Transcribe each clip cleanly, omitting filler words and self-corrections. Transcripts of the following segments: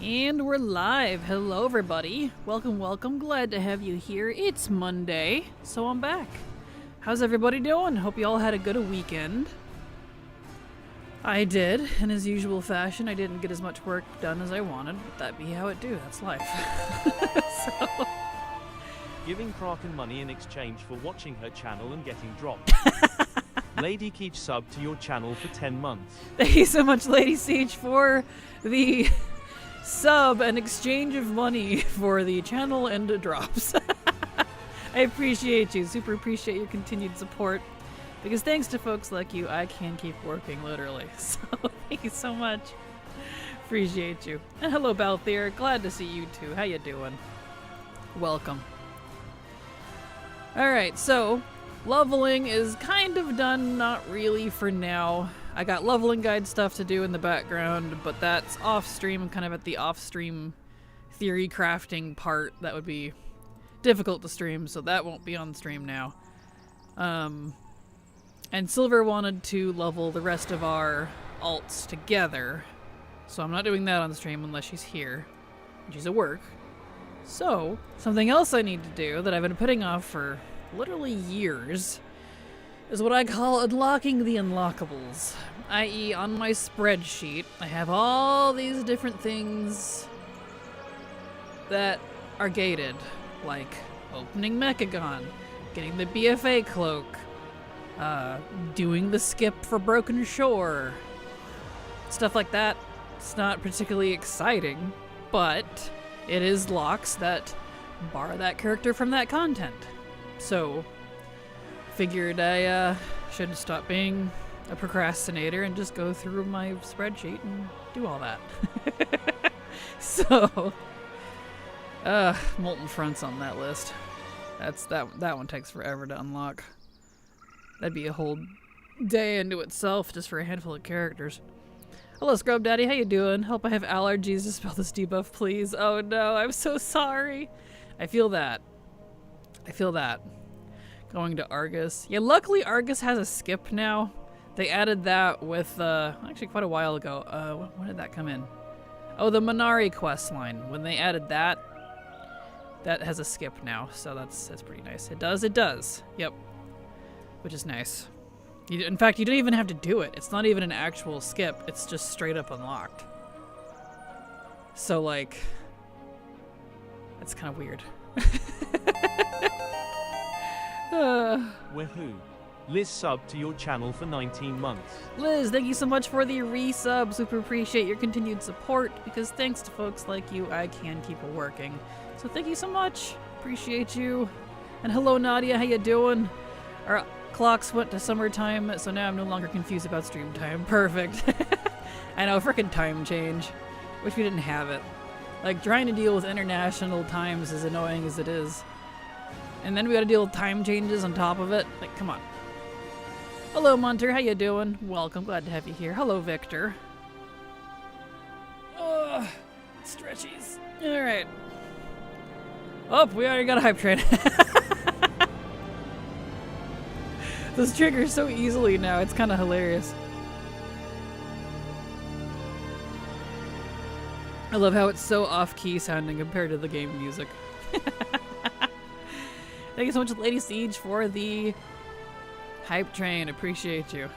And we're live. Hello everybody. Welcome, welcome. Glad to have you here. It's Monday, so I'm back. How's everybody doing? Hope you all had a good weekend. I did, in his usual fashion. I didn't get as much work done as I wanted, but that be how it do. That's life. So. Giving Kraken money in exchange for watching her channel and getting dropped. Lady Keach sub to your channel for 10 months. Thank you so much, Lady Siege, for the sub and exchange of money for the channel and the drops. I appreciate you. Super appreciate your continued support. Because thanks to folks like you, I can keep working, literally. So thank you so much. Appreciate you. And hello, Balthier. Glad to see you too. How you doing? Welcome. Alright, so leveling is kind of done, not really for now. I got leveling guide stuff to do in the background, but that's off stream. I'm kind of at the off stream theory crafting part. That would be difficult to stream, so that won't be on stream now. And Silver wanted to level the rest of our alts together, so I'm not doing that on stream unless she's here. She's at work. So, something else I need to do that I've been putting off for literally years is what I call unlocking the unlockables. I.e., on my spreadsheet, I have all these different things that are gated, like opening Mechagon, getting the BFA cloak, doing the skip for Broken Shore, stuff like that. It's not particularly exciting, but it is locks that bar that character from that content. So, figured I should stop being a procrastinator and just go through my spreadsheet and do all that. So, Molten Front's on that list. That one takes forever to unlock. That'd be a whole day into itself just for a handful of characters. Hello, Scrub Daddy. How you doing? Hope I have allergies. Just spell this debuff, please. Oh no, I'm so sorry. I feel that. I feel that. Going to Argus. Yeah, luckily Argus has a skip now. They added that with, actually quite a while ago. When did that come in? Oh, the Minari quest line. When they added that, that has a skip now. So that's pretty nice. It does. Yep. Which is nice. In fact, you don't even have to do it. It's not even an actual skip. It's just straight up unlocked. So, like, that's kind of weird. Woohoo. Liz sub to your channel for 19 months. Liz, thank you so much for the resub. Super appreciate your continued support, because thanks to folks like you, I can keep working. So thank you so much. Appreciate you. And hello, Nadia. How you doing? Our clocks went to summertime, so now I'm no longer confused about stream time. Perfect. I know, frickin' time change. Wish we didn't have it. Like, trying to deal with international times, as annoying as it is. And then we gotta deal with time changes on top of it. Like, come on. Hello, Munter. How you doing? Welcome. Glad to have you here. Hello, Victor. Ugh. Stretchies. Alright. Oh, we already got a hype train. Those triggers so easily now. It's kind of hilarious. I love how it's so off-key sounding compared to the game music. Thank you so much, Lady Siege, for the hype train. Appreciate you.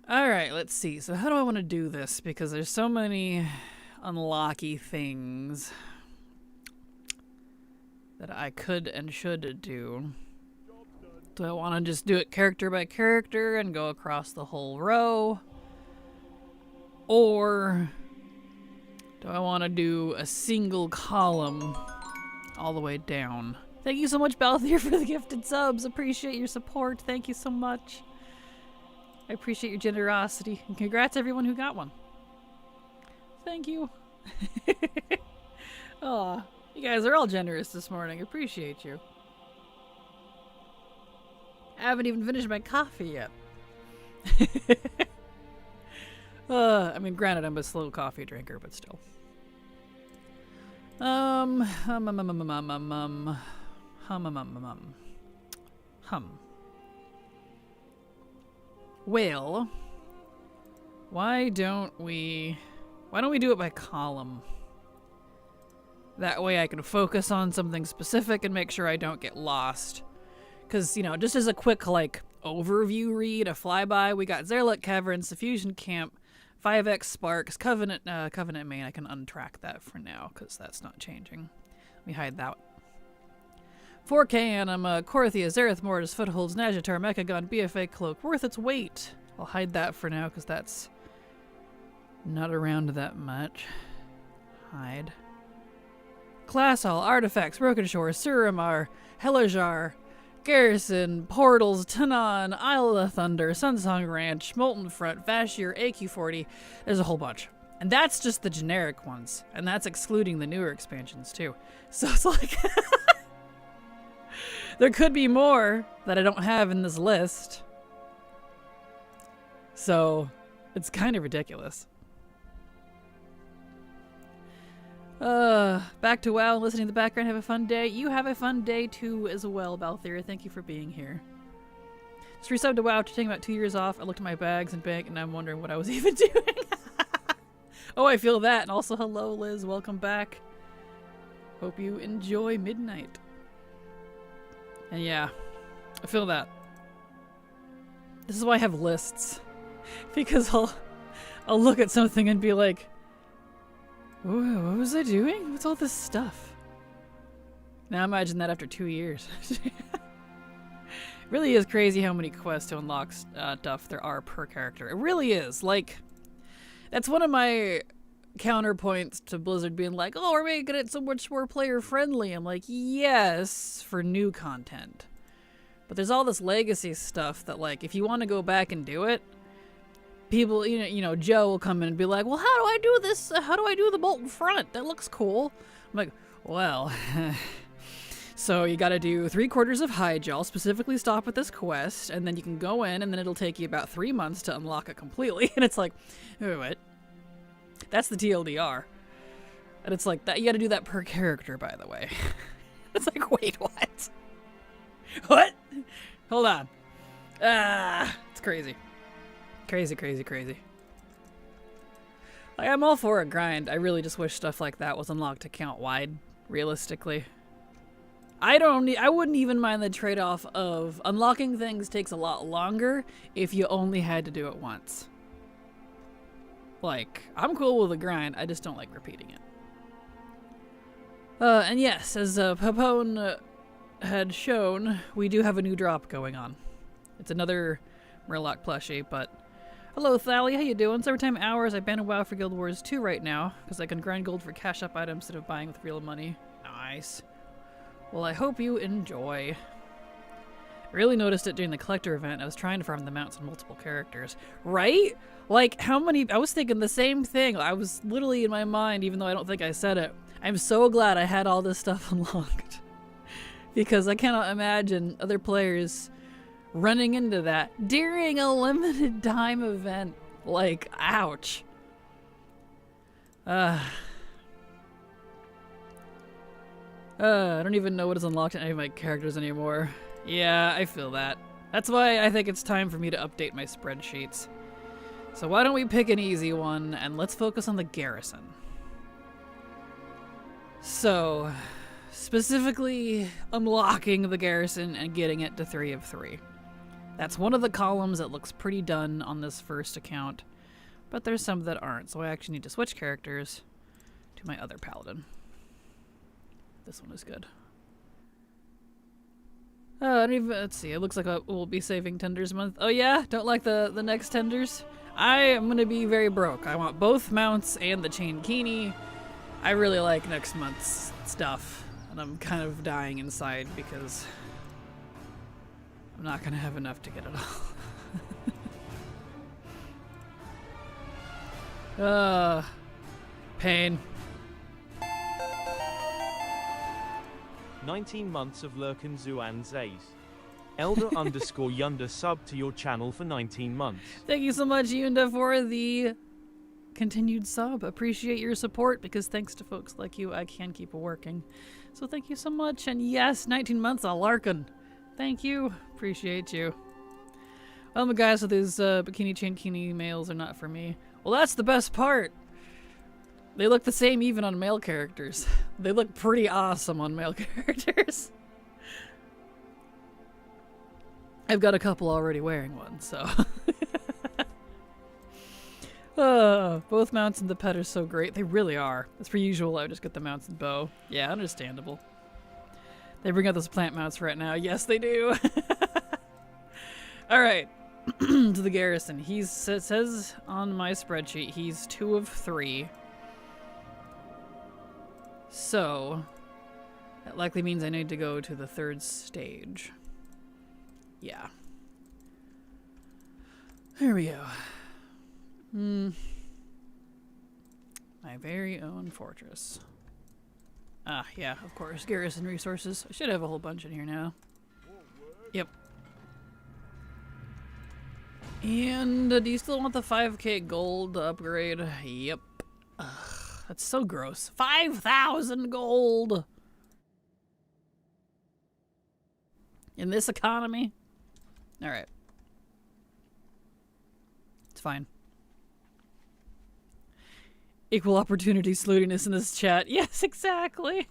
Alright, let's see. So how do I want to do this? Because there's so many unlocky things that I could and should do. Do I want to just do it character by character and go across the whole row? Or do I want to do a single column all the way down? Thank you so much, Balthier, for the gifted subs. Appreciate your support. Thank you so much. I appreciate your generosity. And congrats everyone who got one. Thank you. Aw. You guys are all generous this morning. Appreciate you. I haven't even finished my coffee yet. I mean, granted, I'm a slow coffee drinker, but still. Well, Why don't we do it by column? That way I can focus on something specific and make sure I don't get lost. Because, you know, just as a quick, like, overview read, a flyby, we got Zerlet Caverns, Suffusion Camp, 5X Sparks, Covenant Main. I can untrack that for now, because that's not changing. Let me hide that. 4K Anima, Korthia, Zareth Mortis, Footholds, Najatar, Mechagon, BFA Cloak, worth its weight. I'll hide that for now, because that's not around that much. Hide. Class Hall, Artifacts, Broken Shore, Suramar, Helajar, Garrison, Portals, Tanan, Isle of Thunder, Sunsong Ranch, Molten Front, Vashir, AQ40. There's a whole bunch. And that's just the generic ones. And that's excluding the newer expansions too. So it's like... there could be more that I don't have in this list. So it's kind of ridiculous. Back to WoW, listening in the background. Have a fun day. You have a fun day too as well, Balthier. Thank you for being here. Just resubbed to WoW after taking about 2 years off. I looked at my bags and bank and I'm wondering what I was even doing. Oh, I feel that. And also, hello, Liz. Welcome back. Hope you enjoy midnight. And yeah, I feel that. This is why I have lists. Because I'll look at something and be like, what was I doing? What's all this stuff? Now imagine that after 2 years. It really is crazy how many quests to unlock stuff there are per character. It really is. Like, that's one of my counterpoints to Blizzard being like, oh, we're making it so much more player friendly. I'm like, yes, for new content. But there's all this legacy stuff that, like, if you want to go back and do it, people, you know, Joe will come in and be like, well, how do I do this? How do I do the Molten Front? That looks cool. I'm like, well, so you got to do 3/4 of Hyjal, specifically stop at this quest, and then you can go in, and then it'll take you about 3 months to unlock it completely. And it's like, wait, what? That's the TLDR. And it's like, that you got to do that per character, by the way. It's like, wait, what? What? Hold on. It's crazy. Crazy, crazy, crazy. Like, I'm all for a grind. I really just wish stuff like that was unlocked account wide, realistically. I wouldn't even mind the trade-off of unlocking things takes a lot longer if you only had to do it once. Like, I'm cool with the grind, I just don't like repeating it. And yes, as Papone had shown, we do have a new drop going on. It's another Murloc plushie, but... Hello, Thally, how you doing? Summertime hours, I banned WoW for Guild Wars 2 right now, because I can grind gold for cash up items instead of buying with real money. Nice. Well, I hope you enjoy. I really noticed it during the collector event. I was trying to farm the mounts on multiple characters. Right? Like, how many... I was thinking the same thing. I was literally in my mind, even though I don't think I said it. I'm so glad I had all this stuff unlocked. Because I cannot imagine other players running into that during a limited time event. Like, ouch. I don't even know what is unlocked in any of my characters anymore. Yeah, I feel that. That's why I think it's time for me to update my spreadsheets. So why don't we pick an easy one, and let's focus on the garrison. So, specifically unlocking the garrison and getting it to 3 of 3. That's one of the columns that looks pretty done on this first account, but there's some that aren't, so I actually need to switch characters to my other paladin. This one is good. I don't even, let's see, it looks like we'll be saving tenders a month. Oh yeah? Don't like the next tenders? I am gonna be very broke. I want both mounts and the chain kini. I really like next month's stuff, and I'm kind of dying inside because I'm not gonna have enough to get it all. Pain. 19 months of Lurken Zuan Zays. Elder underscore Yunda sub to your channel for 19 months. Thank you so much, Yunda, for the continued sub. Appreciate your support, because thanks to folks like you, I can keep working. So thank you so much. And yes, 19 months on Larkin. Thank you. Appreciate you. Oh my god, so these bikini chankini males are not for me. Well, that's the best part. They look the same even on male characters. They look pretty awesome on male characters. I've got a couple already wearing one, so. Both mounts and the pet are so great. They really are. As per usual, I would just get the mounts and bow. Yeah, understandable. They bring out those plant mounts right now. Yes, they do. Alright. To the garrison. It says on my spreadsheet he's 2 of 3. So, that likely means I need to go to the 3rd stage. Yeah. Here we go. My very own fortress. Ah, yeah, of course. Garrison resources. I should have a whole bunch in here now. Yep. And do you still want the 5k gold upgrade? Yep. Ugh, that's so gross. 5,000 gold! In this economy? Alright. It's fine. Equal opportunity sluttiness in this chat. Yes, exactly.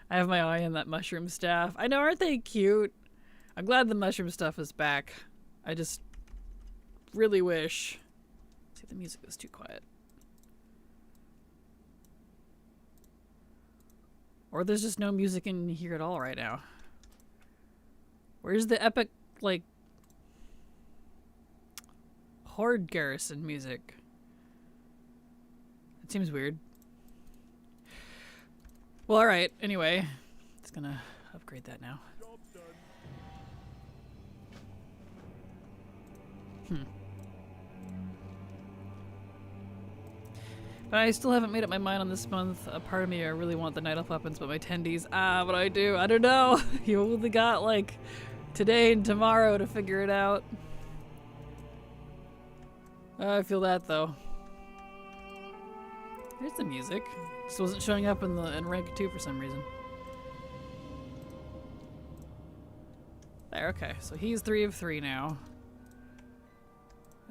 I have my eye on that mushroom staff. I know, aren't they cute? I'm glad the mushroom stuff is back. I just really wish. See, the music is too quiet. Or there's just no music in here at all right now. Where's the epic, like, horde garrison music? It seems weird. Well, alright. Anyway, it's gonna upgrade that now. But I still haven't made up my mind on this month. A part of me, I really want the night elf weapons, but my tendies. What do I do? I don't know. You only got, like, today and tomorrow to figure it out. I feel that, though. Here's the music. Just wasn't showing up in rank 2 for some reason. There, okay. So he's 3 of 3 now.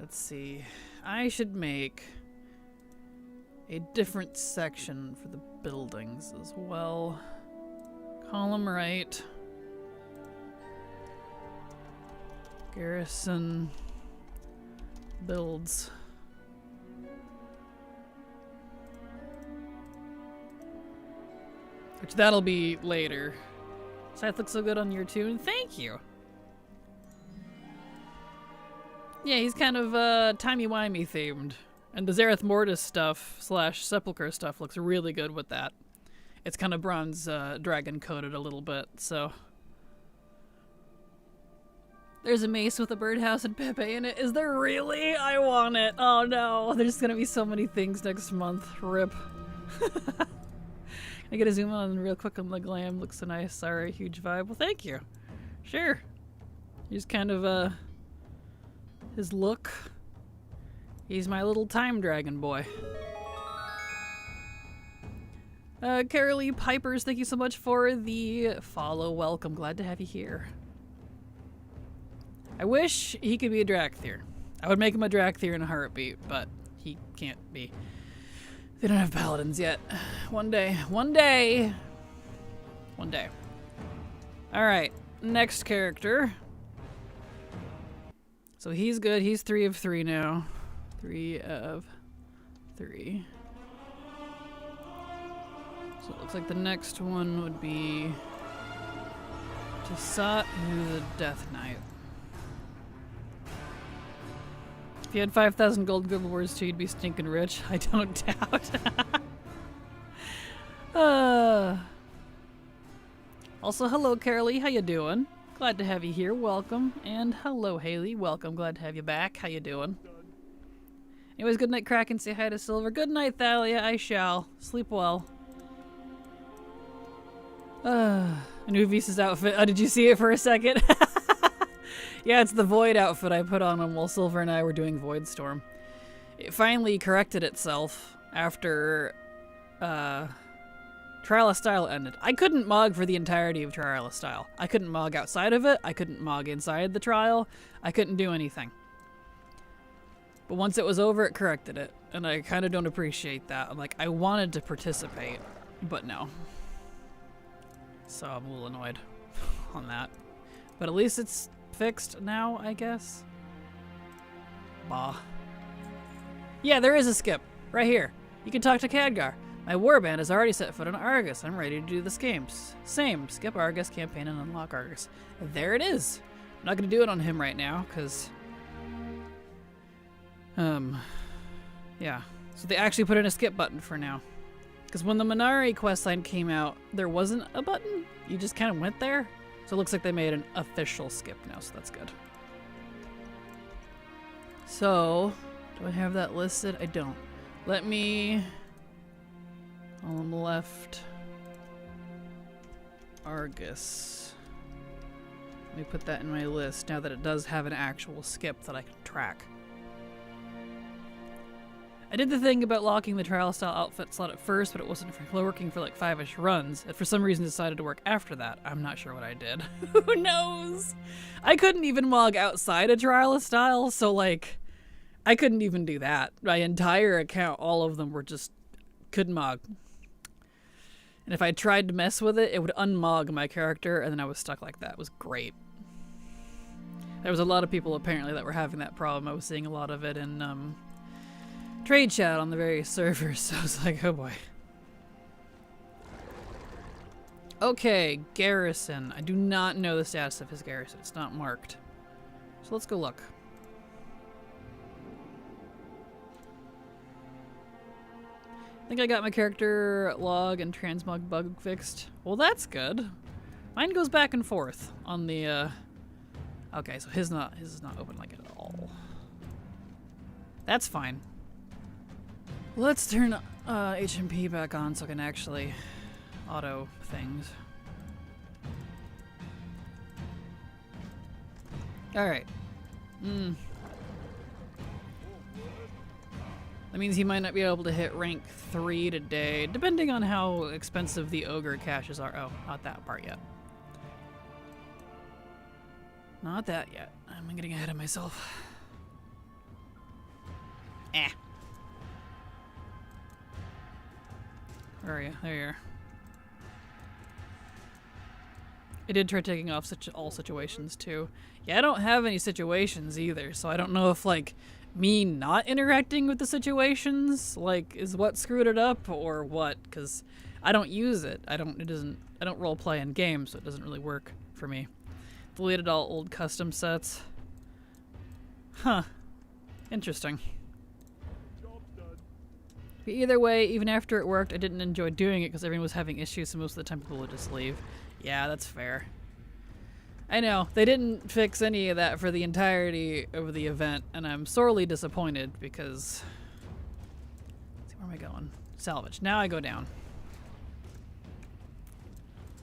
Let's see. I should make a different section for the buildings as well. Column right. Garrison builds. Which that'll be later. Scythe looks so good on your tune. Thank you. Yeah, he's kind of timey-wimey themed. And the Zareth Mortis stuff / Sepulchre stuff looks really good with that. It's kind of bronze dragon coated a little bit, so. There's a mace with a birdhouse and Pepe in it. Is there really? I want it. Oh no, there's gonna be so many things next month. Rip. I get a zoom on real quick on the glam. Looks so nice. Sorry, huge vibe. Well, thank you. Sure. He's kind of his look. He's my little time dragon boy. Carolee Pipers, thank you so much for the follow. Welcome. Glad to have you here. I wish he could be a Drakthir. I would make him a Drakthir in a heartbeat, but he can't be. They don't have paladins yet. One day. One day. One day. Alright. Next character. So he's good. He's 3 of 3 now. 3 of 3. So it looks like the next one would be Tisat, who's a Death Knight. If you had 5,000 gold Guild Wars too, you'd be stinking rich. I don't doubt. Also, hello, Carolee. How you doing? Glad to have you here. Welcome. And hello, Haley. Welcome. Glad to have you back. How you doing? Anyways, good night, Kraken. Say hi to Silver. Good night, Thalia. I shall. Sleep well. Anuvis's outfit. Oh, did you see it for a second? Yeah, it's the Void outfit I put on him while Silver and I were doing Void Storm. It finally corrected itself after Trial of Style ended. I couldn't mog for the entirety of Trial of Style. I couldn't mog outside of it. I couldn't mog inside the trial. I couldn't do anything. But once it was over, it corrected it. And I kind of don't appreciate that. I'm like, I wanted to participate, but no. So I'm a little annoyed on that. But at least it's fixed now, I guess. Bah. Yeah, there is a skip. Right here. You can talk to Khadgar. My warband has already set foot on Argus. I'm ready to do this game. Same. Skip Argus campaign and unlock Argus. There it is. I'm not going to do it on him right now, because... yeah. So they actually put in a skip button for now. Because when the Minari questline came out, there wasn't a button. You just kind of went there. So it looks like they made an official skip now, so that's good. So, do I have that listed? I don't. Let me... on the left... Argus. Let me put that in my list now that it does have an actual skip that I can track. I did the thing about locking the trial style outfit slot at first, but it wasn't working for like 5-ish runs. It for some reason decided to work after that. I'm not sure what I did. Who knows? I couldn't even log outside a trial of style, so like, I couldn't even do that. My entire account, all of them were just, couldn't mog. And if I tried to mess with it, it would unmog my character, and then I was stuck like that. It was great. There was a lot of people apparently that were having that problem. I was seeing a lot of it in, trade chat on the various servers, so I was like, oh boy. Okay, garrison. I do not know the status of his garrison. It's not marked. So let's go look. I think I got my character log and transmog bug fixed. Well, that's good. Mine goes back and forth on the, okay, so his is not open like it at all. That's fine. Let's turn HMP back on so I can actually auto things. Alright. That means he might not be able to hit rank 3 today, depending on how expensive the ogre caches are. Oh, not that part yet. Not that yet. I'm getting ahead of myself. Eh. Where are you? There you are. I did try taking off all situations too. Yeah, I don't have any situations either, so I don't know if like me not interacting with the situations like is what screwed it up or what, because I don't use it. I don't role play in games, so it doesn't really work for me. Deleted all old custom sets. Huh. Interesting. But either way, even after it worked, I didn't enjoy doing it because everyone was having issues, so most of the time people would just leave. Yeah, that's fair. I know, they didn't fix any of that for the entirety of the event, and I'm sorely disappointed because... Let's see, where am I going? Salvage. Now I go down.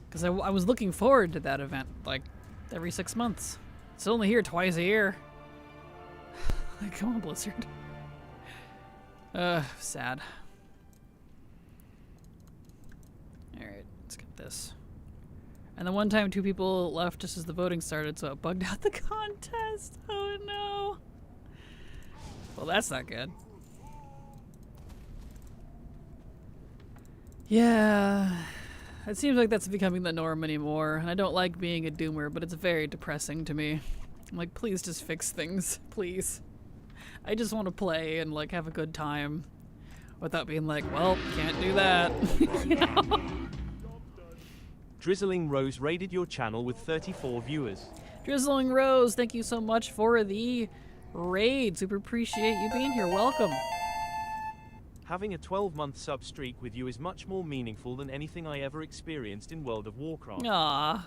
Because I was looking forward to that event, like, every 6 months. It's only here twice a year. Like, come on, Blizzard. Sad. Alright, let's get this. And the one time 2 people left just as the voting started, so it bugged out the contest. Oh no. Well, that's not good. Yeah. It seems like that's becoming the norm anymore, and I don't like being a doomer, but it's very depressing to me. I'm like, please just fix things, please. I just want to play and like have a good time without being like, well, can't do that. You know? Drizzling Rose raided your channel with 34 viewers. Drizzling Rose, thank you so much for the raid. Super appreciate you being here. Welcome. Having a 12-month sub streak with you is much more meaningful than anything I ever experienced in World of Warcraft. Aww.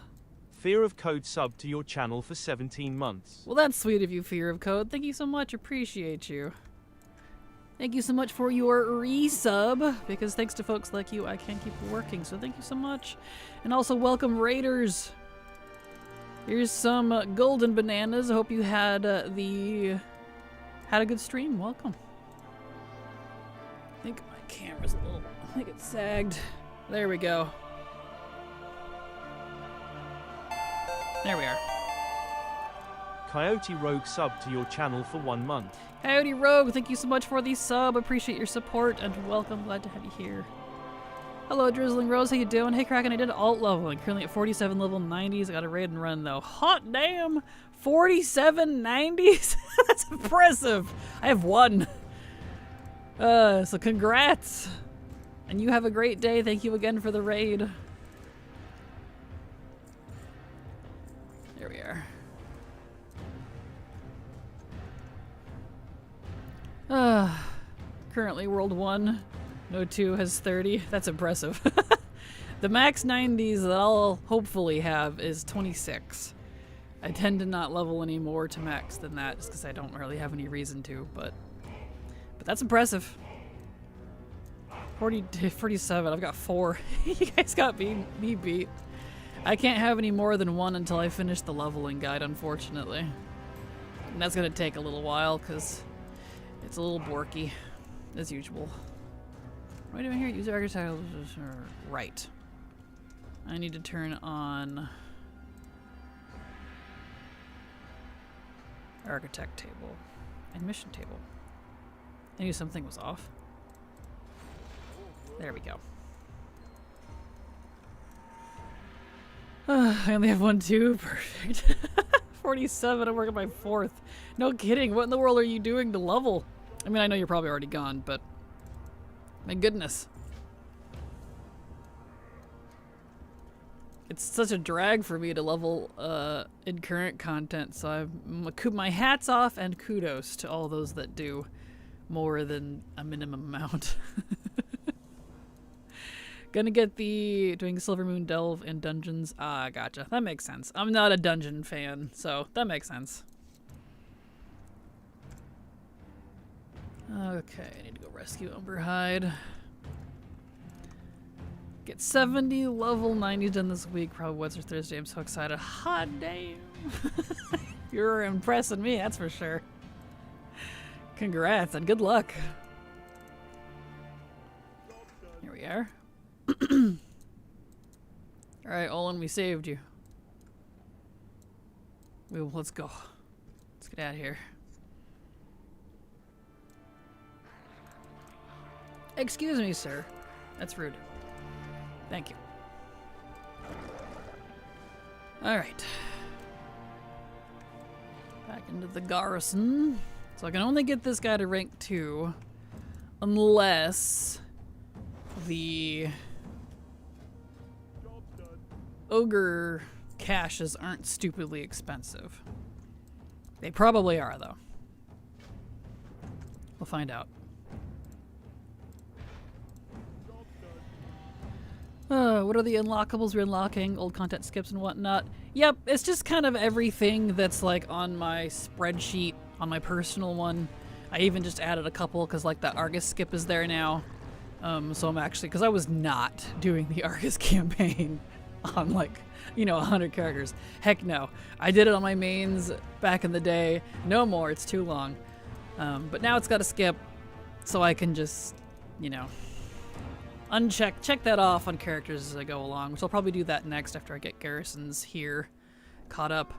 Fear of Code sub to your channel for 17 months. Well, that's sweet of you, Fear of Code. Thank you so much. Appreciate you. Thank you so much for your resub, because thanks to folks like you, I can keep working, so thank you so much. And also, welcome, Raiders. Here's some golden bananas. I hope you had a good stream. Welcome. I think my camera's a little... I think it sagged. There we go. There we are. Coyote Rogue sub to your channel for 1 month. Howdy Rogue, thank you so much for the sub. Appreciate your support and welcome. Glad to have you here. Hello Drizzling Rose, how you doing? Hey Kraken, I did alt leveling. Currently at 47 level 90s. I got a raid and run though. Hot damn! 47 90s? That's impressive. I have 1. So congrats. And you have a great day. Thank you again for the raid. There we are. Currently World 1, no 2 has 30. That's impressive. The max 90s that I'll hopefully have is 26. I tend to not level any more to max than that just because I don't really have any reason to, but that's impressive. 47, I've got 4. You guys got me beat. I can't have any more than 1 until I finish the leveling guide, unfortunately. And that's gonna take a little while because it's a little borky, as usual. What am I doing here? User archetype. Right. I need to turn on architect table and mission table. I knew something was off. There we go. I only have 1 too. Perfect. 47, I'm working my 4th. No kidding, what in the world are you doing to level? I mean, I know you're probably already gone, but my goodness. It's such a drag for me to level in current content, so I'm my hats off and kudos to all those that do more than a minimum amount. Gonna get doing Silver Moon Delve and dungeons. Ah, gotcha. That makes sense. I'm not a dungeon fan, so that makes sense. Okay, I need to go rescue Umberhide. Get 70 level 90s done this week. Probably Wednesday or Thursday. I'm so excited. Hot damn. You're impressing me, that's for sure. Congrats and good luck. Here we are. Alright, Olin, we saved you. Let's go. Let's get out of here. Excuse me, sir. That's rude. Thank you. Alright. Back into the garrison. So I can only get this guy to rank 2 unless the ogre caches aren't stupidly expensive. They probably are, though. We'll find out. What are the unlockables we're unlocking? Old content skips and whatnot. Yep, it's just kind of everything that's like on my spreadsheet, on my personal one. I even just added a couple because like that Argus skip is there now. So I'm actually, because I was not doing the Argus campaign on like, you know, 100 characters. Heck no. I did it on my mains back in the day. No more, it's too long. But now it's got a skip, so I can just, you know, check that off on characters as I go along, which I'll probably do that next after I get garrisons here caught up.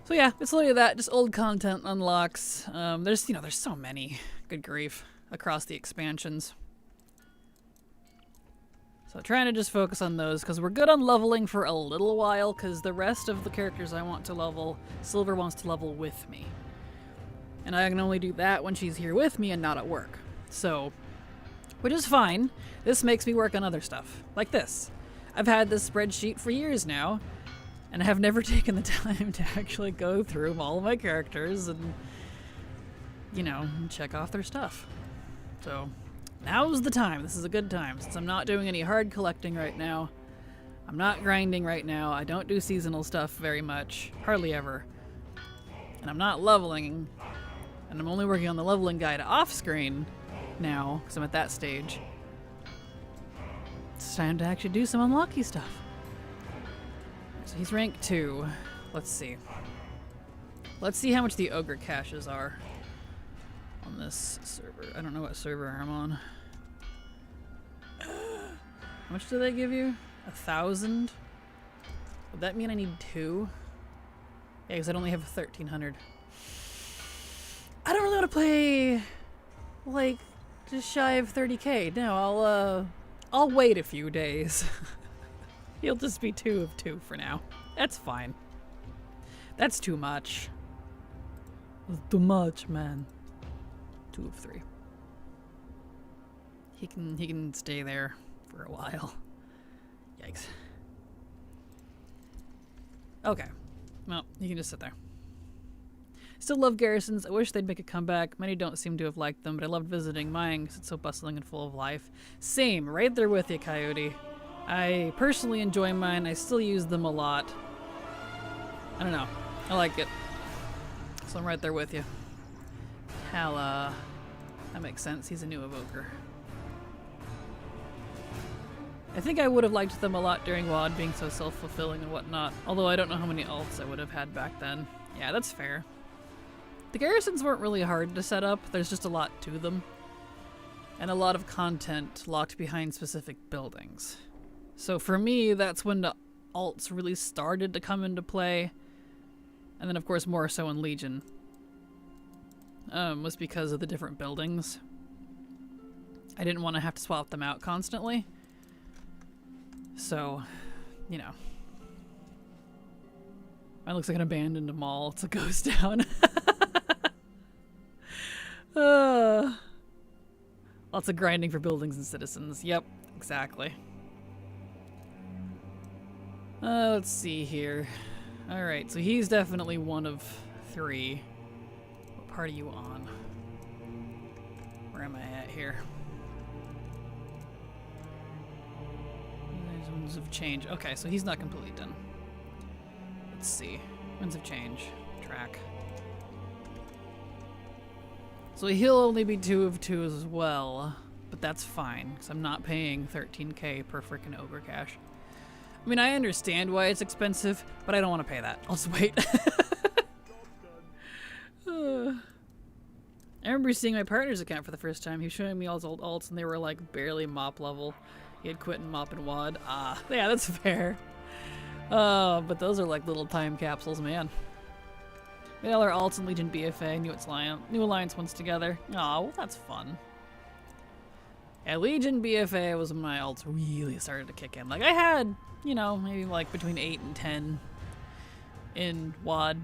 So yeah, it's literally that, just old content unlocks. There's so many, good grief, across the expansions. So trying to just focus on those, because we're good on leveling for a little while, because the rest of the characters I want to level, Silver wants to level with me. And I can only do that when she's here with me and not at work. So, which is fine. This makes me work on other stuff, like this. I've had this spreadsheet for years now, and I have never taken the time to actually go through all of my characters and, you know, check off their stuff. So, now's the time. This is a good time, since I'm not doing any hard collecting right now. I'm not grinding right now. I don't do seasonal stuff very much, hardly ever. And I'm not leveling, and I'm only working on the leveling guide off-screen now, because I'm at that stage. It's time to actually do some unlocky stuff. So he's rank 2. Let's see. Let's see how much the ogre caches are on this server. I don't know what server I'm on. How much do they give you? 1,000? Would that mean I need 2? Yeah, because I'd only have 1,300. I don't really want to play, like, just shy of 30k. No, I'll wait a few days. He'll just be 2 of 2 for now. That's fine. That's too much. That's too much, man. 2 of 3. He can stay there for a while. Yikes. Okay. Well, he can just sit there. Still love garrisons. I wish they'd make a comeback. Many don't seem to have liked them, but I loved visiting mine because it's so bustling and full of life. Same. Right there with you, Coyote. I personally enjoy mine. I still use them a lot. I don't know. I like it. So I'm right there with you. Hell, that makes sense. He's a new evoker. I think I would have liked them a lot during WoD being so self-fulfilling and whatnot, although I don't know how many alts I would have had back then. Yeah, that's fair. The garrisons weren't really hard to set up, there's just a lot to them. And a lot of content locked behind specific buildings. So for me, that's when the alts really started to come into play. And then of course more so in Legion. Was because of the different buildings. I didn't want to have to swap them out constantly. So, you know. Mine looks like an abandoned mall. It's a ghost town. Lots of grinding for buildings and citizens. Yep, exactly. Let's see here. Alright, so he's definitely 1 of 3. What part are you on? Where am I at here? Winds of Change. Okay, so he's not completely done. Let's see. Winds of Change. Track. So he'll only be 2 of 2 as well, but that's fine, because I'm not paying 13k per frickin' Ogre Cash. I mean, I understand why it's expensive, but I don't want to pay that. I'll just wait. I remember seeing my partner's account for the first time. He was showing me all his old alts, and they were like barely mop level. He had quit and mop and WoD. Ah, yeah, that's fair. But those are like little time capsules, man. They all are alts in Legion BFA, New Alliance ones together. Aw, well that's fun. Yeah, Legion BFA was when my alts really started to kick in. Like I had, you know, maybe like between 8 and 10 in WoD,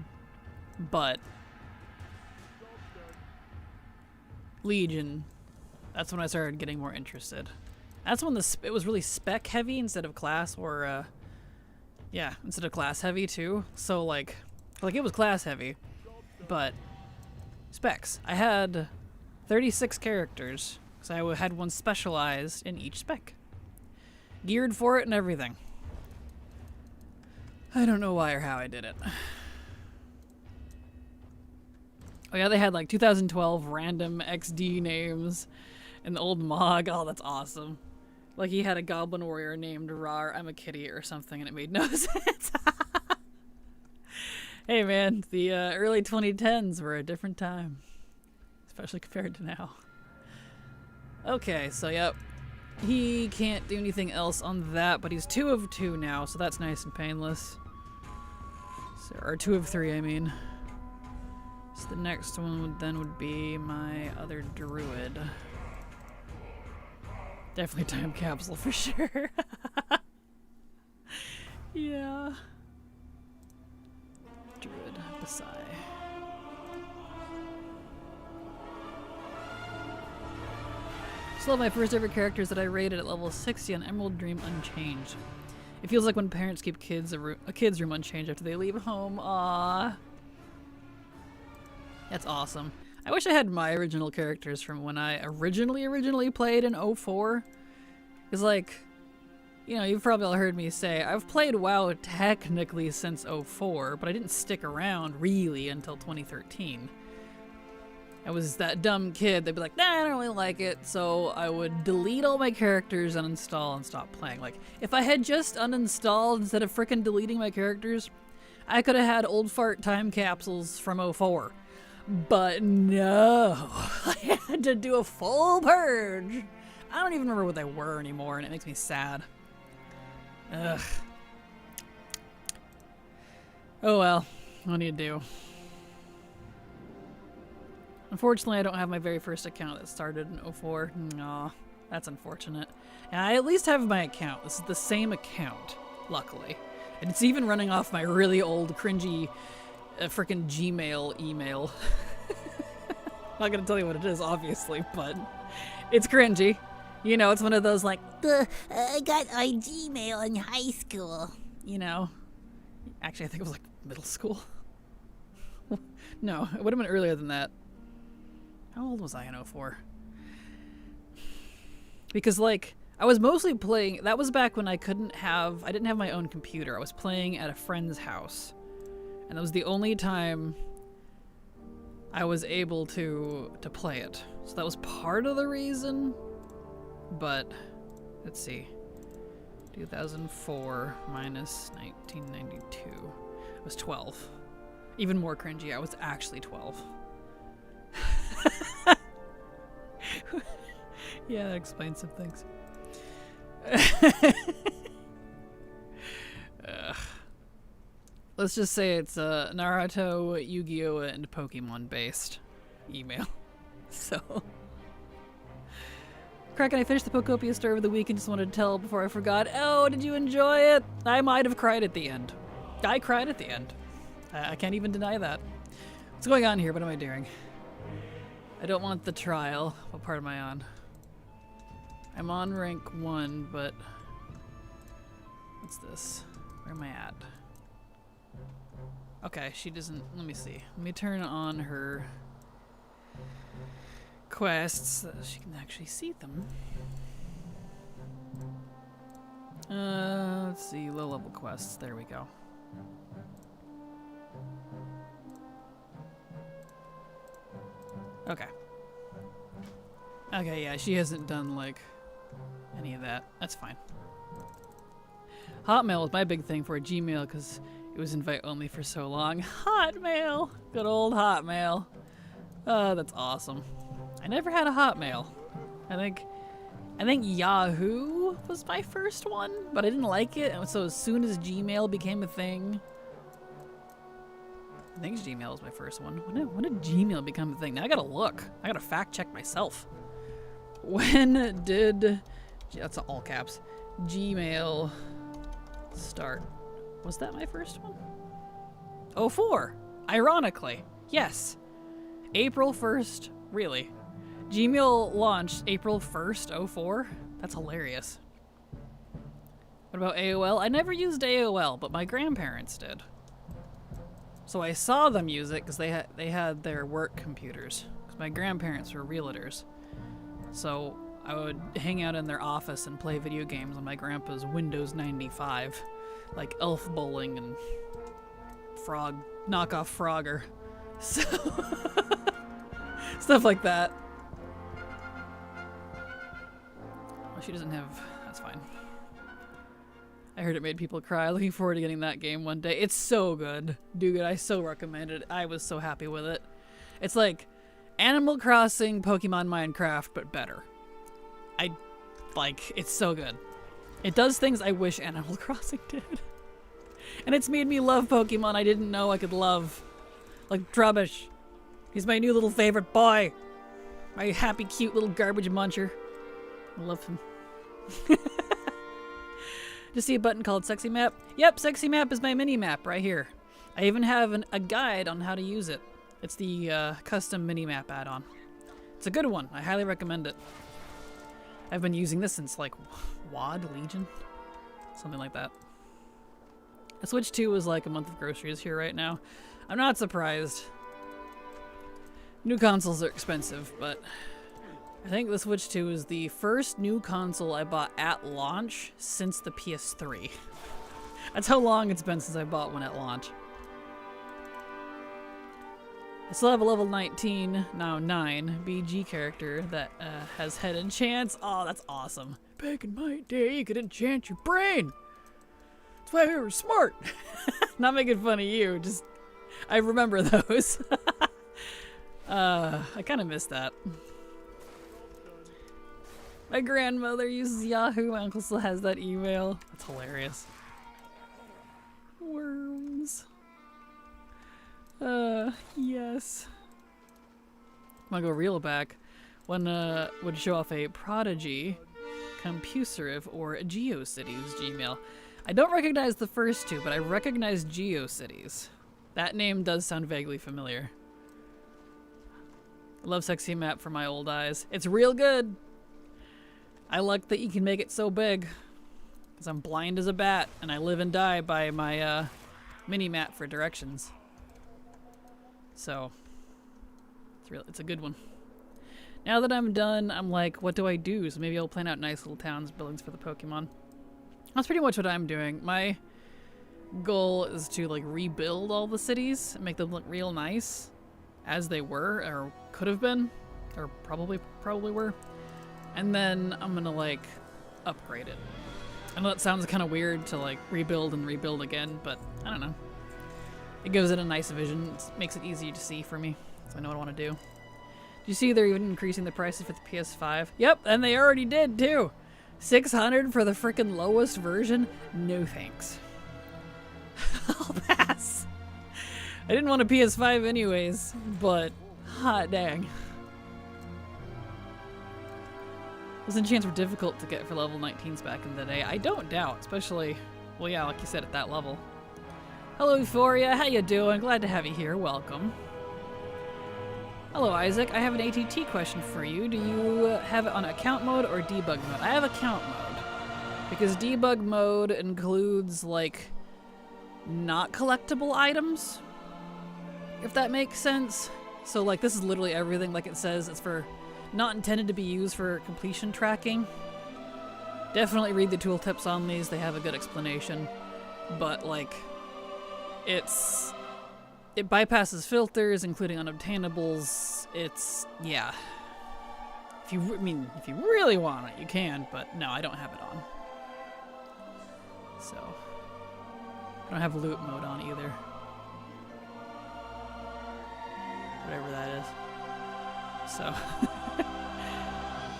but Legion, that's when I started getting more interested. That's when it was really spec heavy instead of class, or yeah, instead of class heavy too. So like it was class heavy, but specs. I had 36 characters, because I had one specialized in each spec. Geared for it and everything. I don't know why or how I did it. Oh yeah, they had like 2012 random XD names in the old MOG. Oh, that's awesome. Like he had a goblin warrior named Rar, I'm a kitty or something, and it made no sense. Hey man, the early 2010s were a different time. Especially compared to now. Okay, so yep. He can't do anything else on that, but he's 2 of 2 now, so that's nice and painless. So, or 2 of 3, I mean. So the next one would be my other druid. Definitely time capsule for sure. Yeah. Druid, Besai. Still have my first ever characters that I rated at level 60 on Emerald Dream Unchanged. It feels like when parents keep a kid's room unchanged after they leave home. Aww. That's awesome. I wish I had my original characters from when I originally played in 04. Because like, you know, you've probably all heard me say, I've played WoW technically since 04, but I didn't stick around really until 2013. I was that dumb kid that'd be like, nah, I don't really like it, so I would delete all my characters, uninstall, and stop playing. Like, if I had just uninstalled instead of frickin' deleting my characters, I could have had old fart time capsules from 04. But no, I had to do a full purge. I don't even remember what they were anymore, and it makes me sad. Ugh. Oh well, what do you do? Unfortunately, I don't have my very first account that started in 04. Aw, that's unfortunate. And I at least have my account. This is the same account, luckily. And it's even running off my really old, cringy, frickin' Gmail email. Not gonna tell you what it is, obviously, but it's cringy. You know, it's one of those like, I got my Gmail in high school. you know. Actually, I think it was like middle school. No, it would have been earlier than that. How old was I in 04? Because, like, I was mostly playing... That was back when I didn't have my own computer. I was playing at a friend's house. And that was the only time I was able to play it. So that was part of the reason. But, let's see. 2004 minus 1992. I was 12. Even more cringy, I was actually 12. Yeah, that explains some things. Let's just say it's Naruto, Yu-Gi-Oh, and Pokemon based email. So, Kraken, I finished the Pokopia story of the week and just wanted to tell before I forgot. Oh, did you enjoy it? I might have cried at the end. I cried at the end. I can't even deny that. What's going on here? What am I doing? I don't want the trial. What part am I on? I'm on rank 1, but... What's this? Where am I at? Okay, she doesn't... Let me see. Let me turn on her quests so she can actually see them. Let's see. Low-level quests. There we go. Okay. Okay, yeah, she hasn't done, like, any of that. That's fine. Hotmail was my big thing for Gmail because it was invite only for so long. Hotmail! Good old Hotmail. Oh, that's awesome. I never had a Hotmail. I think Yahoo was my first one, but I didn't like it, and so as soon as Gmail became a thing... I think Gmail was my first one. When did Gmail become a thing? Now I gotta look. I gotta fact check myself. When did... That's all caps. Gmail start. Was that my first one? 04. Ironically. Yes. April 1st. Really. Gmail launched April 1st, 04? That's hilarious. What about AOL? I never used AOL, but my grandparents did. So I saw them use it because they had their work computers. Because my grandparents were realtors. So I would hang out in their office and play video games on my grandpa's Windows 95. Like Elf Bowling and knockoff Frogger. So stuff like that. Well, she doesn't have... That's fine. I heard it made people cry. Looking forward to getting that game one day. It's so good. Dude, I so recommend it. I was so happy with it. It's like Animal Crossing, Pokemon, Minecraft, but better. It's so good. It does things I wish Animal Crossing did. And it's made me love Pokemon I didn't know I could love. Like Trubbish. He's my new little favorite boy. My happy, cute little garbage muncher. I love him. Just see a button called Sexy Map? Yep, Sexy Map is my mini map right here. I even have a guide on how to use it. It's the custom mini map add-on. It's a good one. I highly recommend it. I've been using this since like WoD Legion, something like that. Switch 2 is like a month of groceries here right now. I'm not surprised. New consoles are expensive, but I think the Switch 2 is the first new console I bought at launch since the PS3. That's how long it's been since I bought one at launch. I still have a level 19, now 9, BG character that has head enchants. Oh, that's awesome. Back in my day, you could enchant your brain. That's why we were smart. Not making fun of you, just I remember those. I kind of miss that. My grandmother uses Yahoo. My uncle still has that email. That's hilarious. Worms. Yes. I'm gonna go reel back. One would show off a Prodigy, Compuserive, or GeoCities Gmail. I don't recognize the first two, but I recognize GeoCities. That name does sound vaguely familiar. I love Sexy Map for my old eyes. It's real good. I like that you can make it so big. Because I'm blind as a bat, and I live and die by my mini-map for directions. So, it's a good one. Now that I'm done, I'm like, what do I do? So maybe I'll plan out nice little towns, buildings for the Pokemon. That's pretty much what I'm doing. My goal is to like rebuild all the cities and make them look real nice as they were, or could have been, or probably were. And then I'm gonna like upgrade it. I know that sounds kind of weird to like rebuild and rebuild again, but I don't know. It gives it a nice vision. It makes it easy to see for me, so I know what I want to do. You see they're even increasing the prices for the PS5? Yep, and they already did too. $600 for the frickin' lowest version? No thanks. I'll pass. I didn't want a PS5 anyways, but hot dang. Those enchants were difficult to get for level 19s back in the day. I don't doubt, especially, well yeah, like you said, at that level. Hello Euphoria, how you doing? Glad to have you here, welcome. Hello Isaac, I have an ATT question for you. Do you have it on account mode or debug mode? I have account mode. Because debug mode includes, like, not collectible items. If that makes sense. So, like, this is literally everything. Like it says, it's for not intended to be used for completion tracking. Definitely read the tooltips on these. They have a good explanation. But, like, it bypasses filters, including unobtainables. It's, yeah. If you really want it, you can, but no, I don't have it on. So, I don't have loot mode on either. Whatever that is. So,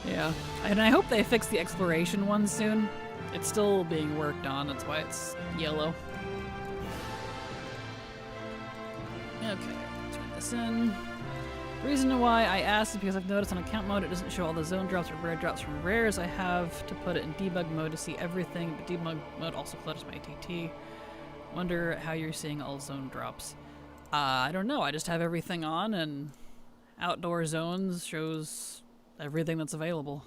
yeah. And I hope they fix the exploration one soon. It's still being worked on, that's why it's yellow. Okay, turn this in. The reason why I asked is because I've noticed on account mode it doesn't show all the zone drops or rare drops from rares. I have to put it in debug mode to see everything, but debug mode also clutters my ATT. Wonder how you're seeing all zone drops. I don't know, I just have everything on and outdoor zones shows everything that's available.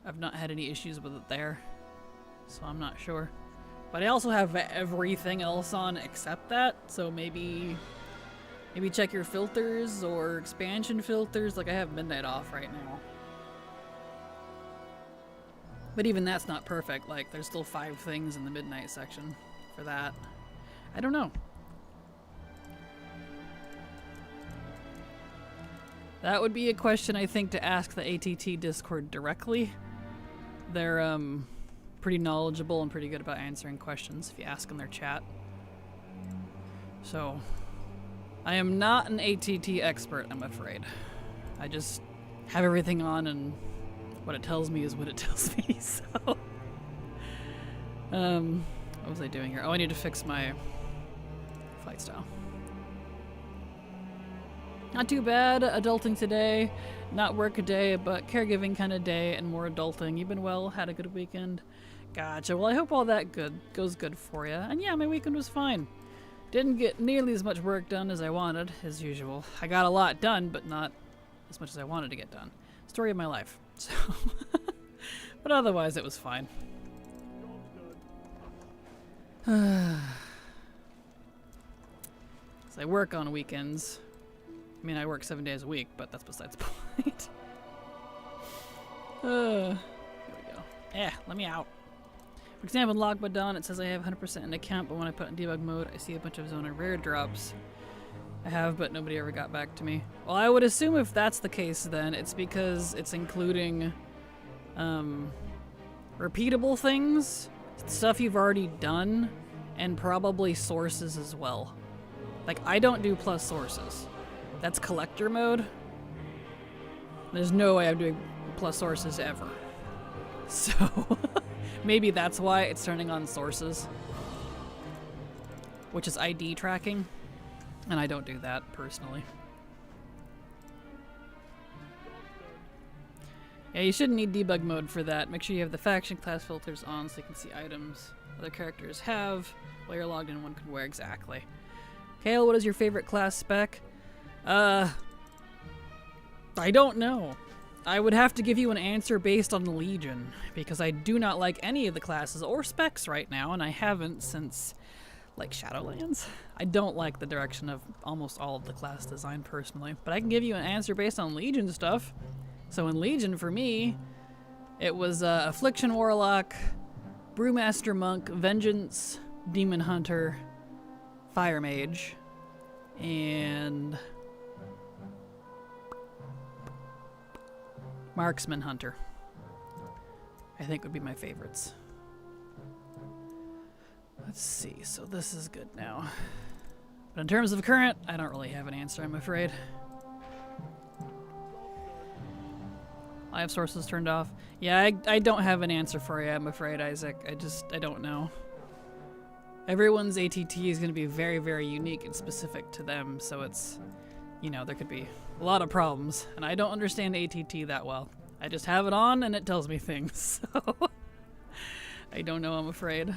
I've not had any issues with it there, so I'm not sure. But I also have everything else on except that, so maybe check your filters or expansion filters. Like I have midnight off right now. But even that's not perfect. Like there's still 5 things in the midnight section for that. I don't know. That would be a question I think to ask the ATT Discord directly. They're pretty knowledgeable and pretty good about answering questions if you ask in their chat. So, I am not an ATT expert, I'm afraid. I just have everything on and what it tells me is what it tells me, so... what was I doing here? Oh, I need to fix my flight style. Not too bad, adulting today. Not work a day, but caregiving kind of day and more adulting. You've been well? Had a good weekend? Gotcha. Well, I hope all that goes good for you. And yeah, my weekend was fine. Didn't get nearly as much work done as I wanted, as usual. I got a lot done, but not as much as I wanted to get done. Story of my life. So, but otherwise, it was fine. So I work on weekends. I mean, I work 7 days a week, but that's besides the point. Here we go. Let me out. For example, in Logbadon, it says I have 100% in account, but when I put in debug mode, I see a bunch of zone and rare drops. I have, but nobody ever got back to me. Well, I would assume if that's the case, then it's because it's including repeatable things, stuff you've already done, and probably sources as well. Like, I don't do plus sources. That's collector mode. There's no way I'm doing plus sources ever. So maybe that's why it's turning on sources, which is ID tracking, and I don't do that personally. Yeah, you shouldn't need debug mode for that. Make sure you have the faction class filters on so you can see items other characters have while you're logged in. One could wear exactly. Kale, what is your favorite class spec? I don't know. I would have to give you an answer based on Legion, because I do not like any of the classes or specs right now, and I haven't since, like, Shadowlands. I don't like the direction of almost all of the class design personally, but I can give you an answer based on Legion stuff. So in Legion, for me, it was Affliction Warlock, Brewmaster Monk, Vengeance, Demon Hunter, Fire Mage, and Marksman Hunter. I think would be my favorites. Let's see, so this is good now. But in terms of current, I don't really have an answer, I'm afraid. I have sources turned off. Yeah, I don't have an answer for you, I'm afraid, Isaac. I don't know. Everyone's ATT is going to be very, very unique and specific to them, so it's, you know, there could be a lot of problems, and I don't understand ATT that well. I just have it on and it tells me things, so I don't know, I'm afraid.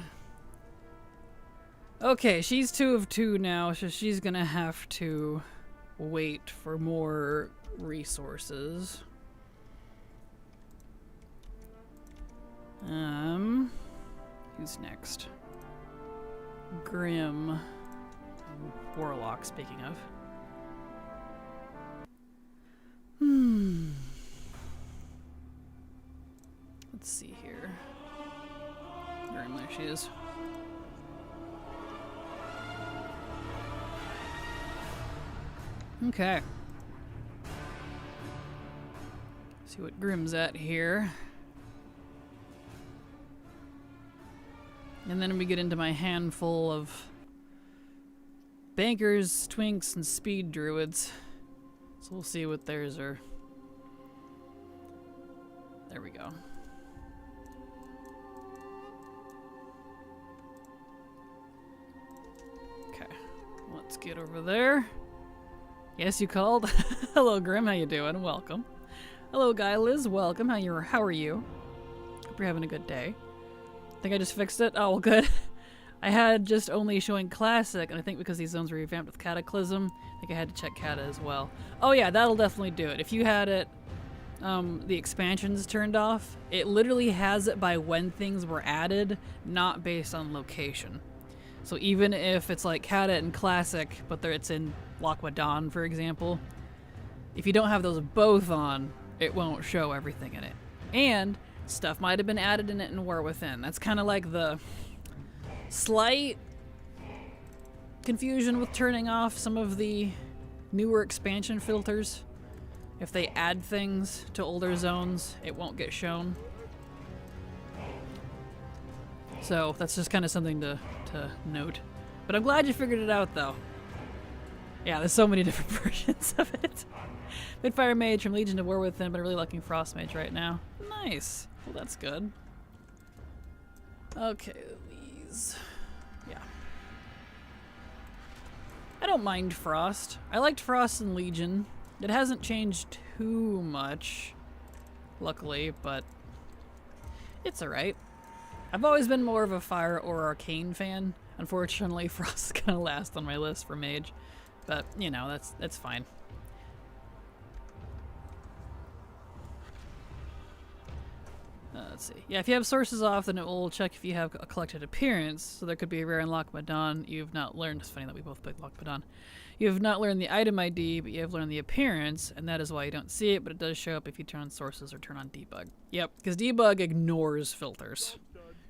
Okay, she's 2 of 2 now, so she's going to have to wait for more resources. Who's next? Grim. Warlock, speaking of. Let's see here. Grim, there she is. Okay. See what Grim's at here. And then we get into my handful of bankers, twinks, and speed druids. So we'll see what theirs are. There we go. Okay, let's get over there. Yes, you called? Hello, Grim, how you doing? Welcome. Hello, Guy Liz, welcome. How are you? Hope you're having a good day. Think I just fixed it? Oh, well, good. I had just only showing Classic, and I think because these zones were revamped with Cataclysm, I think I had to check Cata as well. Oh yeah, that'll definitely do it. If you had it, the expansions turned off, it literally has it by when things were added, not based on location. So even if it's like Cata and Classic, but it's in Lockwood, for example, if you don't have those both on, it won't show everything in it. And stuff might have been added in it in War Within. That's kind of like the slight confusion with turning off some of the newer expansion filters. If they add things to older zones, it won't get shown. So that's just kind of something to note. But I'm glad you figured it out, though. Yeah, there's so many different versions of it. Midfire Mage from Legion to War Within, but I'm really liking Frost Mage right now. Nice. Well, that's good. Okay, these. Yeah. I don't mind Frost. I liked Frost in Legion. It hasn't changed too much, luckily, but it's alright. I've always been more of a Fire or Arcane fan. Unfortunately, Frost is gonna last on my list for Mage, but you know, that's fine. Let's see. Yeah, if you have sources off, then it will check if you have a collected appearance. So there could be a rare in Lockwood. You've not learned. It's funny that we both picked Lockwood. You have not learned the item ID, but you have learned the appearance, and that is why you don't see it, but it does show up if you turn on sources or turn on debug. Yep, because debug ignores filters.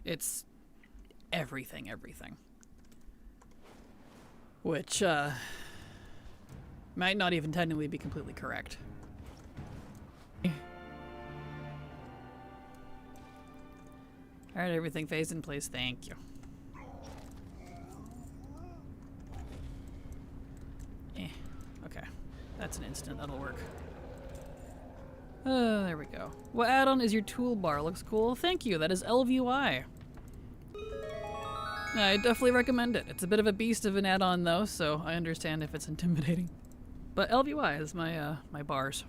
It's everything. Which, might not even technically be completely correct. Alright, everything phased in place, thank you. Okay. That's an instant, that'll work. There we go. What add-on is your toolbar? Looks cool. Thank you. That is LVUI. I definitely recommend it. It's a bit of a beast of an add-on though, so I understand if it's intimidating. But LVUI is my my bars.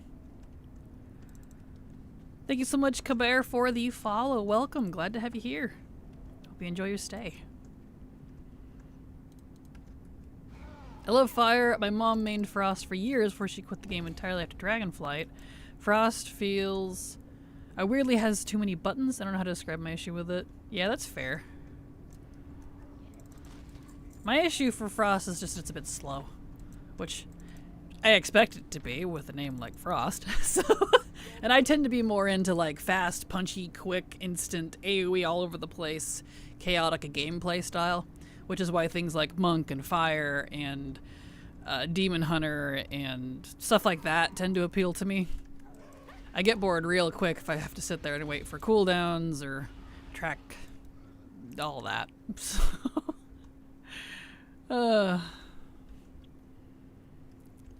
Thank you so much, Kabir, for the follow. Welcome. Glad to have you here. Hope you enjoy your stay. I love Fire. My mom mained Frost for years before she quit the game entirely after Dragonflight. Frost feels... weirdly has too many buttons. I don't know how to describe my issue with it. Yeah, that's fair. My issue for Frost is just it's a bit slow. Which I expect it to be with a name like Frost. So, and I tend to be more into like fast, punchy, quick, instant, AoE all over the place, chaotic gameplay style. Which is why things like Monk and Fire and Demon Hunter and stuff like that tend to appeal to me. I get bored real quick if I have to sit there and wait for cooldowns or track all that.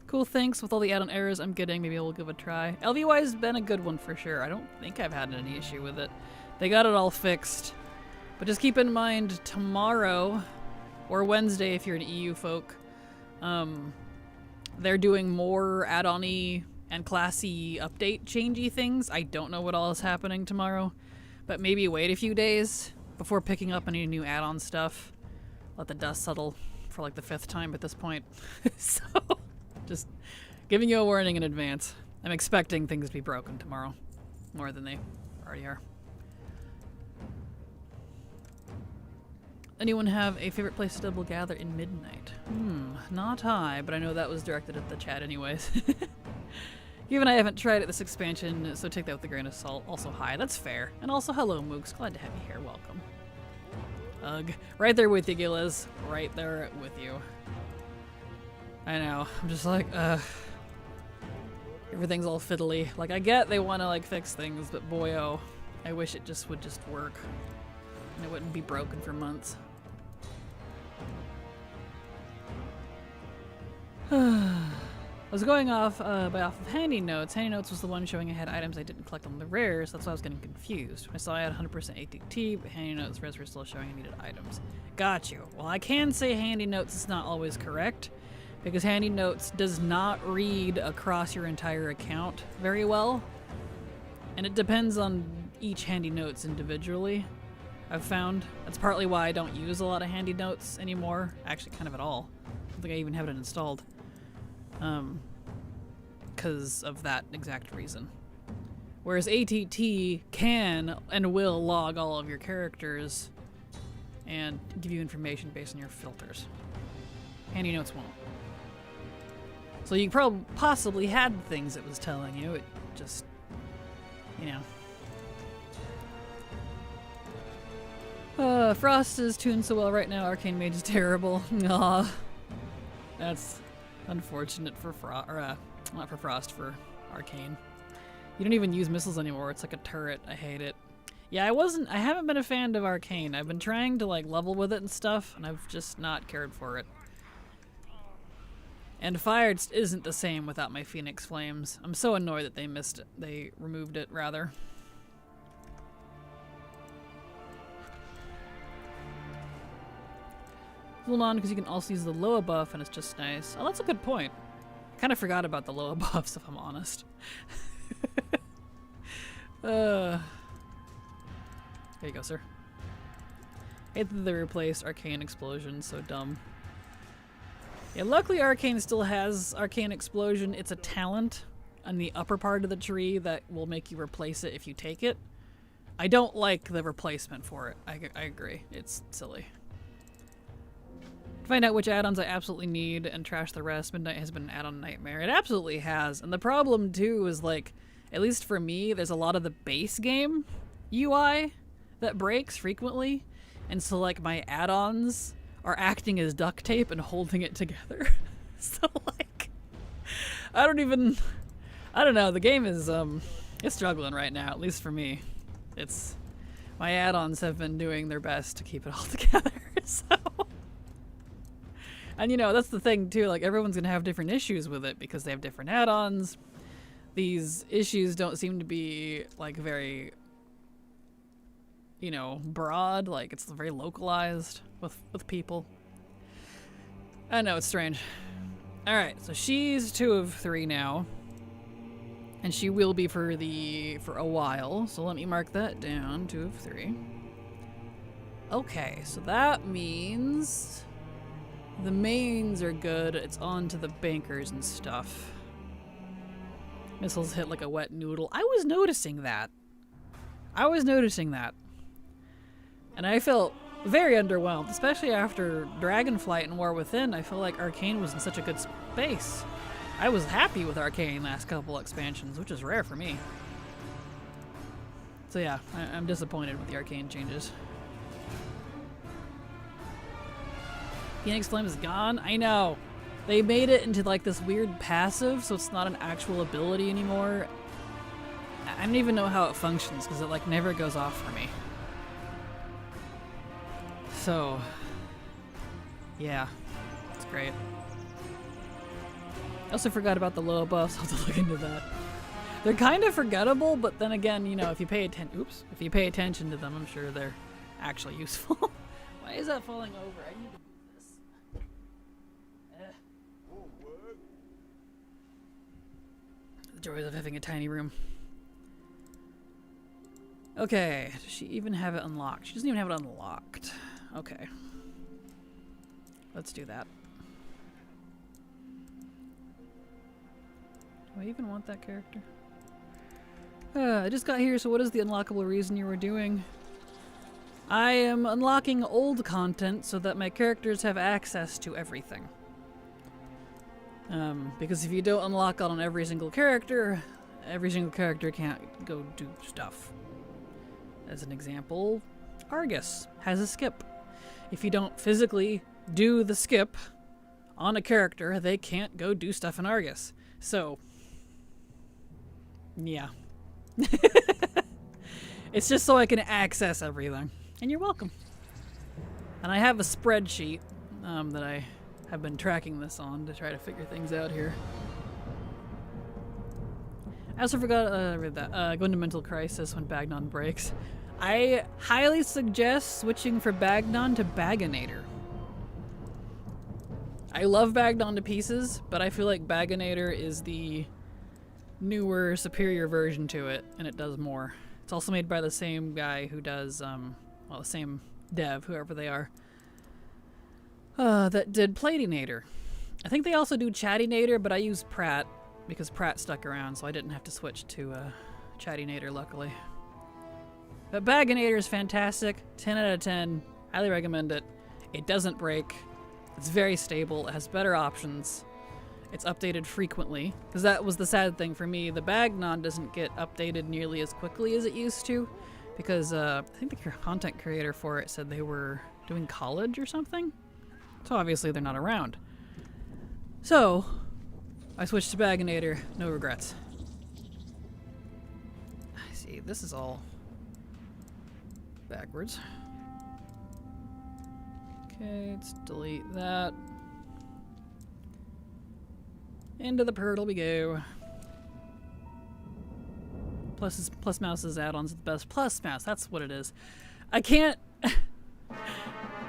Cool, thanks. With all the add-on errors I'm getting, maybe I'll give it a try. LVY has been a good one for sure. I don't think I've had any issue with it. They got it all fixed. But just keep in mind, tomorrow, or Wednesday if you're an EU folk, they're doing more add-on-y and classy update changey things. I don't know what all is happening tomorrow, but maybe wait a few days before picking up any new add-on stuff. Let the dust settle for like the 5th time at this point. So, just giving you a warning in advance. I'm expecting things to be broken tomorrow, more than they already are. Anyone have a favorite place to double gather in midnight? Not high, but I know that was directed at the chat anyways. Even I haven't tried it this expansion, so take that with a grain of salt. Also high, that's fair. And also hello Mooks, glad to have you here, welcome. Ugh, right there with you Gilliz, right there with you. I know, I'm just like, everything's all fiddly. Like I get they want to like fix things, but boy oh, I wish it just would just work. And it wouldn't be broken for months. I was going off off of Handy Notes. Handy Notes was the one showing I had items I didn't collect on the rares. That's why I was getting confused. I saw I had 100% ATT, but Handy Notes rares were still showing I needed items. Got you. Well, I can say Handy Notes is not always correct, because Handy Notes does not read across your entire account very well, and it depends on each Handy Notes individually. I've found that's partly why I don't use a lot of Handy Notes anymore. Actually, kind of at all. I don't think I even have it installed. Because of that exact reason. Whereas ATT can and will log all of your characters and give you information based on your filters. Handy Notes won't. So you probably possibly had things it was telling you. It just, you know. Frost is tuned so well right now. Arcane Mage is terrible. Aw. That's unfortunate for Frost, or not for Frost, for Arcane. You don't even use missiles anymore. It's like a turret. I hate it. Yeah, I haven't been a fan of Arcane. I've been trying to like level with it and stuff, and I've just not cared for it. And Fire isn't the same without my Phoenix Flames. I'm so annoyed that they missed it. They removed it, rather. Hold on, because you can also use the Loa buff, and it's just nice. Oh, that's a good point. I kind of forgot about the Loa buffs, if I'm honest. There you go, sir. Hate that they replaced Arcane Explosion, so dumb. Yeah, luckily Arcane still has Arcane Explosion. It's a talent on the upper part of the tree that will make you replace it if you take it. I don't like the replacement for it. I agree. It's silly. To find out which add-ons I absolutely need and trash the rest, Midnight has been an add-on nightmare. It absolutely has. And the problem, too, is, like, at least for me, there's a lot of the base game UI that breaks frequently. And so, like, my add-ons are acting as duct tape and holding it together. So, like, I don't know. The game is, it's struggling right now, at least for me. My add-ons have been doing their best to keep it all together, so... And you know, that's the thing too, like everyone's gonna have different issues with it because they have different add-ons. these issues don't seem to be like very, you know, broad. Like it's very localized with people. I know, it's strange. Alright, so she's 2 of 3 now. And she will be for a while. So let me mark that down, 2 of 3. Okay, so that means the mains are good. It's on to the bankers and stuff. Missiles hit like a wet noodle. I was noticing that. And I felt very underwhelmed, especially after Dragonflight and War Within. I feel like Arcane was in such a good space. I was happy with Arcane last couple expansions, which is rare for me. So yeah, I'm disappointed with the Arcane changes. Phoenix Flame is gone? I know. They made it into like this weird passive, so it's not an actual ability anymore. I don't even know how it functions because it like never goes off for me. So, yeah, it's great. I also forgot about the low buffs. I'll have to look into that. They're kind of forgettable, but then again, you know, if you pay attention to them, I'm sure they're actually useful. Why is that falling over? I need to move this. The joys of having a tiny room. Okay, does she even have it unlocked? She doesn't even have it unlocked. Okay. Let's do that. Do I even want that character? I just got here, so what is the unlockable reason you were doing? I am unlocking old content so that my characters have access to everything. Because if you don't unlock on every single character can't go do stuff. As an example, Argus has a skip. If you don't physically do the skip on a character, they can't go do stuff in Argus. So, yeah. It's just so I can access everything. And you're welcome. And I have a spreadsheet that I have been tracking this on to try to figure things out here. I also forgot to read that. Go into mental crisis when Bagnon breaks. I highly suggest switching for Bagnon to Baganator. I love Bagnon to pieces, but I feel like Baganator is the newer, superior version to it, and it does more. It's also made by the same guy who does, well, the same dev, whoever they are, that did Platinator. I think they also do Chattinator, but I use Pratt because Pratt stuck around, so I didn't have to switch to Chattinator, luckily. But Baganator is fantastic. 10 out of 10. Highly recommend it. It doesn't break. It's very stable. It has better options. It's updated frequently. Because that was the sad thing for me. The Bagnon doesn't get updated nearly as quickly as it used to. Because I think the content creator for it said they were doing college or something. So obviously they're not around. So I switched to Baganator. No regrets. I see. This is all backwards. Okay, let's delete that. Into the portal we go. Plus mouse's add-ons are the best. Plus mouse, that's what it is. I can't.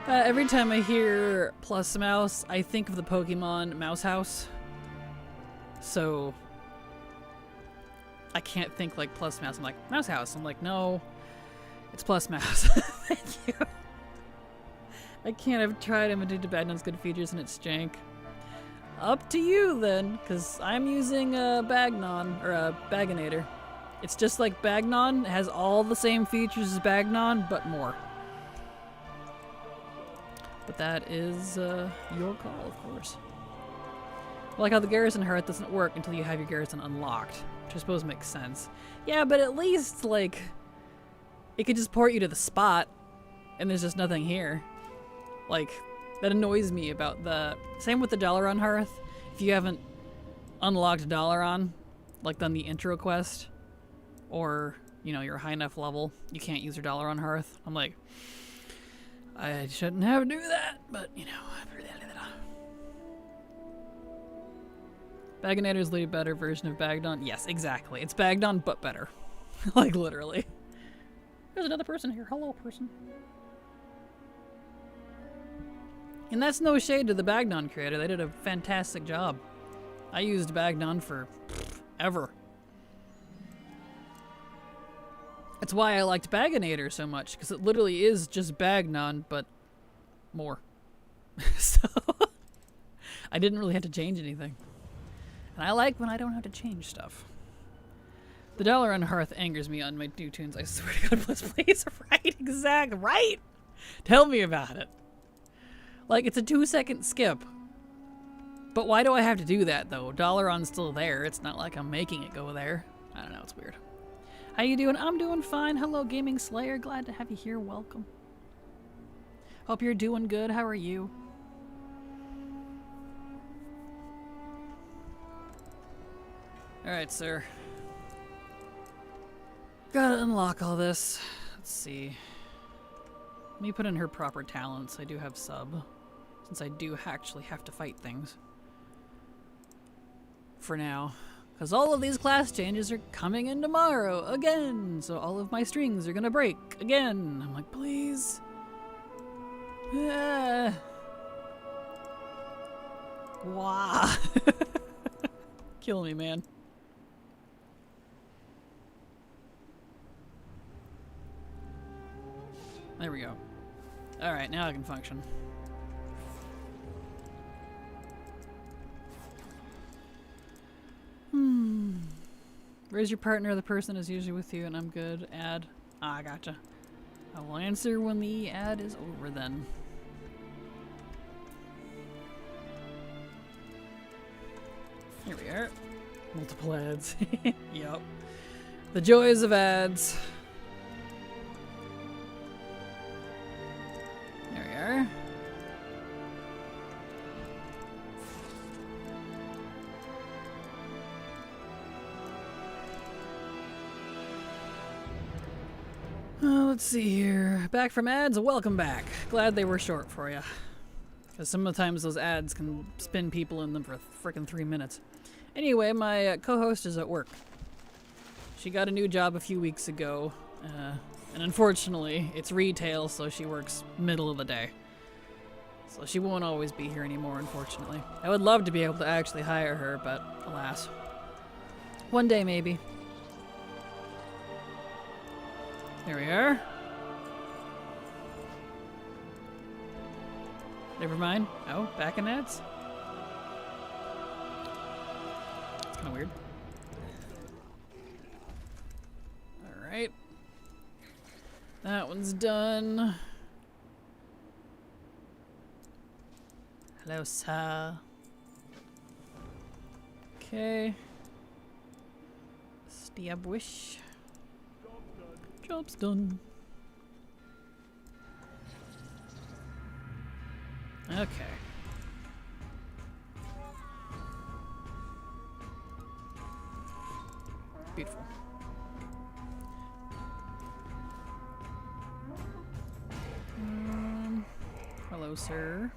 Every time I hear plus mouse, I think of the Pokemon Mouse House. So I can't think like plus mouse. I'm like, Mouse House. I'm like, no. It's plus mouse. Thank you. I can't. I've tried. I'm addicted to Bagnon's good features and it's jank. Up to you then, because I'm using a Bagnon, or a Baganator. It's just like Bagnon. It has all the same features as Bagnon, but more. But that is your call, of course. Like how the Garrison Hearth doesn't work until you have your Garrison unlocked, which I suppose makes sense. Yeah, but at least, like, it could just port you to the spot, and there's just nothing here. Like, that annoys me about the... Same with the Dalaran Hearth. If you haven't unlocked Dalaran, like done the intro quest, or, you know, you're a high enough level, you can't use your Dalaran Hearth. I'm like, I shouldn't have to do that, but, you know. Baganator's the better version of Bagdon. Yes, exactly. It's Bagdon, but better. Like, literally. There's another person here. Hello, person. And that's no shade to the Bagdon creator. They did a fantastic job. I used Bagdon for ever. That's why I liked Baganator so much, because it literally is just Bagnon, but more. So, I didn't really have to change anything. And I like when I don't have to change stuff. The dollar on hearth angers me on my new tunes. I swear to God, please. Right, exactly. Right? Tell me about it. Like, it's a 2-second skip. But why do I have to do that, though? Dalaran's still there. It's not like I'm making it go there. I don't know. It's weird. How you doing? I'm doing fine. Hello, Gaming Slayer. Glad to have you here. Welcome. Hope you're doing good. How are you? Alright, sir. Gotta unlock all this. Let's see. Let me put in her proper talents. I do have sub. Since I do actually have to fight things. For now. Because all of these class changes are coming in tomorrow again. So all of my strings are gonna break again. I'm like, please. Yeah. Wow. Kill me, man. There we go. Alright, now I can function. Where's your partner? The person is usually with you and I'm good. Ad. Ah, gotcha. I will answer when the ad is over then. Here we are. Multiple ads. Yup. The joys of ads. There we are. Let's see here. Back from ads. Welcome back. Glad they were short for you. Because sometimes those ads can spin people in them for frickin' 3 minutes. Anyway, my co-host is at work. She got a new job a few weeks ago. And unfortunately, it's retail, so she works middle of the day. So she won't always be here anymore, unfortunately. I would love to be able to actually hire her, but alas. One day, maybe. There we are. Never mind. Oh, back in ads? It's kind of weird. Alright. That one's done. Hello, sir. Okay. Stab wish. Job's done. Okay. Beautiful. Hello, sir.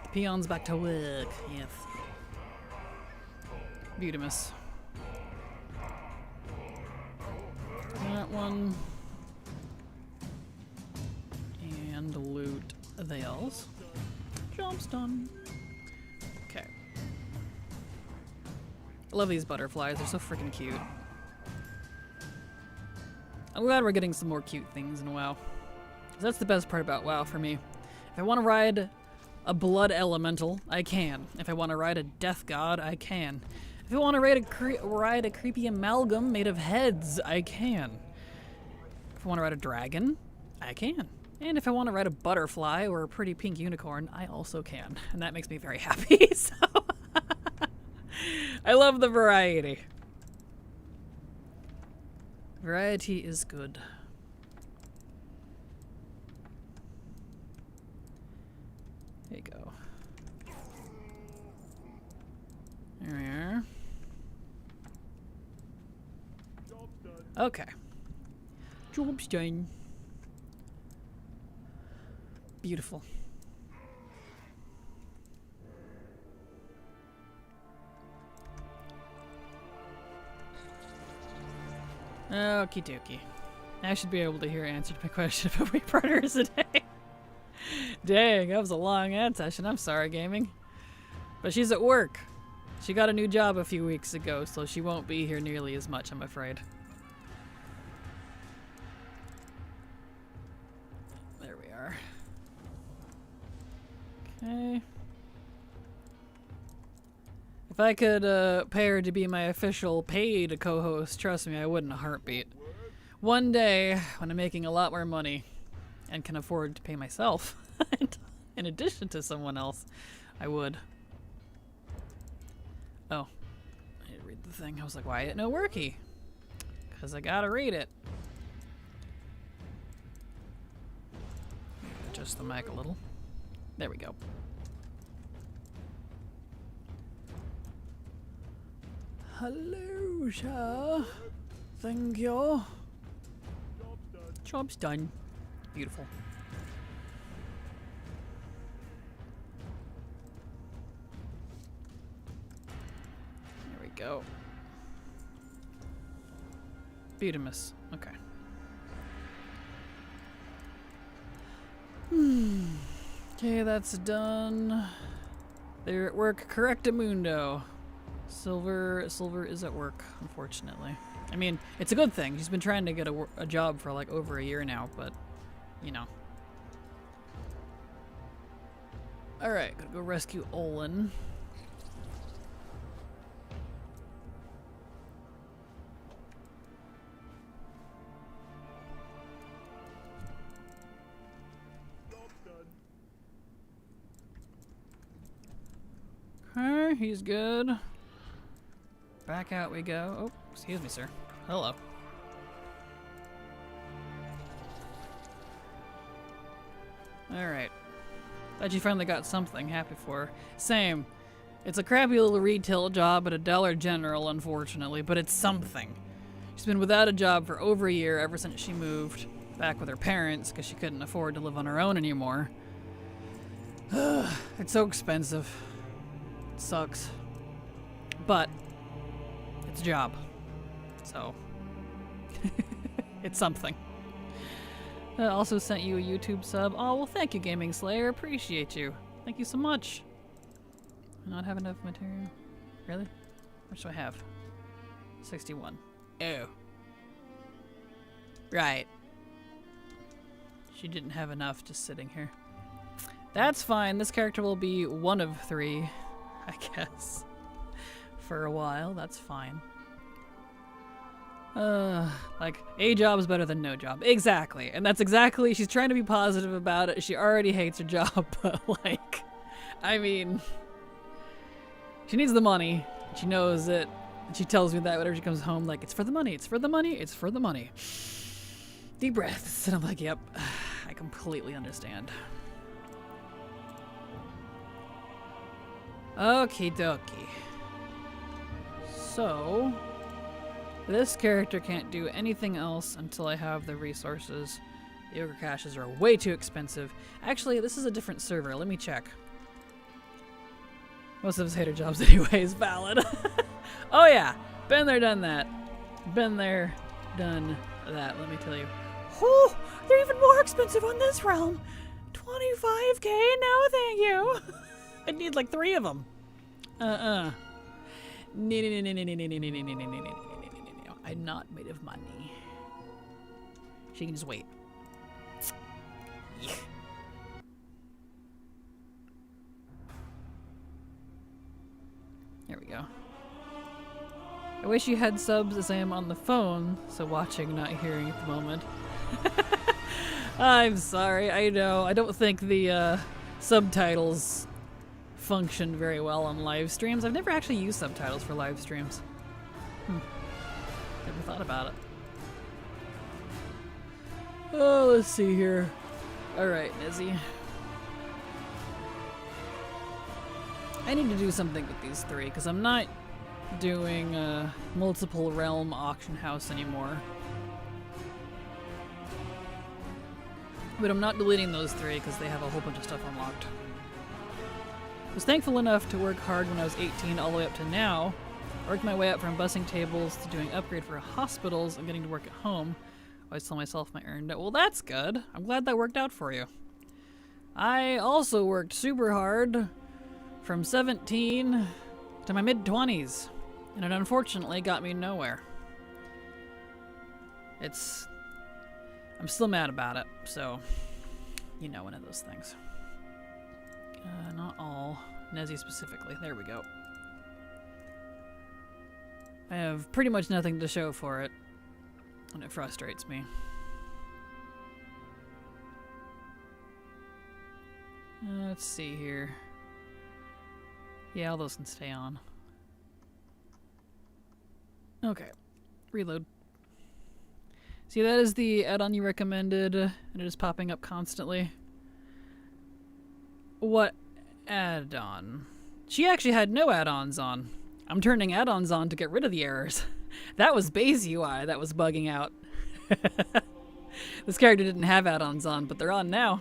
The peon's back to work. Yes. Beautimus. That one. And loot those. Job's done. Okay. I love these butterflies. They're so freaking cute. I'm glad we're getting some more cute things in WoW. 'Cause that's the best part about WoW for me. If I want to ride a blood elemental, I can. If I want to ride a death god, I can. If I want to ride a creepy amalgam made of heads, I can. If I want to ride a dragon, I can. And if I want to ride a butterfly or a pretty pink unicorn, I also can. And that makes me very happy, so... I love the variety. Variety is good. There you go. There we are. Okay. Job's done. Beautiful. Okie dokie. I should be able to hear answer to my question about reporters today. Dang, that was a long ad session. I'm sorry, gaming. But she's at work. She got a new job a few weeks ago, so she won't be here nearly as much, I'm afraid. There we are. Okay. If I could pay her to be my official paid co-host, trust me, I would in a heartbeat. One day, when I'm making a lot more money and can afford to pay myself, in addition to someone else, I would. Oh, I didn't read the thing. I was like, why ain't no worky? Because I gotta read it. Adjust the mic a little. There we go. Hello, sir. Thank you. Job's done. Beautiful. There we go. Butamus. Okay. Okay, that's done. They're at work. Correctamundo. Silver is at work, unfortunately. I mean, it's a good thing. She's been trying to get a job for like over a year now, but, you know. Alright, gotta go rescue Olin. Okay, he's good. Back out we go. Oh, excuse me, sir. Hello. Alright. Glad you finally got something. Happy for her. Same. It's a crappy little retail job at a Dollar General, unfortunately, but it's something. She's been without a job for over a year ever since she moved back with her parents because she couldn't afford to live on her own anymore. It's so expensive. It sucks. But it's a job. So it's something. I also sent you a YouTube sub. Oh, well, thank you, Gaming Slayer. Appreciate you. Thank you so much. I not have enough material. Really? How much do I have? 61. Oh. Right. She didn't have enough just sitting here. That's fine. This character will be one of 3, I guess. For a while. That's fine. Like, a job is better than no job. Exactly. And that's exactly, she's trying to be positive about it. She already hates her job, but like, I mean, she needs the money. She knows it. And she tells me that whenever she comes home, like, it's for the money, it's for the money, it's for the money. Deep breaths. And I'm like, yep, I completely understand. Okie dokie. So, this character can't do anything else until I have the resources. The ogre caches are way too expensive. Actually, this is a different server. Let me check. Most of us hate our jobs anyways. Valid. Oh yeah. Been there, done that. Been there, done that. Let me tell you. Oh, they're even more expensive on this realm. 25k? No, thank you. I need like 3 of them. No. I'm not made of money. She can just wait. Yeah. There we go. I wish you had subs as I am on the phone, so watching, not hearing at the moment. I'm sorry, I know. I don't think the subtitles function very well on live streams. I've never actually used subtitles for live streams. Never thought about it. Oh, let's see here. Alright, Nizzy. I need to do something with these 3, because I'm not doing multiple realm auction house anymore. But I'm not deleting those 3 because they have a whole bunch of stuff unlocked. I was thankful enough to work hard when I was 18 all the way up to now I worked my way up from bussing tables to doing upgrade for hospitals and getting to work at home. I always tell myself I earned it. Well, that's good. I'm glad that worked out for you. I also worked super hard from 17 to my mid-20s, and it unfortunately got me nowhere. I'm still mad about it, so, you know, one of those things. Not all. Nezzy specifically. There we go. I have pretty much nothing to show for it, and it frustrates me. Let's see here. Yeah, all those can stay on. Okay. Reload. See, that is the add-on you recommended, and it is popping up constantly. What add-on? She actually had no add-ons on. I'm turning add-ons on to get rid of the errors. That was base UI that was bugging out. This character didn't have add-ons on, but they're on now.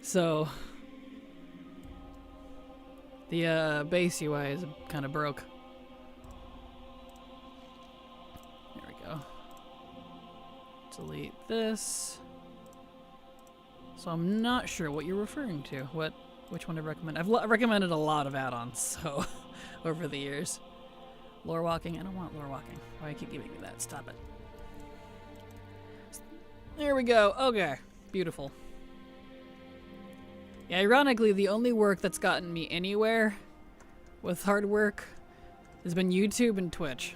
So the base UI is kind of broke. There we go. Delete this. So I'm not sure what you're referring to. Which one to recommend? I've recommended a lot of add-ons, so over the years. Lore walking. I don't want lore walking. Why do I keep giving me that? Stop it. There we go. Okay. Beautiful. Yeah, ironically, the only work that's gotten me anywhere with hard work has been YouTube and Twitch.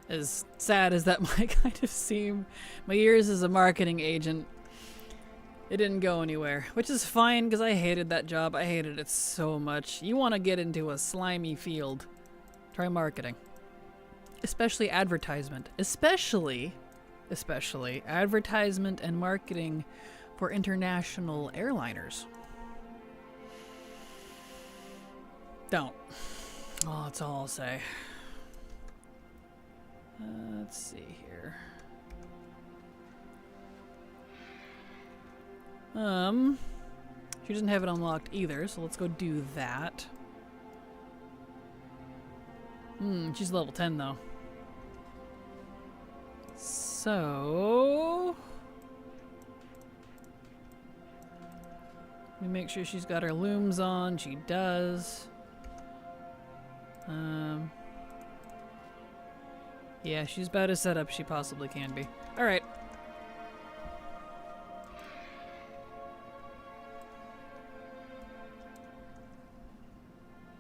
As sad as that might kind of seem, my years as a marketing agent, it didn't go anywhere, which is fine because I hated that job. I hated it so much. You want to get into a slimy field, try marketing. Especially advertisement. Especially advertisement and marketing for international airliners. Don't. Oh, that's all I'll say. Let's see here. She doesn't have it unlocked either, so let's go do that. She's level 10 though. So let me make sure she's got her looms on. She does. Yeah, she's about as set up as she possibly can be. Alright.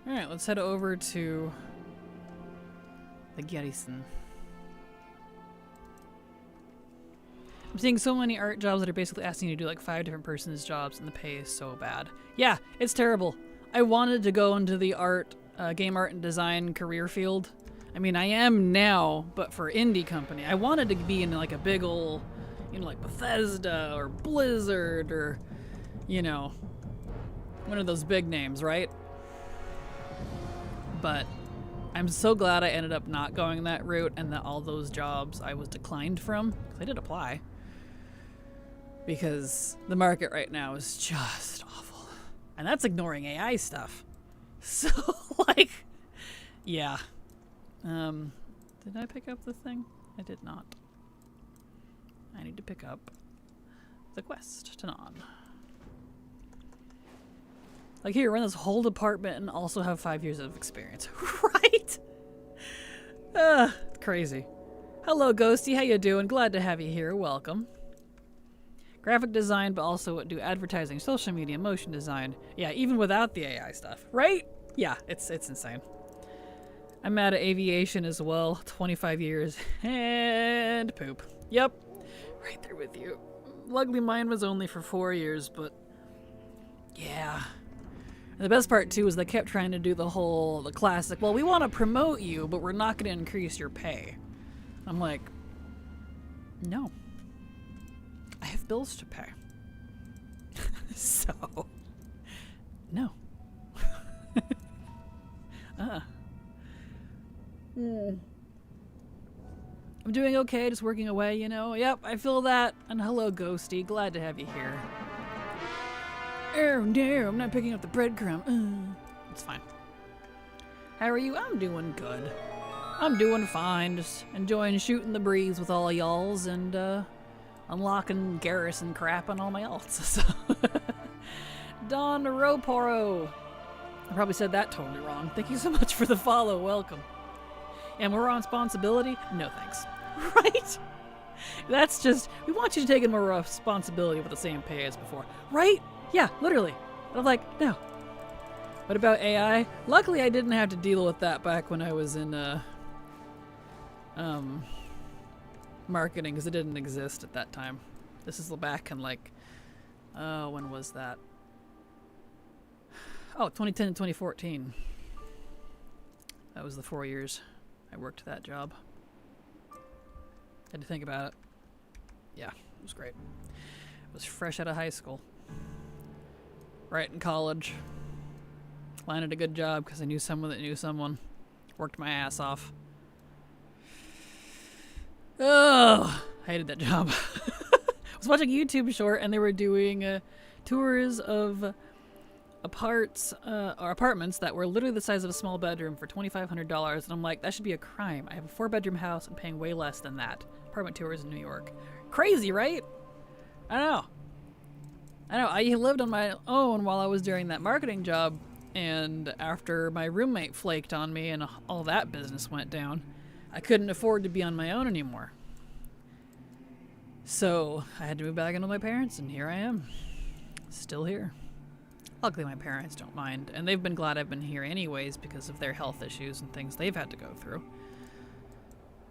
Alright, let's head over to the garrison. I'm seeing so many art jobs that are basically asking you to do like 5 different person's jobs, and the pay is so bad. Yeah, it's terrible. I wanted to go into the art, game art and design career field. I mean, I am now, but for indie company. I wanted to be in like a big ol', you know, like Bethesda or Blizzard or, you know, one of those big names, right? But I'm so glad I ended up not going that route and that all those jobs I was declined from, because I did apply. Because the market right now is just awful. And that's ignoring AI stuff. So, like, yeah. Did I pick up the thing? I did not. I need to pick up the quest to Non. Like, here, run this whole department and also have 5 years of experience. Right? Crazy. Hello, Ghosty. How you doing? Glad to have you here. Welcome. Graphic design, but also do advertising, social media, motion design. Yeah, even without the AI stuff. Right? Yeah, it's insane. I'm mad at aviation as well. 25 years and poop. Yep. Right there with you. Luckily mine was only for 4 years, but yeah. And the best part too is they kept trying to do the classic, well, we want to promote you, but we're not going to increase your pay. I'm like, no. I have bills to pay. So, no. I'm doing okay, just working away, you know? Yep, I feel that. And hello, Ghosty. Glad to have you here. Oh, no, I'm not picking up the breadcrumb. It's fine. How are you? I'm doing good. I'm doing fine. Just enjoying shooting the breeze with all y'alls and unlocking garrison crap on all my alts. So Don Roporo. I probably said that totally wrong. Thank you so much for the follow. Welcome. And we're on responsibility? No thanks. Right? That's just, we want you to take in more responsibility with the same pay as before. Right? Yeah, literally. I'm like, no. What about AI? Luckily, I didn't have to deal with that back when I was in marketing, because it didn't exist at that time. This is back in like, when was that? Oh, 2010 and 2014. That was the 4 years I worked that job. Had to think about it. Yeah, it was great. I was fresh out of high school. Right in college. Landed a good job because I knew someone that knew someone. Worked my ass off. Oh, I hated that job. I was watching a YouTube short and they were doing tours of apartments that were literally the size of a small bedroom for $2,500, and I'm like, that should be a crime. I have a 4-bedroom house and paying way less than that. Apartment tours in New York. Crazy, right? I know. I lived on my own while I was doing that marketing job, and after my roommate flaked on me and all that business went down, I couldn't afford to be on my own anymore. So I had to move back in with my parents, and here I am. Still here. Luckily, my parents don't mind, and they've been glad I've been here anyways because of their health issues and things they've had to go through.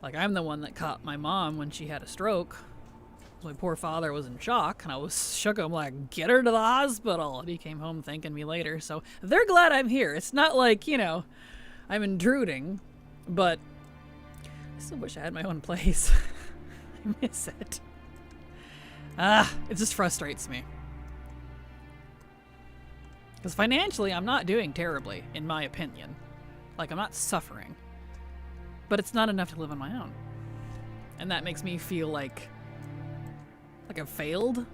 Like, I'm the one that caught my mom when she had a stroke. My poor father was in shock, and I was shook. I'm like, get her to the hospital. And he came home thanking me later, so they're glad I'm here. It's not like, I'm intruding, but I still wish I had my own place. I miss it. It just frustrates me. Because financially, I'm not doing terribly, in my opinion. Like, I'm not suffering. But it's not enough to live on my own. And that makes me feel like I've failed.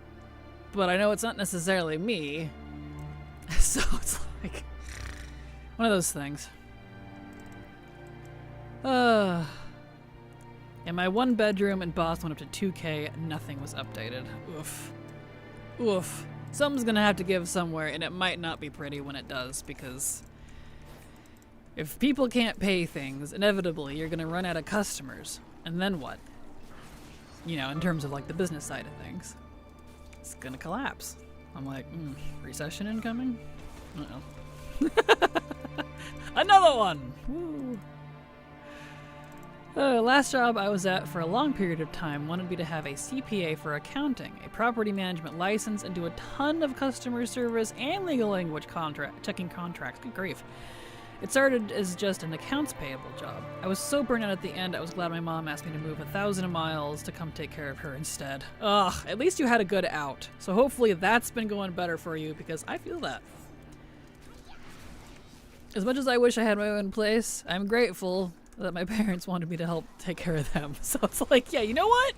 But I know it's not necessarily me. So it's like one of those things. And my 1-bedroom in Boston went up to $2K. Nothing was updated. Oof. Oof. Something's gonna have to give somewhere, and it might not be pretty when it does, because if people can't pay things, inevitably you're gonna run out of customers. And then what? In terms of like the business side of things. It's gonna collapse. I'm like, recession incoming? Uh-oh. Another one! Woo. Last job I was at for a long period of time wanted me to have a CPA for accounting, a property management license, and do a ton of customer service and legal language checking contracts. Good grief. It started as just an accounts payable job. I was so burnt out at the end, I was glad my mom asked me to move 1,000 miles to come take care of her instead. Ugh, at least you had a good out. So hopefully that's been going better for you, because I feel that. As much as I wish I had my own place, I'm grateful that my parents wanted me to help take care of them. So it's like, yeah, you know what?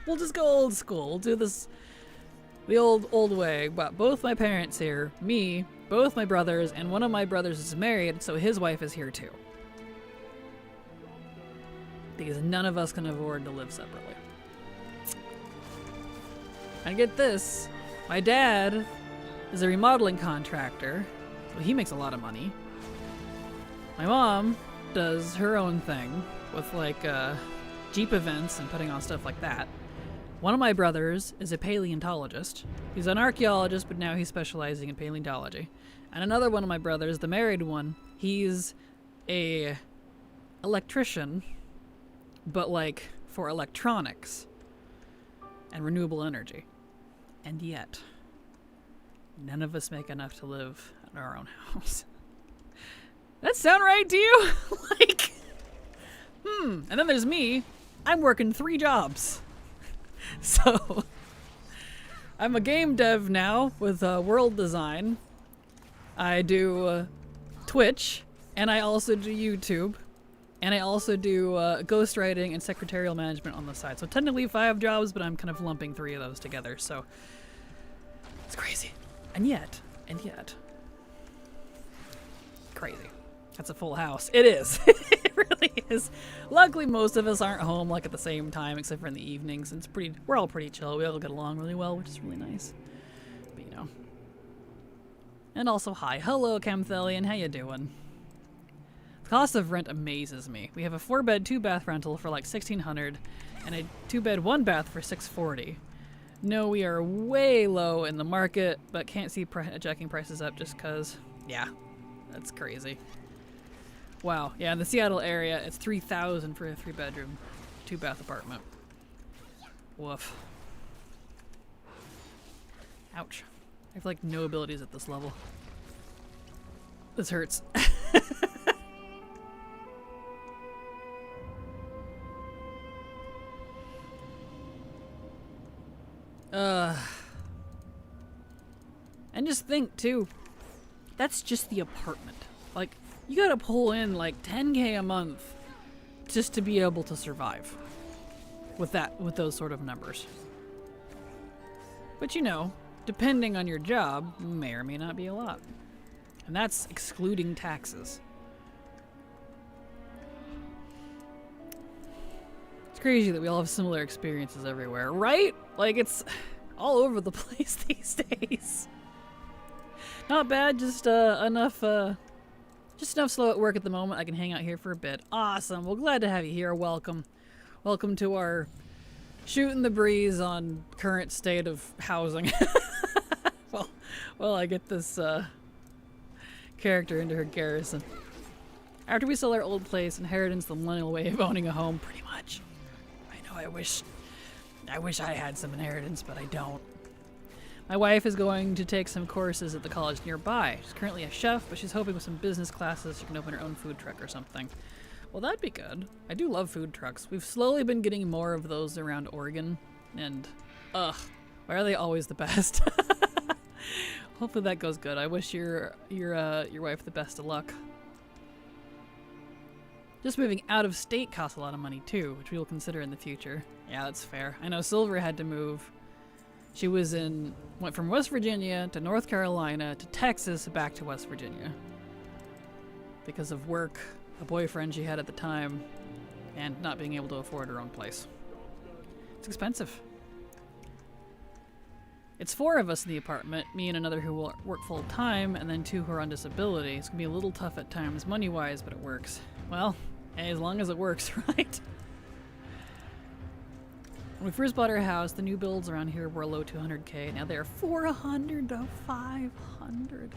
We'll just go old school. We'll do this the old way. But both my parents here, me, both my brothers, and one of my brothers is married, so his wife is here too. Because none of us can afford to live separately. And get this, my dad is a remodeling contractor, so he makes a lot of money. My mom does her own thing with like Jeep events and putting on stuff like that. One of my brothers is a paleontologist. He's an archaeologist, but now he's specializing in paleontology. And another one of my brothers, the married one, he's a electrician, but like for electronics and renewable energy. And yet, none of us make enough to live in our own house. That sound right to you? Like, And then there's me. I'm working 3 jobs. So, I'm a game dev now with world design. I do Twitch, and I also do YouTube, and I also do ghostwriting and secretarial management on the side. So technically 5 jobs, but I'm kind of lumping 3 of those together. So, it's crazy. And yet, crazy. That's a full house. It is. It really is. Luckily, most of us aren't home like at the same time, except for in the evenings. And we're all pretty chill. We all get along really well, which is really nice. But you know. And also, hi. Hello, Camthelian. How you doing? The cost of rent amazes me. We have a 4-bed, 2-bath rental for like $1,600 and a 2-bed, 1-bath for $640. No, we are way low in the market, but can't see jacking prices up just because, yeah, that's crazy. Wow, yeah, in the Seattle area, it's $3,000 for a 3-bedroom, 2-bath apartment. Woof. Ouch. I have like no abilities at this level. This hurts. And just think too, that's just the apartment. Like, you gotta pull in like $10K a month just to be able to survive with those sort of numbers. But you know, depending on your job, may or may not be a lot. And that's excluding taxes. It's crazy that we all have similar experiences everywhere, right? Like, it's all over the place these days. Not bad, just enough slow at work at the moment. I can hang out here for a bit. Awesome. Well, glad to have you here. Welcome. Welcome to our shooting the breeze on current state of housing. well, I get this character into her garrison. After we sell our old place, inheritance the millennial way of owning a home, pretty much. I know, I wish I had some inheritance, but I don't. My wife is going to take some courses at the college nearby. She's currently a chef, but she's hoping with some business classes she can open her own food truck or something. Well, that'd be good. I do love food trucks. We've slowly been getting more of those around Oregon, and ugh, why are they always the best? Hopefully that goes good. I wish your wife the best of luck. Just moving out of state costs a lot of money too, which we will consider in the future. Yeah, that's fair. I know Silver had to move. She went from West Virginia to North Carolina to Texas back to West Virginia because of work, a boyfriend she had at the time, and not being able to afford her own place. It's expensive. It's 4 of us in the apartment, me and another who will work full time, and then 2 who are on disability. It's gonna be a little tough at times money-wise, but it works. Well, hey, as long as it works, right? When we first bought our house, the new builds around here were low 200K. Now they're 400 to 500.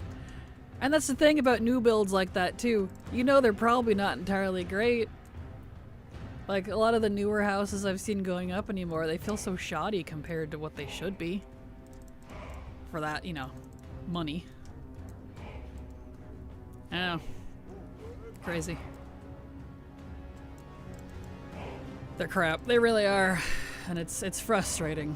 And that's the thing about new builds like that too. You know they're probably not entirely great. Like a lot of the newer houses I've seen going up anymore, they feel so shoddy compared to what they should be. For that, you know, money. I don't know. Crazy. They're crap. They really are. And it's frustrating.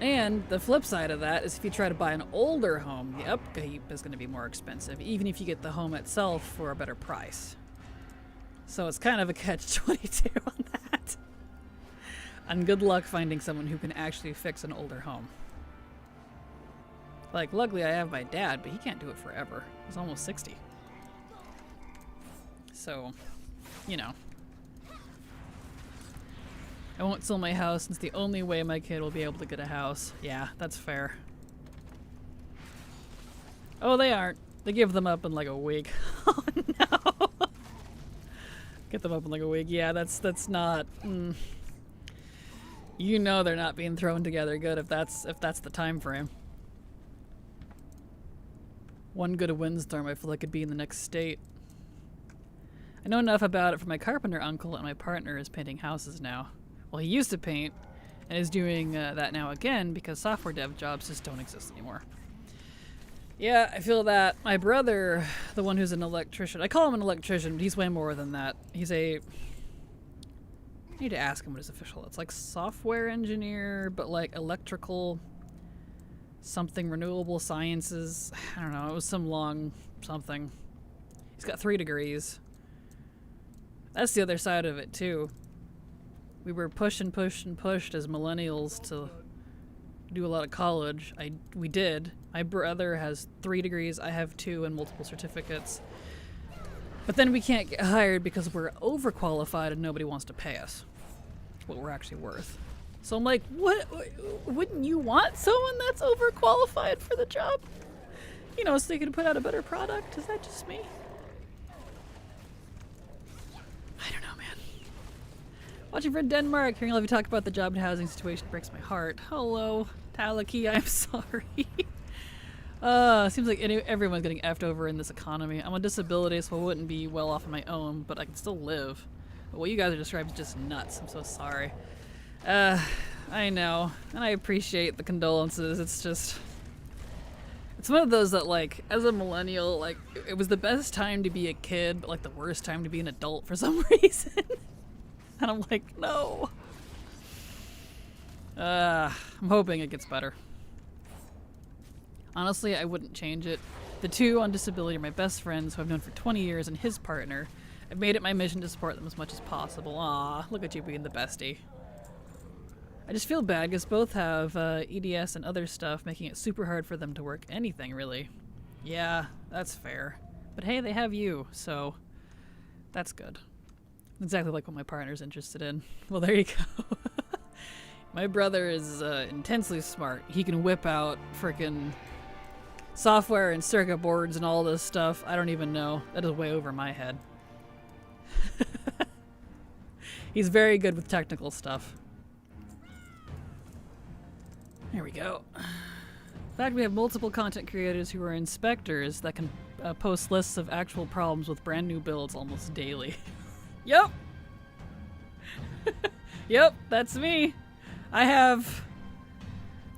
And the flip side of that is if you try to buy an older home, the upkeep is going to be more expensive, even if you get the home itself for a better price. So it's kind of a catch-22 on that. And good luck finding someone who can actually fix an older home. Like, luckily I have my dad, but he can't do it forever. He's almost 60. So, you know. I won't sell my house since the only way my kid will be able to get a house. Yeah, that's fair. Oh, they aren't. They give them up in like a week. Oh no! Get them up in like a week. Yeah, that's not. You know they're not being thrown together good if that's the time frame. One good windstorm, I feel like it'd be in the next state. I know enough about it from my carpenter uncle, and my partner is painting houses now. Well, he used to paint, and is doing that now again because software dev jobs just don't exist anymore. Yeah, I feel that. My brother, the one who's an electrician, I call him an electrician, but he's way more than that. He's I need to ask him what his official. It's like software engineer, but like electrical something, renewable sciences. I don't know. It was some long something. He's got 3 degrees. That's the other side of it too. We were pushed as millennials to do a lot of college. We did. My brother has 3 degrees, I have 2 and multiple certificates. But then we can't get hired because we're overqualified and nobody wants to pay us what we're actually worth. So I'm like, what? Wouldn't you want someone that's overqualified for the job? You know, so they can put out a better product? Is that just me? I don't know, man. Watching from Denmark, hearing all of you talk about the job and housing situation breaks my heart. Hello, Talaki, I'm sorry. Seems like everyone's getting effed over in this economy. I'm on disability, so I wouldn't be well off on my own, but I can still live. But what you guys are describing is just nuts. I'm so sorry. I know, and I appreciate the condolences. It's just... It's one of those that, like, as a millennial, like, it was the best time to be a kid, but, like, the worst time to be an adult for some reason. And I'm like, no. I'm hoping it gets better. Honestly, I wouldn't change it. The 2 on disability are my best friends who I've known for 20 years and his partner. I've made it my mission to support them as much as possible. Aw, look at you being the bestie. I just feel bad because both have EDS and other stuff, making it super hard for them to work anything, really. Yeah, that's fair. But hey, they have you, so that's good. Exactly like what my partner's interested in. Well, there you go. My brother is intensely smart. He can whip out frickin' software and circuit boards and all this stuff. I don't even know. That is way over my head. He's very good with technical stuff. There we go. In fact, we have multiple content creators who are inspectors that can post lists of actual problems with brand new builds almost daily. Yep. Yep, that's me. I have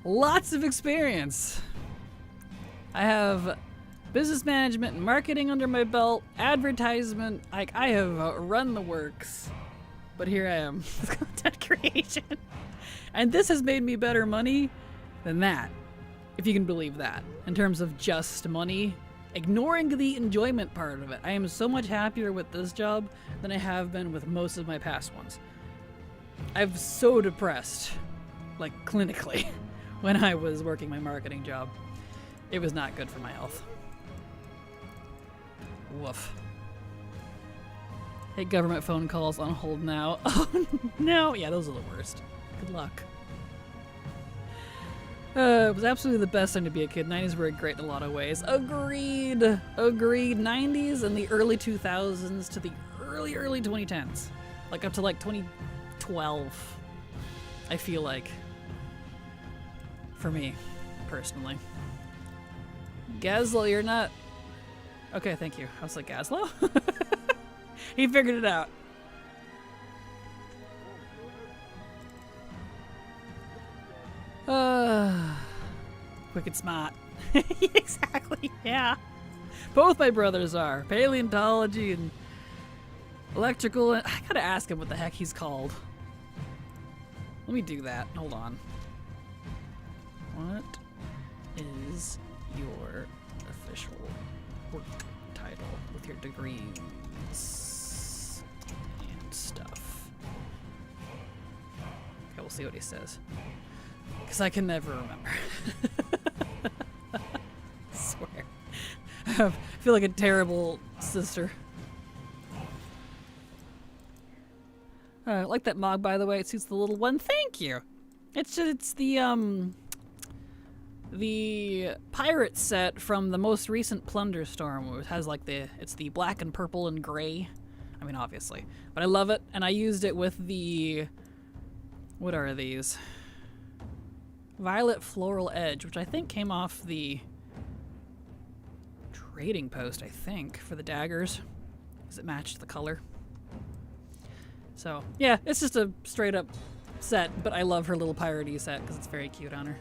lots of experience. I have business management and marketing under my belt, advertisement. Like, I have run the works. But here I am with content creation. And this has made me better money than that, if you can believe that, in terms of just money. Ignoring the enjoyment part of it, I am so much happier with this job than I have been with most of my past ones. I'm so depressed, like clinically, when I was working my marketing job. It was not good for my health. Woof. Hey, government phone calls on hold now. Oh no! Yeah, those are the worst. Good luck. It was absolutely the best time to be a kid. 90s were great in a lot of ways. Agreed. Agreed. 90s and the early 2000s to the early 2010s. Like up to like 2012. I feel like. For me, personally. Gazlo, you're not... Okay, thank you. I was like, Gazlo? He figured it out. Quick and smart. Exactly, yeah. Both my brothers are. Paleontology and electrical. I gotta ask him what the heck he's called. Let me do that. Hold on. What is your official work title with your degrees and stuff? Okay, we'll see what he says. Because I can never remember. I swear. I feel like a terrible sister. I like that mog, by the way. It suits the little one. Thank you. It's the pirate set from the most recent Plunder Storm, where it has like it's the black and purple and gray. I mean, obviously, but I love it, and I used it with the, what are these? Violet Floral Edge, which I think came off the trading post, I think, for the daggers, because it matched the color. So, yeah, it's just a straight up set, but I love her little piratey set because it's very cute on her.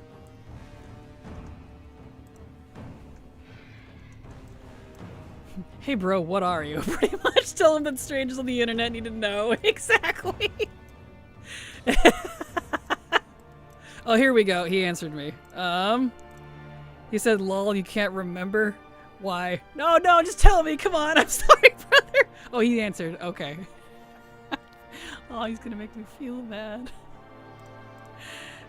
Hey bro, what are you? Pretty much tell him that strangers on the internet need to know. Exactly. Oh, here we go. He answered me. He said, lol, you can't remember? Why? No, just tell me. Come on. I'm sorry, brother. Oh, he answered. Okay. Oh, he's gonna make me feel bad.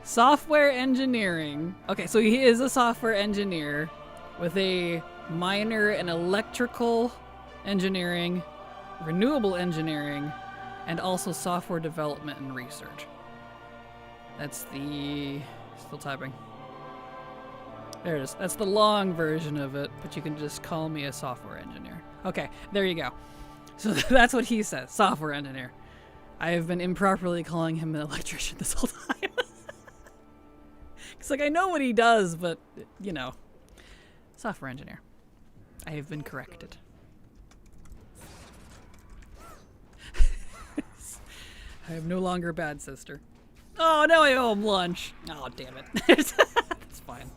Software engineering. Okay, so he is a software engineer with a minor in electrical engineering, renewable engineering, and also software development and research. That's the... Still typing. There it is. That's the long version of it, but you can just call me a software engineer. Okay, there you go. So that's what he says, software engineer. I have been improperly calling him an electrician this whole time. It's like, I know what he does, but, you know. Software engineer. I have been corrected. I am no longer a bad sister. Oh, now I owe him lunch. Oh, damn it. It's fine.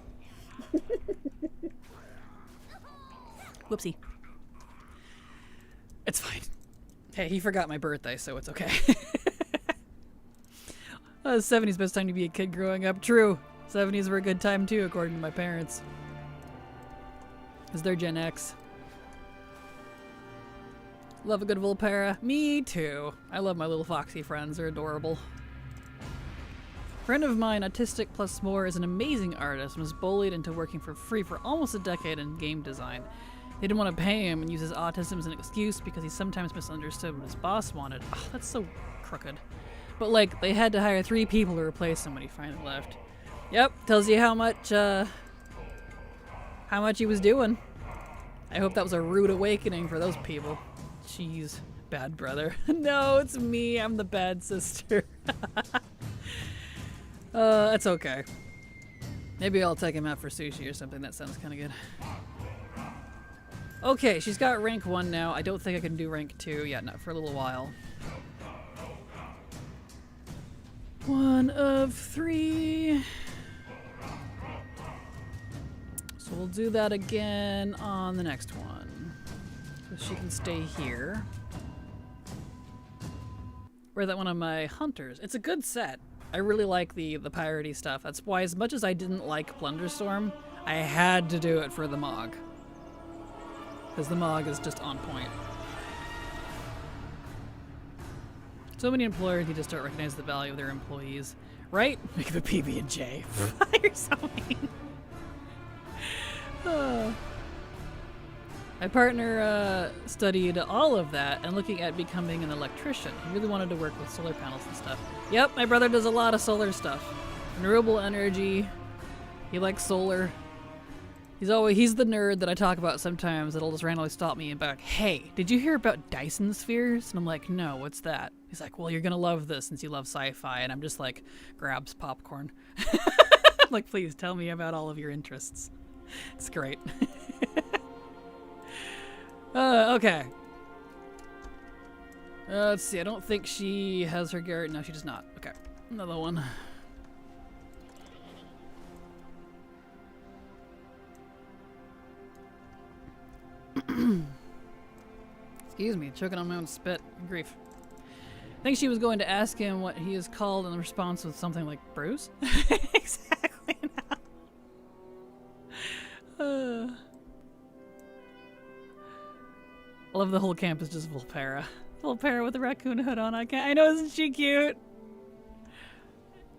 Whoopsie. It's fine. Hey, he forgot my birthday, so it's okay. 70s best time to be a kid growing up. True. 70s were a good time too, according to my parents. Because they're Gen X. Love a good Volpera. Me too. I love my little foxy friends. They're adorable. Friend of mine, Autistic Plus More, is an amazing artist and was bullied into working for free for almost a decade in game design. They didn't want to pay him and use his autism as an excuse because he sometimes misunderstood what his boss wanted. Oh, that's so crooked. But like, they had to hire 3 people to replace him when he finally left. Yep, tells you how much he was doing. I hope that was a rude awakening for those people. Jeez, bad brother. No, it's me. I'm the bad sister. That's okay. Maybe I'll take him out for sushi or something. That sounds kind of good. Okay, she's got rank 1 now. I don't think I can do rank 2 yet, not for a little while. 1 of 3. So we'll do that again on the next one. So she can stay here. Or that one of my hunters. It's a good set. I really like the piratey stuff. That's why, as much as I didn't like Plunderstorm, I had to do it for the Mog. Because the Mog is just on point. So many employers need to start recognizing the value of their employees. Right? Make the PB&J. You're so mean. My partner studied all of that and looking at becoming an electrician. He really wanted to work with solar panels and stuff. Yep, my brother does a lot of solar stuff. Renewable energy. He likes solar. He's the nerd that I talk about sometimes that'll just randomly stop me and be like, hey, did you hear about Dyson spheres? And I'm like, no, what's that? He's like, well, you're gonna love this since you love sci-fi. And I'm just like, grabs popcorn. I'm like, please tell me about all of your interests. It's great. Okay. Let's see, I don't think she has her garret. No, she does not. Okay, another one. Excuse me, choking on my own spit. Grief. I think she was going to ask him what he is called in response with something like Bruce. Exactly now. I love the whole camp is just Volpera. Volpera with a raccoon hood on. I know, isn't she cute?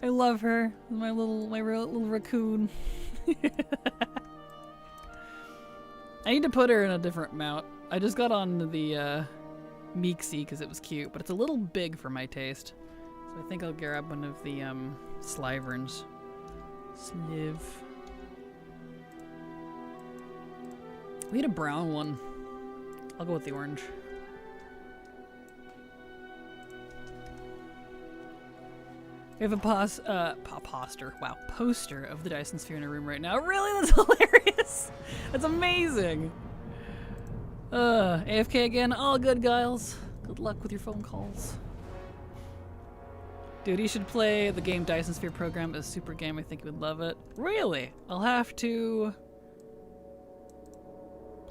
I love her. My little raccoon. I need to put her in a different mount. I just got on the Meeksy because it was cute, but it's a little big for my taste. So I think I'll grab one of the Sliverns. Sliv. We need a brown one. I'll go with the orange. We have a poster. Wow, poster of the Dyson Sphere in a room right now. Really? That's hilarious. That's amazing. AFK again. All good, Giles. Good luck with your phone calls. Dude, you should play the game Dyson Sphere program as super game. I think you would love it. Really? I'll have to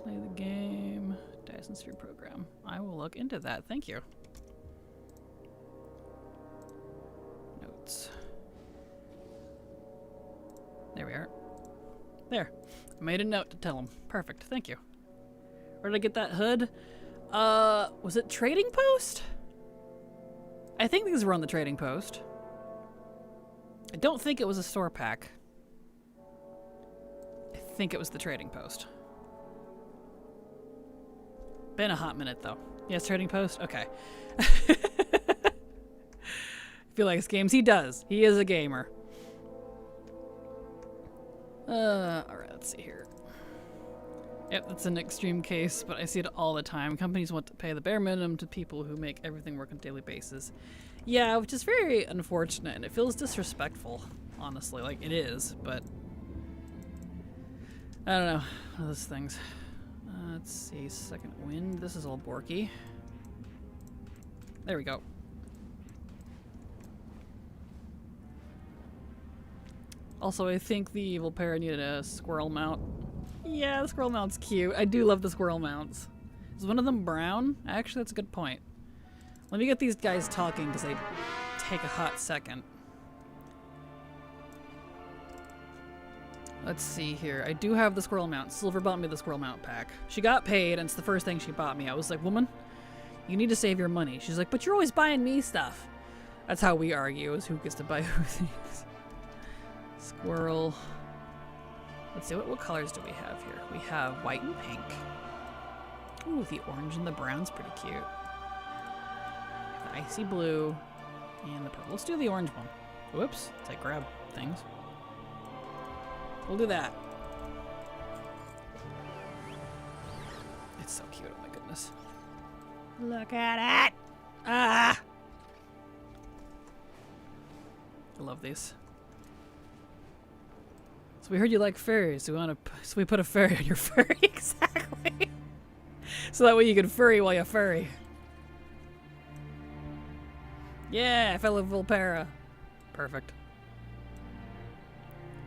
play the game Dyson Sphere program. I will look into that. Thank you. Notes. There we are. There. I made a note to tell him. Perfect. Thank you. Where did I get that hood? Was it Trading Post? I think these were on the Trading Post. I don't think it was a store pack. I think it was the trading post. Been a hot minute though. Yes, trading post? Okay. Feel like it's games. He does. He is a gamer. Alright, let's see here. Yep, that's an extreme case, but I see it all the time. Companies want to pay the bare minimum to people who make everything work on a daily basis. Yeah, which is very unfortunate, and it feels disrespectful, honestly. Like, it is, but... I don't know. One of those things. Let's see, second wind. This is all Borky. There we go. Also, I think the evil pair needed a squirrel mount. Yeah, the squirrel mount's cute. I do love the squirrel mounts. Is one of them brown? Actually, that's a good point. Let me get these guys talking because they take a hot second. Let's see here. I do have the squirrel mount. Silver bought me the squirrel mount pack. She got paid, and it's the first thing she bought me. I was like, woman, you need to save your money. She's like, but you're always buying me stuff. That's how we argue, is who gets to buy who things. Squirrel. Let's see, what colors do we have here? We have white and pink. Ooh, the orange and the brown's pretty cute. The icy blue and the purple. Let's do the orange one. Whoops, it's like grab things. We'll do that. It's so cute, oh my goodness. Look at it! Ah! I love these. So we heard you like furries. So we put a furry on your furry. Exactly. So that way you can furry while you furry. Yeah, fellow Volpera. Perfect.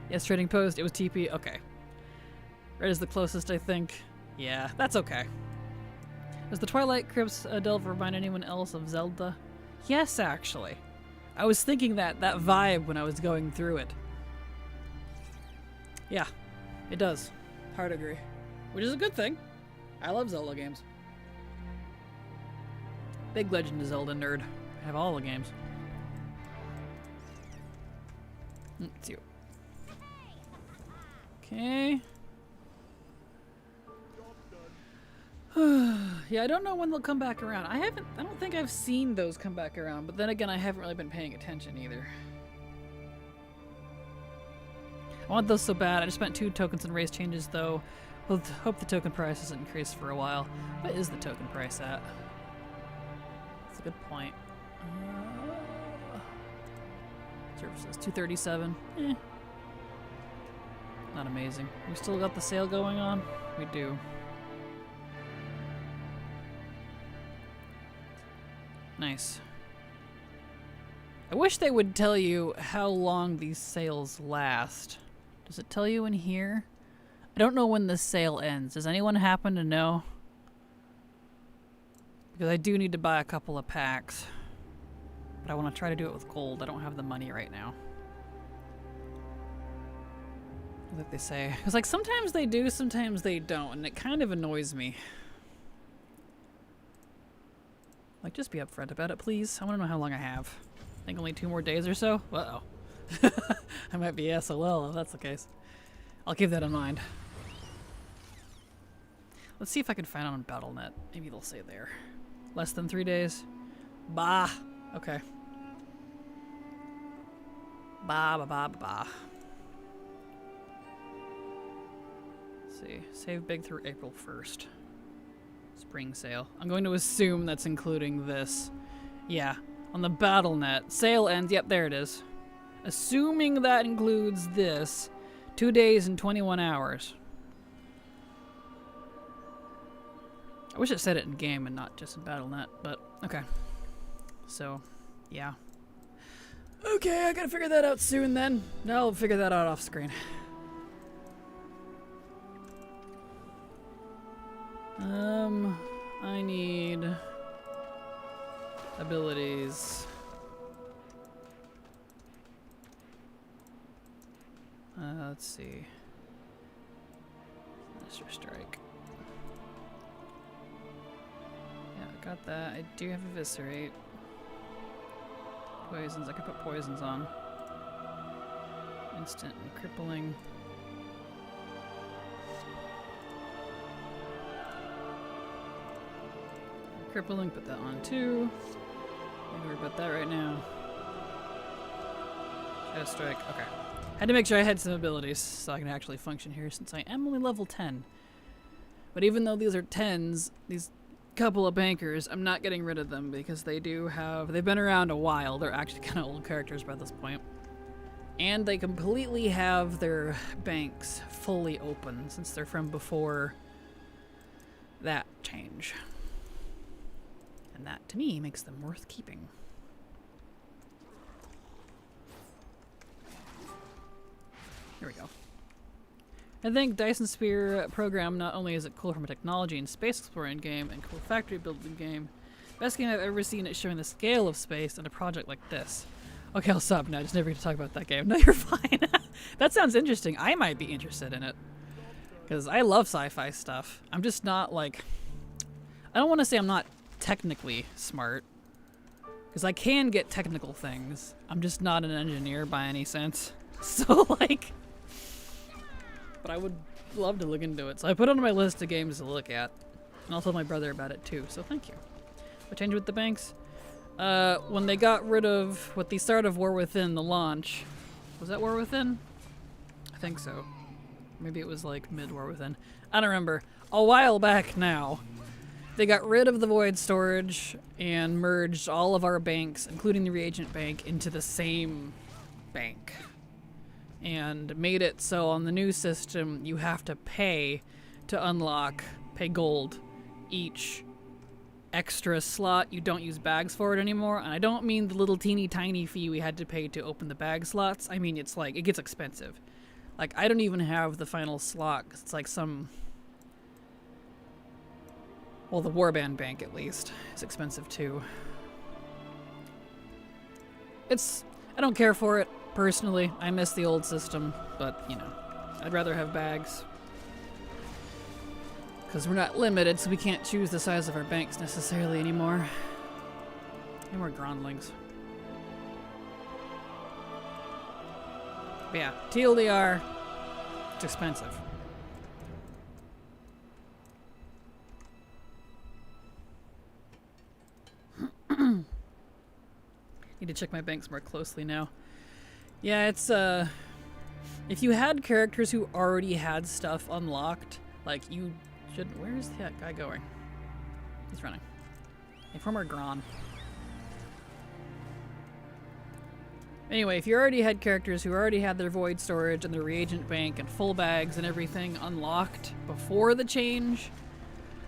Yes, trading post. It was TP. Okay. Red is the closest, I think. Yeah, that's okay. Does the Twilight Crypts delve remind anyone else of Zelda? Yes, actually. I was thinking that vibe when I was going through it. Yeah, it does. Hard agree. Which is a good thing. I love Zelda games. Big Legend of Zelda nerd. I have all the games. It's you. Okay. Yeah, I don't know when they'll come back around. I don't think I've seen those come back around, but then again, I haven't really been paying attention either. I want those so bad. I just spent 2 tokens on race changes, though. Hope the token price doesn't increase for a while. What is the token price at? That's a good point. Services, 237. Not amazing. We still got the sale going on? We do. Nice. I wish they would tell you how long these sales last. Does it tell you in here? I don't know when the sale ends. Does anyone happen to know? Because I do need to buy a couple of packs. But I want to try to do it with gold. I don't have the money right now. Like they say. Because like sometimes they do, sometimes they don't. And it kind of annoys me. Like just be upfront about it, please. I want to know how long I have. I think only 2 more days or so? Uh-oh. I might be SOL if that's the case. I'll keep that in mind. Let's see if I can find it on Battle.net. Maybe they'll say there. Less than 3 days? Bah! Okay. Bah, bah, bah, bah. Let's see. Save big through April 1st. Spring sale. I'm going to assume that's including this. Yeah. On the Battle.net. Sale ends. Yep, there it is. Assuming that includes this. 2 days and 21 hours. I wish it said it in game and not just in Battle.net, but okay. So, yeah. Okay, I gotta figure that out soon then. No, I'll figure that out off screen. I need abilities. Let's see. Sinister Strike. Yeah, I got that. I do have Eviscerate. Poisons. I could put poisons on. Instant and crippling. Crippling, put that on too. Don't worry about that right now. Shadow Strike, okay. Had to make sure I had some abilities so I can actually function here since I am only level 10. But even though these are 10s, these couple of bankers, I'm not getting rid of them because they've been around a while. They're actually kind of old characters by this point. And they completely have their banks fully open since they're from before that change. And that, to me, makes them worth keeping. Here we go. I think Dyson Sphere program, not only is it cool from a technology and space exploring game and cool factory building game, best game I've ever seen it showing the scale of space in a project like this. Okay, I'll stop now. I just never get to talk about that game. No, you're fine. That sounds interesting. I might be interested in it. Because I love sci-fi stuff. I'm just not like... I don't want to say I'm not technically smart, because I can get technical things. I'm just not an engineer by any sense. So like, but I would love to look into it. So I put it on my list of games to look at, and I'll tell my brother about it too. So thank you. What changed with the banks? When they got rid of, with the start of War Within, the launch, was that War Within? I think so. Maybe it was like mid War Within. I don't remember. A while back now. They got rid of the void storage and merged all of our banks, including the reagent bank, into the same bank. And made it so on the new system you have to pay to unlock, pay gold, each extra slot. You don't use bags for it anymore. And I don't mean the little teeny tiny fee we had to pay to open the bag slots. I mean it's like, it gets expensive. Like I don't even have the final slot 'cause it's like some... Well, the Warband Bank, at least, is expensive, too. I don't care for it, personally. I miss the old system, but, you know, I'd rather have bags. Because we're not limited, so we can't choose the size of our banks necessarily anymore. Any more Grondlings. But yeah, TLDR, it's expensive. Need to check my banks more closely now. Yeah, it's if you had characters who already had stuff unlocked, like you should... Where is that guy going? He's running. Informer Gron. Anyway, if you already had characters who already had their void storage and their reagent bank and full bags and everything unlocked before the change,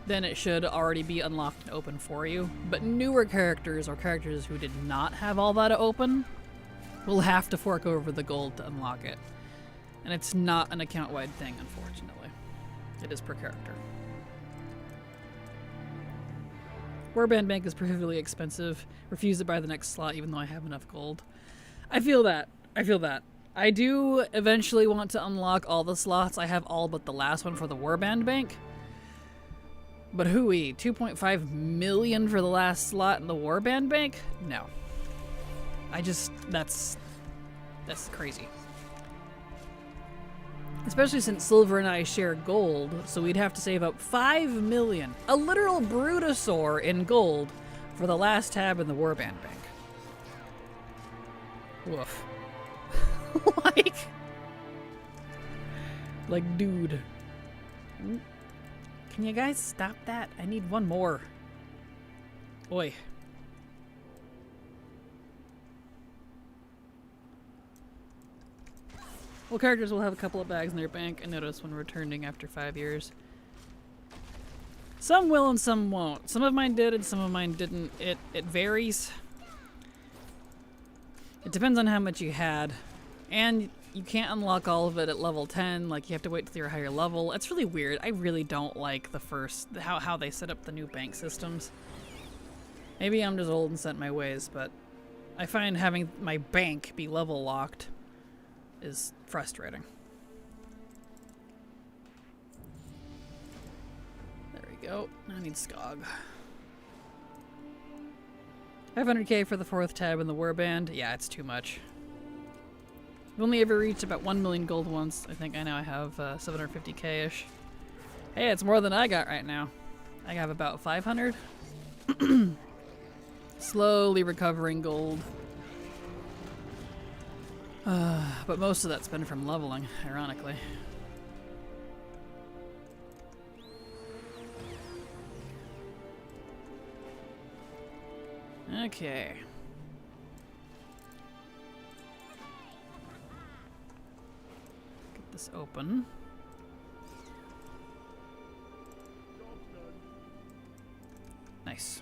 then it should already be unlocked and open for you. But newer characters, or characters who did not have all that open, will have to fork over the gold to unlock it. And it's not an account-wide thing, unfortunately. It is per character. Warband Bank is prohibitively expensive. Refuse to buy the next slot even though I have enough gold. I feel that. I do eventually want to unlock all the slots. I have all but the last one for the Warband Bank. But hooey, 2.5 million for the last slot in the Warband Bank? No. That's crazy. Especially since Silver and I share gold, so we'd have to save up 5 million, a literal Brutosaur in gold, for the last tab in the Warband Bank. Woof. Like, dude. Can you guys stop that? I need one more. Oi. Well, characters will have a couple of bags in their bank, I noticed when returning after 5 years. Some will and some won't. Some of mine did and some of mine didn't. It varies. It depends on how much you had. And you can't unlock all of it at level 10, like you have to wait till you're a higher level. It's really weird. I really don't like the first, how they set up the new bank systems. Maybe I'm just old and set in my ways, but I find having my bank be level locked is frustrating. There we go. I need Skog. 500k for the 4th tab in the Warband. Yeah, it's too much. I've only ever reached about 1 million gold once. I think I now have 750k-ish. Hey, it's more than I got right now. I have about 500. Slowly recovering gold. But most of that's been from leveling, ironically. Okay. Get this open. Nice.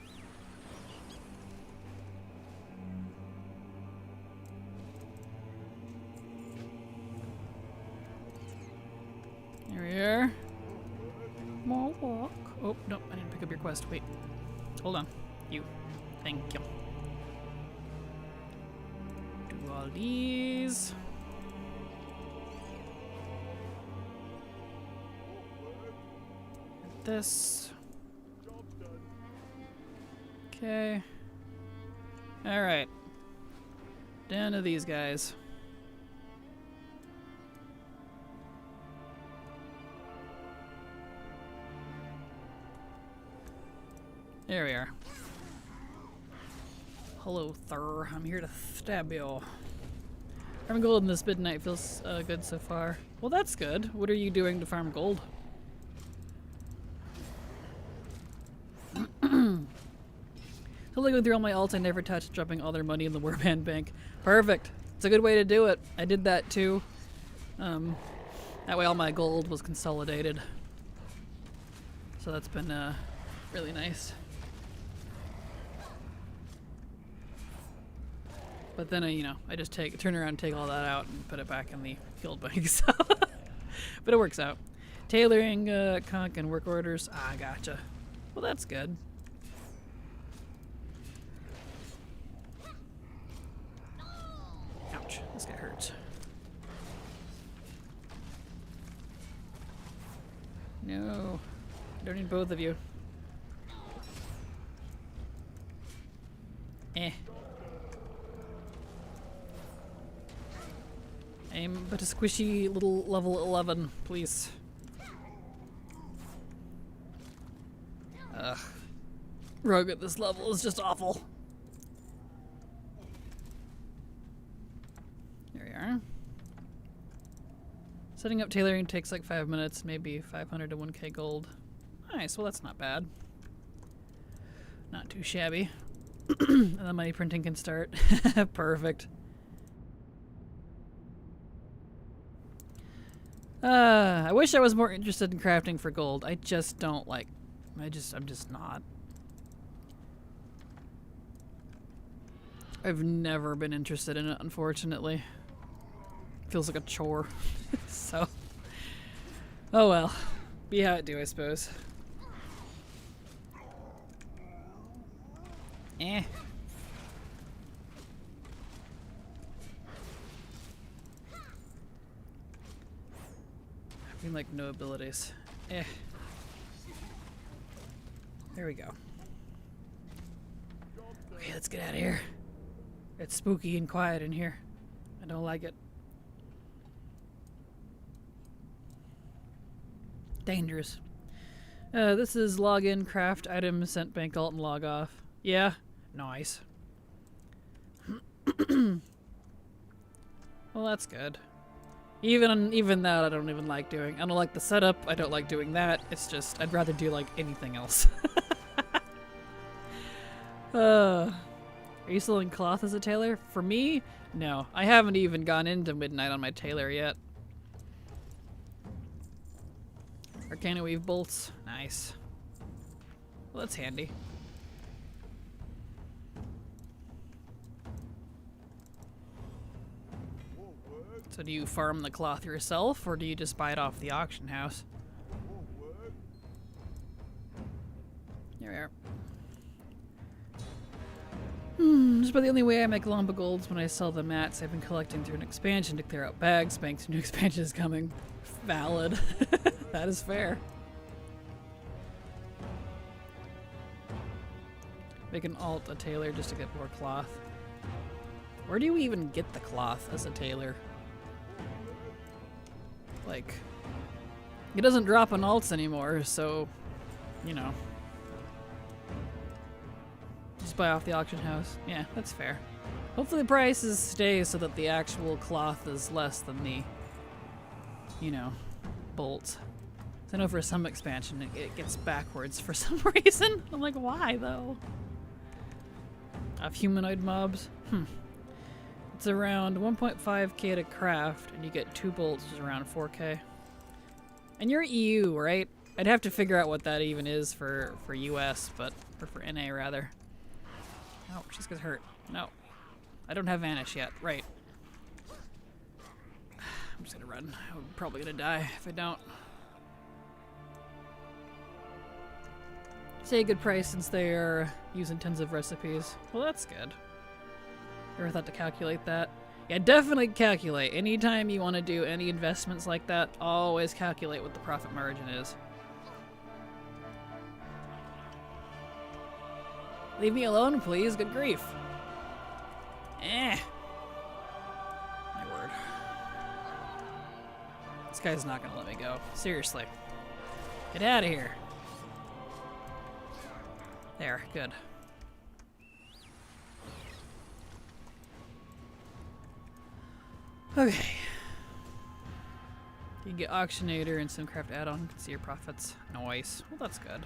Here we are. More walk. Oh, no, I didn't pick up your quest. Wait. Hold on. You. Thank you. Do all these. This. Okay. Alright. Down to these guys. There we are. Hello, Thur. I'm here to stab you. Farming gold in this midnight feels good so far. Well, that's good. What are you doing to farm gold? Totally going through all my alts I never touched, dropping all their money in the Warband Bank. Perfect. It's a good way to do it. I did that too. That way all my gold was consolidated. So that's been really nice. But then I just turn around and take all that out and put it back in the guild bank. So but it works out. Tailoring, conch, and work orders. Ah, gotcha. Well, that's good. Ouch, this guy hurts. No, I don't need both of you. Eh. I'm but a squishy little level 11, please. Ugh. Rogue at this level is just awful. There we are. Setting up tailoring takes like 5 minutes, maybe 500 to 1k gold. Nice, well that's not bad. Not too shabby. And then money printing can start. Perfect. I wish I was more interested in crafting for gold. I just don't like... I'm just not. I've never been interested in it, unfortunately. Feels like a chore. So... oh well. Be how it do, I suppose. Eh. I mean, like, no abilities. Eh. There we go. Okay, let's get out of here. It's spooky and quiet in here. I don't like it. Dangerous. This is login, craft, item, sent bank alt, and log off. Yeah, nice. Well, that's good. Even that I don't even like doing. I don't like the setup. I don't like doing that. It's just I'd rather do like anything else. Are you selling cloth as a tailor? For me, no. I haven't even gone into midnight on my tailor yet. Arcana weave bolts. Nice. Well, that's handy. So do you farm the cloth yourself, or do you just buy it off the auction house? There we are. Just about the only way I make Lomba Golds when I sell the mats I've been collecting through an expansion to clear out bags. Banks, new expansion is coming. Valid. That is fair. Make an alt a tailor just to get more cloth. Where do you even get the cloth as a tailor? Like, it doesn't drop on alts anymore, so, you know. Just buy off the auction house. Yeah, that's fair. Hopefully the prices stay so that the actual cloth is less than the, you know, bolts. I know for some expansion it gets backwards for some reason. I'm like, why though? Of humanoid mobs? It's around 1.5k to craft, and you get 2 bolts, which is around 4k. And you're EU, right? I'd have to figure out what that even is for US, but or for NA rather. Oh, she's gonna hurt. No, I don't have Vanish yet. Right. I'm just gonna run. I'm probably gonna die if I don't. Say a good price since they are using tons of recipes. Well, that's good. Ever thought to calculate that? Yeah, definitely calculate. Anytime you want to do any investments like that, always calculate what the profit margin is. Leave me alone, please. Good grief. My word. This guy's not gonna let me go. Seriously. Get out of here. There, good. Okay. You can get Auctionator and Simcraft add-on. You can see your profits. Nice. Well, that's good.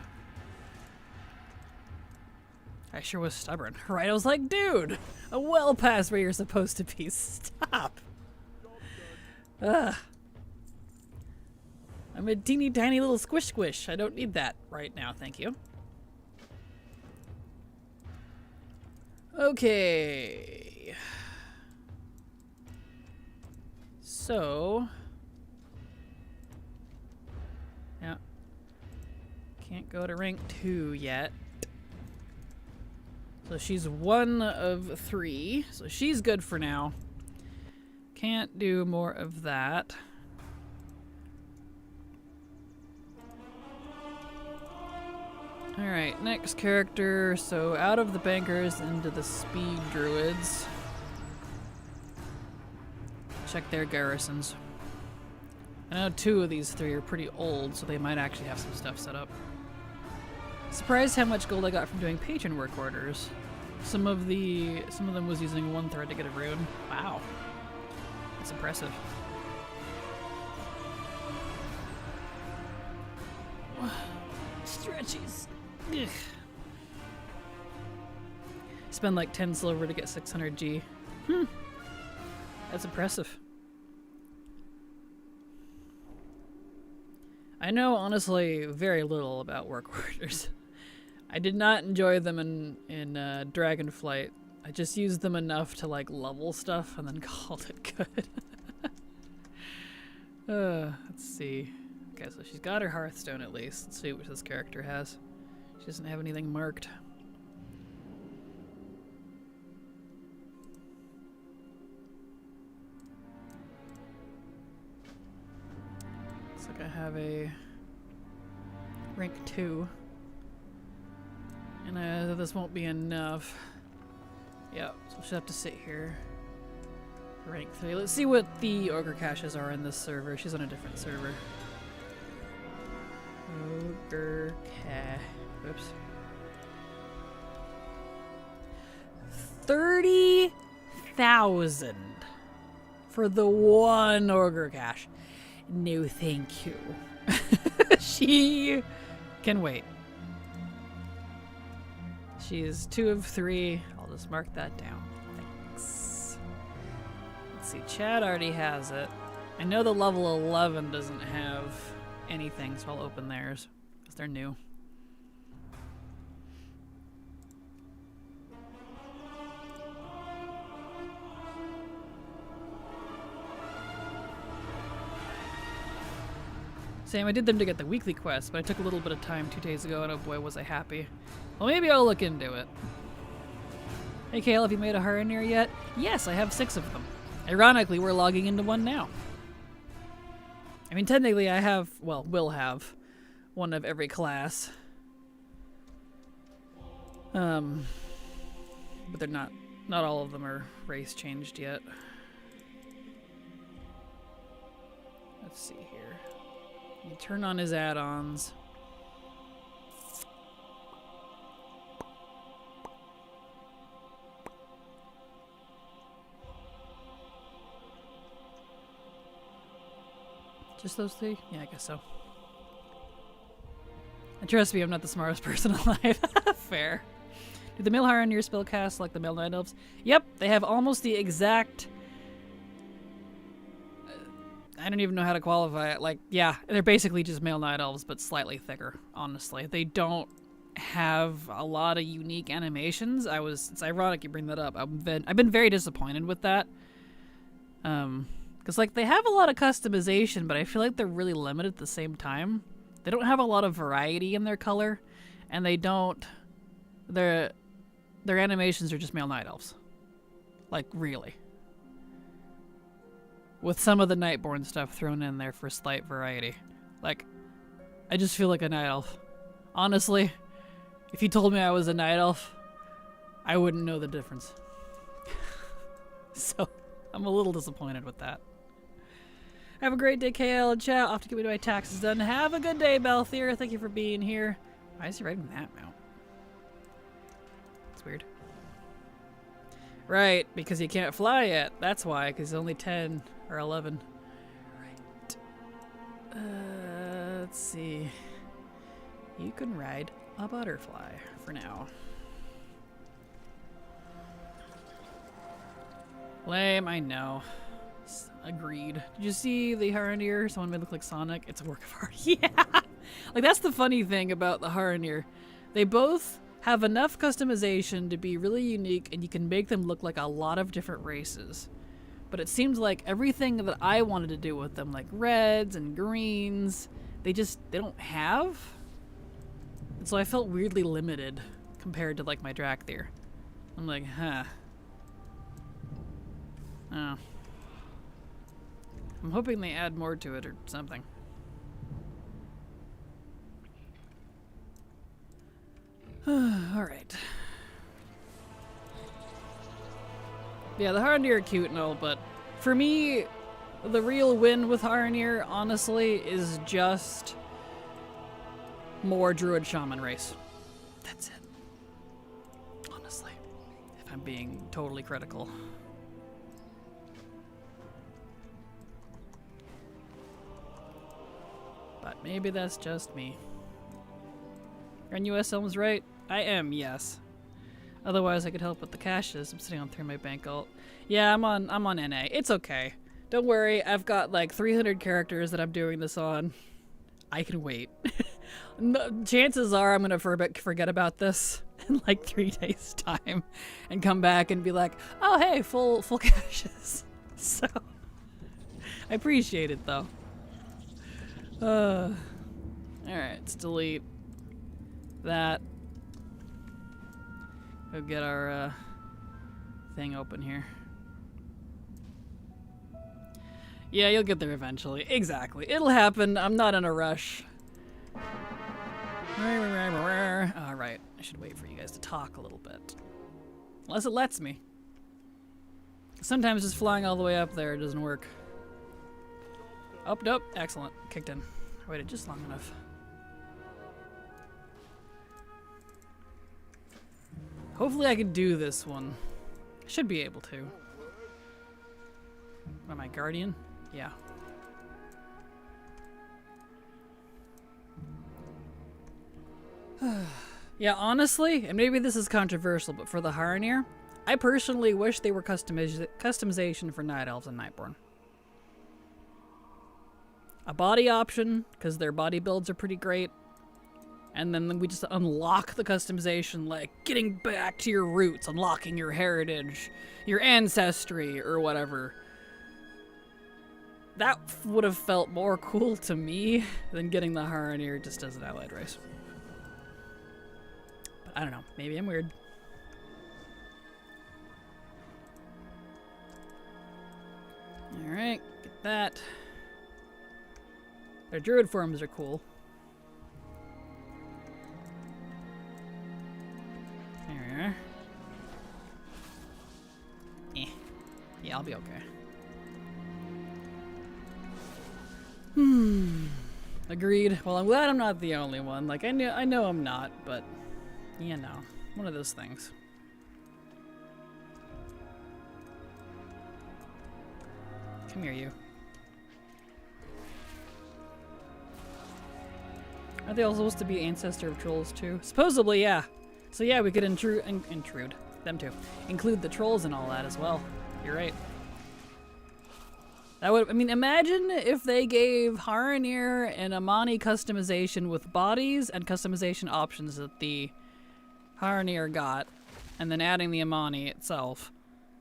I sure was stubborn. Right, I was like, dude! Well past where you're supposed to be. Stop! Ugh. I'm a teeny tiny little squish squish. I don't need that right now, thank you. Okay. So. Yeah. Can't go to rank 2 yet. So she's 1 of 3. So she's good for now. Can't do more of that. Alright, next character. So out of the bankers into the speed druids. Check their garrisons. I know 2 of these 3 are pretty old, so they might actually have some stuff set up. Surprised how much gold I got from doing patron work orders. Some of them was using 1 thread to get a rune. Wow. That's impressive. Stretchies. Ugh. Spend like 10 silver to get 600 G. That's impressive. I know, honestly, very little about work orders. I did not enjoy them in Dragonflight. I just used them enough to like level stuff and then called it good. Let's see. Okay, so she's got her Hearthstone at least. Let's see what this character has. She doesn't have anything marked. Looks like I have a rank 2. And this won't be enough. Yeah, so she'll have to sit here. Rank 3. Let's see what the ogre caches are in this server. She's on a different server. Ogre cache. Oops. 30,000 for the 1 ogre cache. No, thank you. She can wait. She is 2 of 3. I'll just mark that down. Thanks. Let's see. Chad already has it. I know the level 11 doesn't have anything, so I'll open theirs because they're new. Same, I did them to get the weekly quest, but I took a little bit of time 2 days ago, and oh boy was I happy. Well, maybe I'll look into it. Hey Kale, have you made a Harunir yet? Yes, I have 6 of them. Ironically, we're logging into 1 now. I mean, technically I have, well, will have 1 of every class. But they're not all of them are race changed yet. Let's see here. You turn on his add-ons. Just those three? Yeah, I guess so. And trust me, I'm not the smartest person alive. Fair. Do the male Harrenir spell cast like the male Night Elves? Yep, they have almost the exact... I don't even know how to qualify it. Like, yeah, they're basically just male Night Elves, but slightly thicker, honestly. They don't have a lot of unique animations. It's ironic you bring that up. I've been very disappointed with that. Because, like, they have a lot of customization, but I feel like they're really limited at the same time. They don't have a lot of variety in their color, and they don't... Their animations are just male Night Elves. Like, really. With some of the Nightborn stuff thrown in there for slight variety. Like, I just feel like a Night Elf. Honestly, if you told me I was a Night Elf, I wouldn't know the difference. So, I'm a little disappointed with that. Have a great day, KL and chat. Off to get me my taxes done. Have a good day, Balthier. Thank you for being here. Why is he riding that mount? It's weird. Right, because he can't fly yet. That's why, because he's only 10 or 11. Right. Let's see. You can ride a butterfly for now. Lame, I know. Agreed. Did you see the Harrenir? Someone made look like Sonic. It's a work of art. Yeah! Like, that's the funny thing about the Harrenir. They both have enough customization to be really unique, and you can make them look like a lot of different races. But it seems like everything that I wanted to do with them, like reds and greens, they don't have. And so I felt weirdly limited compared to, like, my Drakthir. I'm like, huh. Oh. I'm hoping they add more to it or something. Alright. Yeah, the Harrenir are cute and all, but for me, the real win with Harrenir, honestly, is just more Druid Shaman race. That's it. Honestly. If I'm being totally critical. But maybe that's just me. Are US Elm's right? I am, yes. Otherwise I could help with the caches. I'm sitting on 3 my bank alt. Yeah, I'm on NA. It's okay. Don't worry, I've got like 300 characters that I'm doing this on. I can wait. No, chances are I'm gonna forget about this in like 3 days time and come back and be like, oh hey, full caches. So I appreciate it though. Alright, let's delete that. Go get our thing open here. Yeah, you'll get there eventually. Exactly. It'll happen. I'm not in a rush. Alright, I should wait for you guys to talk a little bit. Unless it lets me. Sometimes just flying all the way up there doesn't work. Oh, nope. Excellent. Kicked in. I waited just long enough. Hopefully I can do this one. Should be able to. Am I Guardian? Yeah. Yeah, honestly, and maybe this is controversial, but for the Harrenir, I personally wish they were customization for Night Elves and Nightborn. A body option, because their body builds are pretty great. And then we just unlock the customization, like getting back to your roots, unlocking your heritage, your ancestry, or whatever. That would have felt more cool to me than getting the Harrenir just as an allied race. But I don't know, maybe I'm weird. Alright, get that. Their druid forms are cool. There we are. Yeah, I'll be okay. Agreed. Well, I'm glad I'm not the only one. Like, I know I'm not, but, you know, one of those things. Come here, you. Are they all supposed to be ancestor of trolls, too? Supposedly, yeah. So yeah, we could intrude. Them too. Include the trolls and all that as well. You're right. That would, I mean, imagine if they gave Haranir and Amani customization with bodies and customization options that the Haranir got, and then adding the Amani itself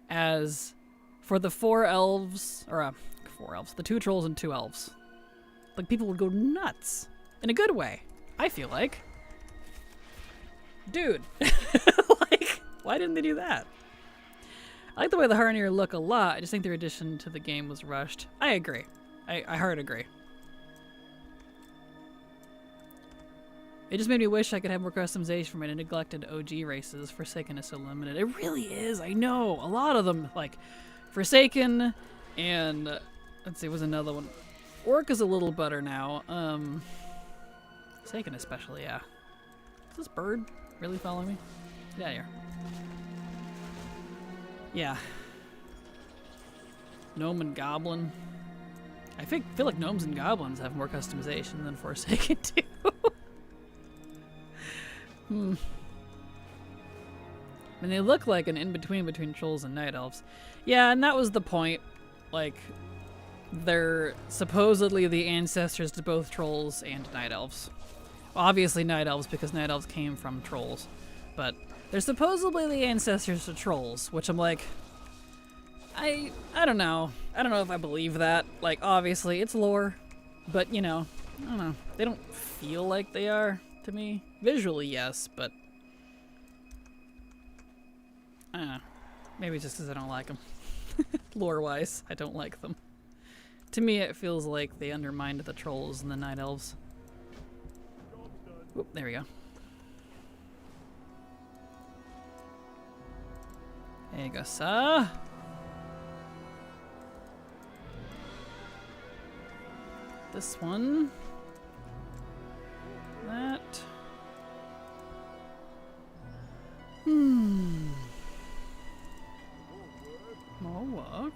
as for the 4 elves, or 4 elves, the 2 trolls and 2 elves. Like, people would go nuts. In a good way, I feel like. Dude. Like, why didn't they do that? I like the way the Haranir look a lot. I just think their addition to the game was rushed. I agree. I hard agree. It just made me wish I could have more customization for my neglected OG races. Forsaken is so limited. It really is. I know. A lot of them, like Forsaken and let's see, was another one. Orc is a little better now. Forsaken especially, yeah. Is this bird really following me? Get out of here. Yeah. Gnome and Goblin. I feel like Gnomes and Goblins have more customization than Forsaken too. I mean, they look like an in-between between trolls and night elves. Yeah, and that was the point. Like, they're supposedly the ancestors to both trolls and night elves. Obviously night elves, because night elves came from trolls. But they're supposedly the ancestors to trolls, which I'm like, I don't know. I don't know if I believe that. Like, obviously, it's lore. But, you know, I don't know. They don't feel like they are to me. Visually, yes, but I don't know. Maybe it's just because I don't like them. Lore-wise, I don't like them. To me, it feels like they undermined the trolls and the night elves. Oop, there we go. There you go, sir. This one. That. More work.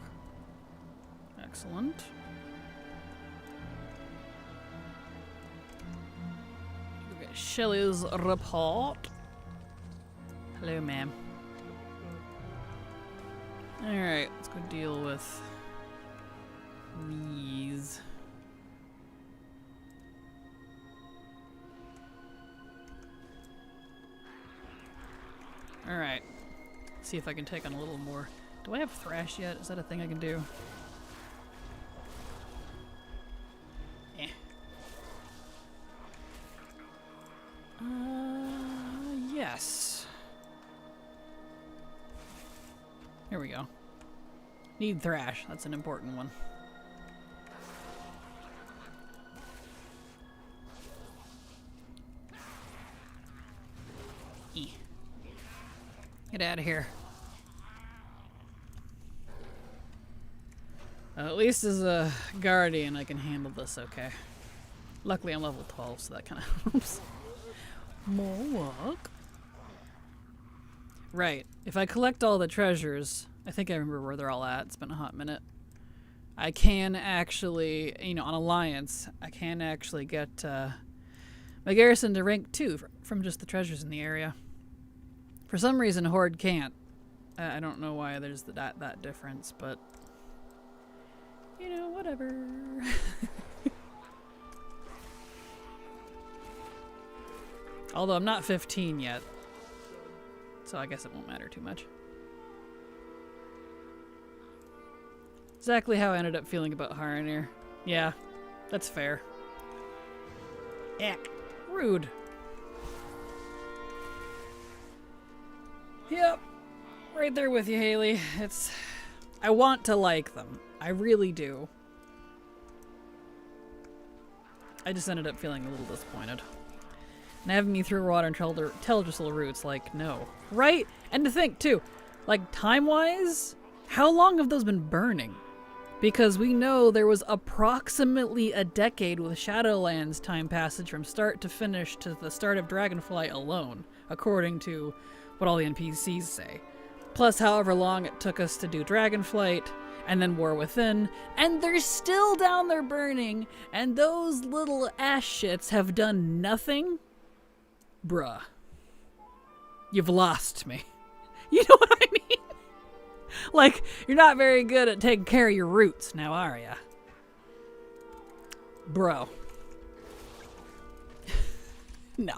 Excellent. Look at Shelley's report. Hello, ma'am. Alright, let's go deal with these. Alright. See if I can take on a little more. Do I have Thrash yet? Is that a thing I can do? Eh. Yes. Here we go. Need Thrash. That's an important one. Get out of here. At least as a guardian, I can handle this okay. Luckily, I'm level 12, so that kind of helps. More work. Right. If I collect all the treasures, I think I remember where they're all at. It's been a hot minute. I can actually, you know, on Alliance, I can actually get my garrison to rank 2 from just the treasures in the area. For some reason, Horde can't. I don't know why there's that difference, but you know, whatever. Although I'm not 15 yet, so I guess it won't matter too much. Exactly how I ended up feeling about Haranir. Yeah, that's fair. Eck. Rude. Yep. Right there with you, Haley. I want to like them. I really do. I just ended up feeling a little disappointed. And having me through water and Teldrassil roots, like, no. Right? And to think, too, like, time-wise, how long have those been burning? Because we know there was approximately a decade with Shadowlands time passage from start to finish to the start of Dragonflight alone, according to what all the NPCs say. Plus however long it took us to do Dragonflight, and then War Within, and they're still down there burning, and those little ass shits have done nothing? Bruh. You've lost me. You know what I mean? Like, you're not very good at taking care of your roots now, are ya? Bro. No.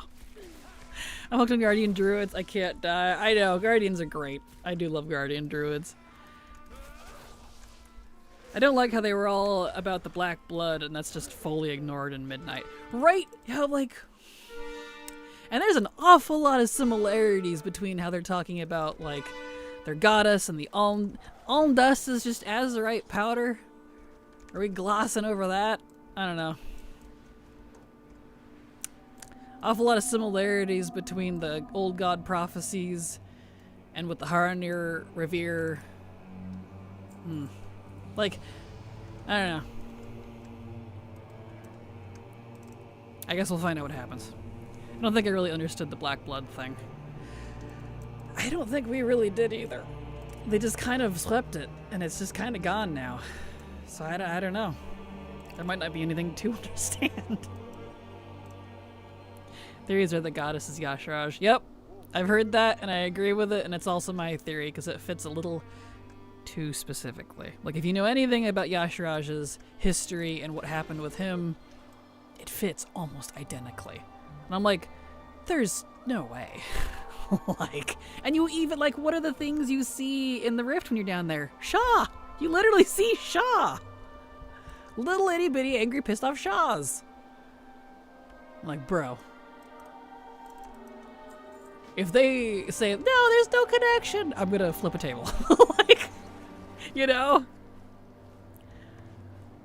I'm hooked on Guardian Druids. I can't die. I know, Guardians are great. I do love Guardian Druids. I don't like how they were all about the black blood and that's just fully ignored in Midnight. Right? Yeah, like... And there's an awful lot of similarities between how they're talking about, like, their goddess and the Alm Dust is just Azurite powder. Are we glossing over that? I don't know. Awful lot of similarities between the old god prophecies and what the Haranir revere. Like, I don't know. I guess we'll find out what happens. I don't think I really understood the black blood thing. I don't think we really did either. They just kind of swept it, and it's just kind of gone now. So I don't know. There might not be anything to understand. Theories are the goddess is Yasharaj. Yep, I've heard that, and I agree with it, and it's also my theory, because it fits a little too specifically. Like, if you know anything about Yasharaj's history and what happened with him, it fits almost identically. And I'm like, there's no way. Like, and you even, like, what are the things you see in the rift when you're down there? Shah! You literally see Shah! Little itty bitty angry pissed off Shahs. I'm like, bro. If they say, no, there's no connection, I'm gonna flip a table. Like, you know?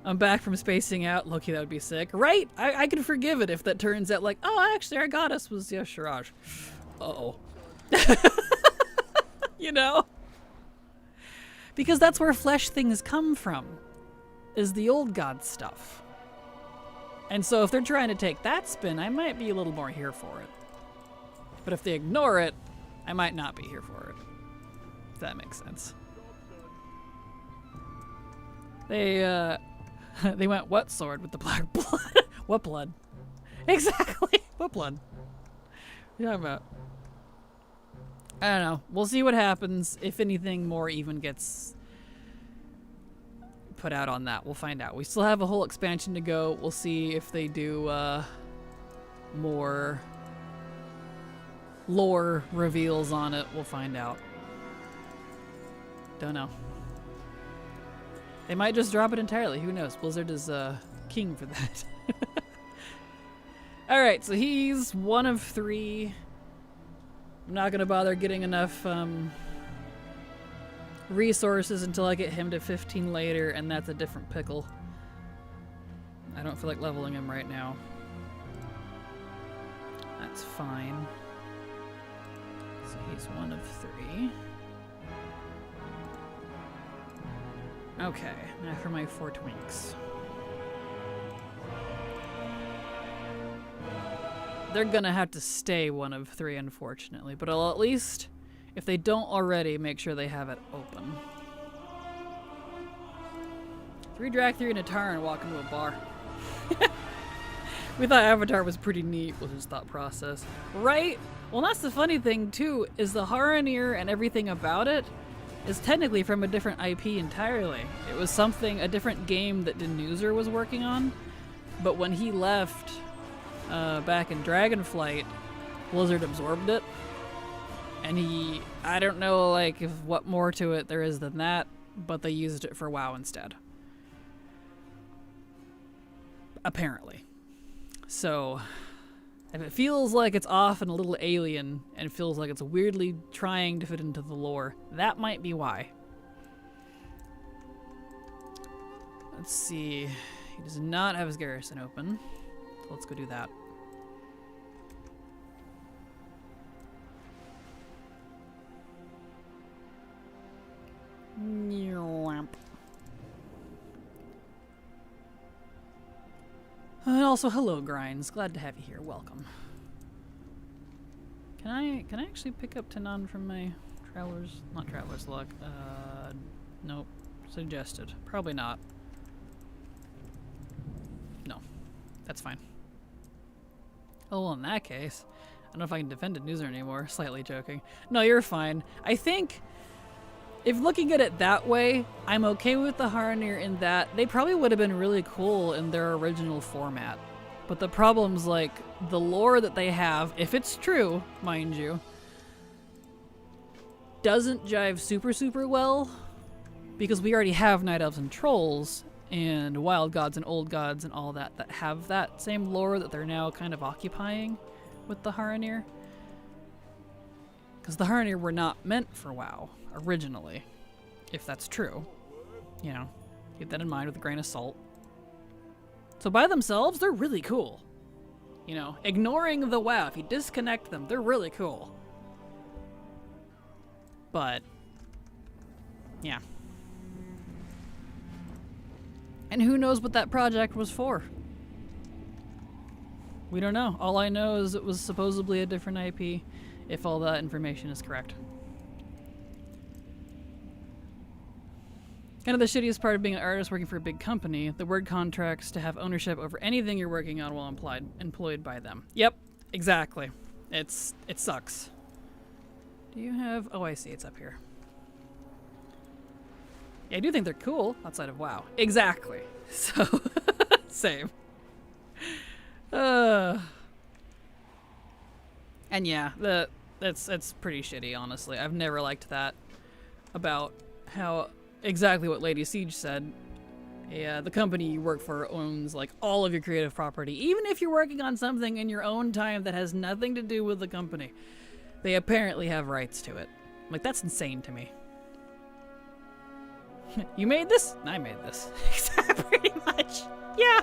I'm back from spacing out. Loki, that would be sick. Right? I can forgive it if that turns out like, oh, actually, our goddess was Yasharaj. Uh-oh. You know? Because that's where flesh things come from, is the old god stuff. And so if they're trying to take that spin, I might be a little more here for it. But if they ignore it, I might not be here for it. If that makes sense. They went what sword with the black blood? What blood? Exactly. What blood? What are you talking about? I don't know. We'll see what happens. If anything more even gets put out on that, we'll find out. We still have a whole expansion to go. We'll see if they do more lore reveals on it. We'll find out. Don't know. They might just drop it entirely. Who knows? Blizzard is king for that. Alright, so he's 1 of 3. I'm not going to bother getting enough resources until I get him to 15 later, and that's a different pickle. I don't feel like leveling him right now. That's fine. So he's 1 of 3. Okay, now for my 4 twinks. They're gonna have to stay 1 of 3, unfortunately, but I'll at least, if they don't already, make sure they have it open. 3 drag 3 and a tar and walk into a bar. We thought Avatar was pretty neat, was his thought process. Right? Well, that's the funny thing, too, is the Haranir and everything about it is technically from a different IP entirely. It was something, a different game that Denuser was working on, but when he left back in Dragonflight, Blizzard absorbed it, and I don't know like if what more to it there is than that, but they used it for WoW instead. Apparently. So, if it feels like it's off and a little alien, and feels like it's weirdly trying to fit into the lore, that might be why. Let's see. He does not have his garrison open. So let's go do that. also hello, Grinds. Glad to have you here. Welcome. Can I actually pick up Tanan from my not traveler's luck? Nope. Suggested. Probably not. No. That's fine. Oh, well, in that case, I don't know if I can defend a Newser anymore. Slightly joking. No, you're fine. I think if looking at it that way, I'm okay with the Haranir in that they probably would have been really cool in their original format. But the problem's like the lore that they have, if it's true, mind you, doesn't jive super well because we already have Night Elves and Trolls and Wild Gods and Old Gods and all that have that same lore that they're now kind of occupying with the Haranir. Because the Haranir were not meant for WoW originally, if that's true. You know, keep that in mind with a grain of salt. So by themselves, they're really cool. You know, ignoring the WoW, if you disconnect them, they're really cool. But, yeah. And who knows what that project was for? We don't know. All I know is it was supposedly a different IP, if all that information is correct. Kind of the shittiest part of being an artist working for a big company, the word contracts to have ownership over anything you're working on while employed by them. Yep, exactly. It sucks. Do you have... Oh, I see. It's up here. Yeah, I do think they're cool outside of WoW. Exactly. So, same. And yeah, it's pretty shitty, honestly. I've never liked that about how exactly what Lady Siege said. Yeah, the company you work for owns like all of your creative property, even if you're working on something in your own time that has nothing to do with the company. They apparently have rights to it. Like, that's insane to me. You made this? I made this. Pretty much. Yeah.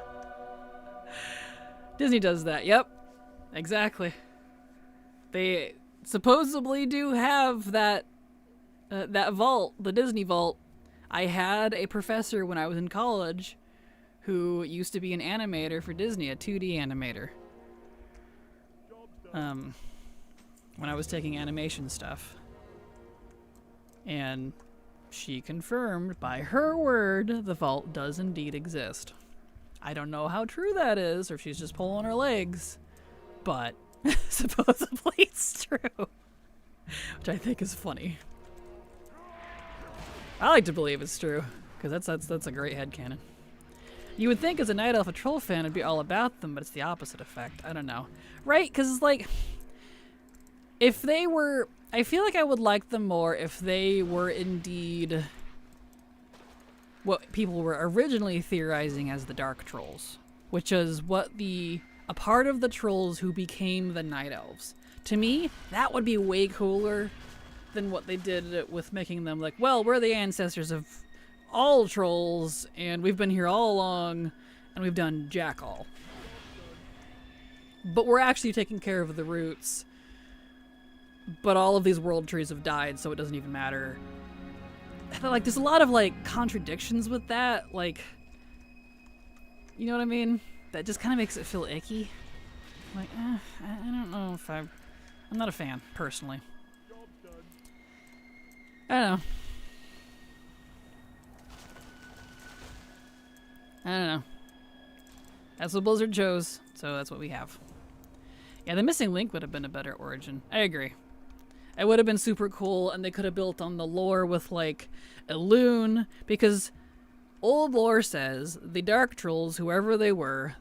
Disney does that. Yep. Exactly. They supposedly do have that vault, the Disney vault. I had a professor when I was in college who used to be an animator for Disney, a 2D animator. When I was taking animation stuff. And she confirmed by her word the vault does indeed exist. I don't know how true that is, or if she's just pulling her legs, but supposedly it's true. Which I think is funny. I like to believe it's true, because that's a great headcanon. You would think as a Night Elf, a Troll fan would be all about them, but it's the opposite effect. I don't know. Right? Because, like, if they were... I feel like I would like them more if they were indeed what people were originally theorizing as the Dark Trolls, which is a part of the Trolls who became the Night Elves. To me, that would be way cooler than what they did with making them like, well, we're the ancestors of all Trolls, and we've been here all along, and we've done jack all. But we're actually taking care of the roots. But all of these world trees have died, so it doesn't even matter. Like, there's a lot of, like, contradictions with that. Like, you know what I mean? That just kind of makes it feel icky. Like, I don't know if I'm not a fan, personally. I don't know. That's what Blizzard chose, so that's what we have. Yeah, the missing link would have been a better origin. I agree. It would have been super cool, and they could have built on the lore with, like, Elune, because old lore says the Dark Trolls, whoever they were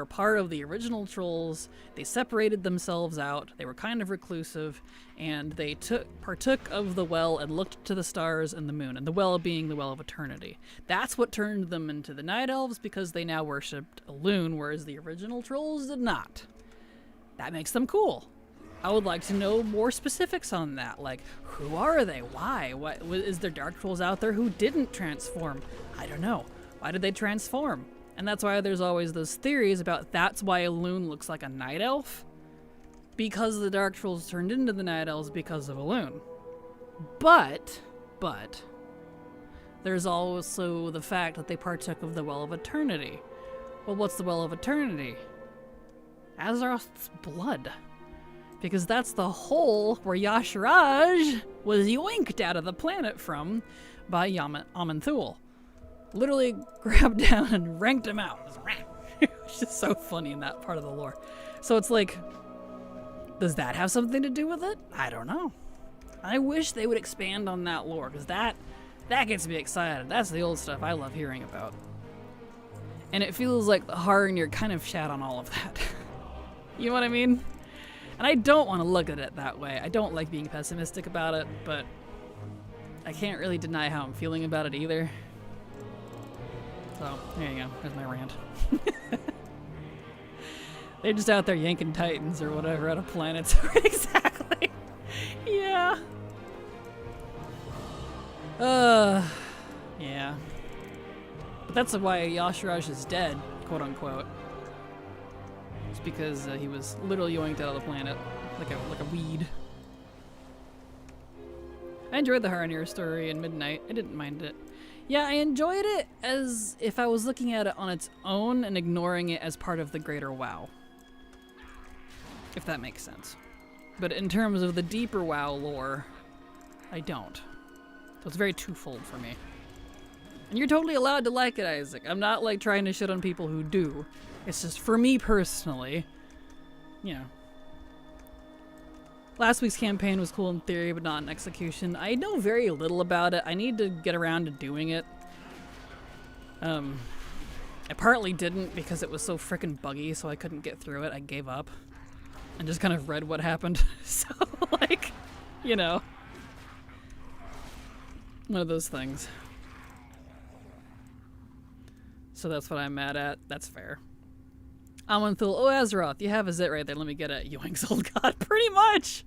part of the original Trolls. They separated themselves out. They were kind of reclusive, and they partook of the well and looked to the stars and the moon, and the well being the Well of Eternity. That's what turned them into the Night Elves, because they now worshipped Elune, whereas the original Trolls did not. That makes them cool. I would like to know more specifics on that. Like, who are they? Why? What, is there Dark Trolls out there who didn't transform? I don't know. Why did they transform? And that's why there's always those theories about that's why Elune looks like a Night Elf. Because the Dark Trolls turned into the Night Elves because of Elune. But, there's also the fact that they partook of the Well of Eternity. Well, what's the Well of Eternity? Azeroth's blood. Because that's the hole where Yasharaj was yoinked out of the planet from by Aman'Thul. Literally grabbed down and ranked him out. It's just so funny in that part of the lore. So it's like, does that have something to do with it? I don't know. I wish they would expand on that lore, because that gets me excited. That's the old stuff I love hearing about. And it feels like the Harrenir kind of shat on all of that. You know what I mean? And I don't want to look at it that way. I don't like being pessimistic about it, but I can't really deny how I'm feeling about it either. So, there you go. There's my rant. They're just out there yanking titans or whatever out of planets. Exactly. Yeah. Yeah. But that's why Yasharaj is dead, quote unquote. It's because he was literally yoinked out of the planet like a weed. I enjoyed the Harrenir story in Midnight. I didn't mind it. Yeah, I enjoyed it as if I was looking at it on its own and ignoring it as part of the greater WoW. If that makes sense. But in terms of the deeper WoW lore, I don't. So it's very twofold for me. And you're totally allowed to like it, Isaac. I'm not like trying to shit on people who do. It's just for me personally, you know. Last week's campaign was cool in theory, but not in execution. I know very little about it. I need to get around to doing it. I partly didn't because it was so frickin' buggy, so I couldn't get through it. I gave up and just kind of read what happened. So, like, you know, one of those things. So that's what I'm mad at. That's fair. Aman'Thul, oh Azeroth, you have a zit right there. Let me get it. Yoink's old god, pretty much.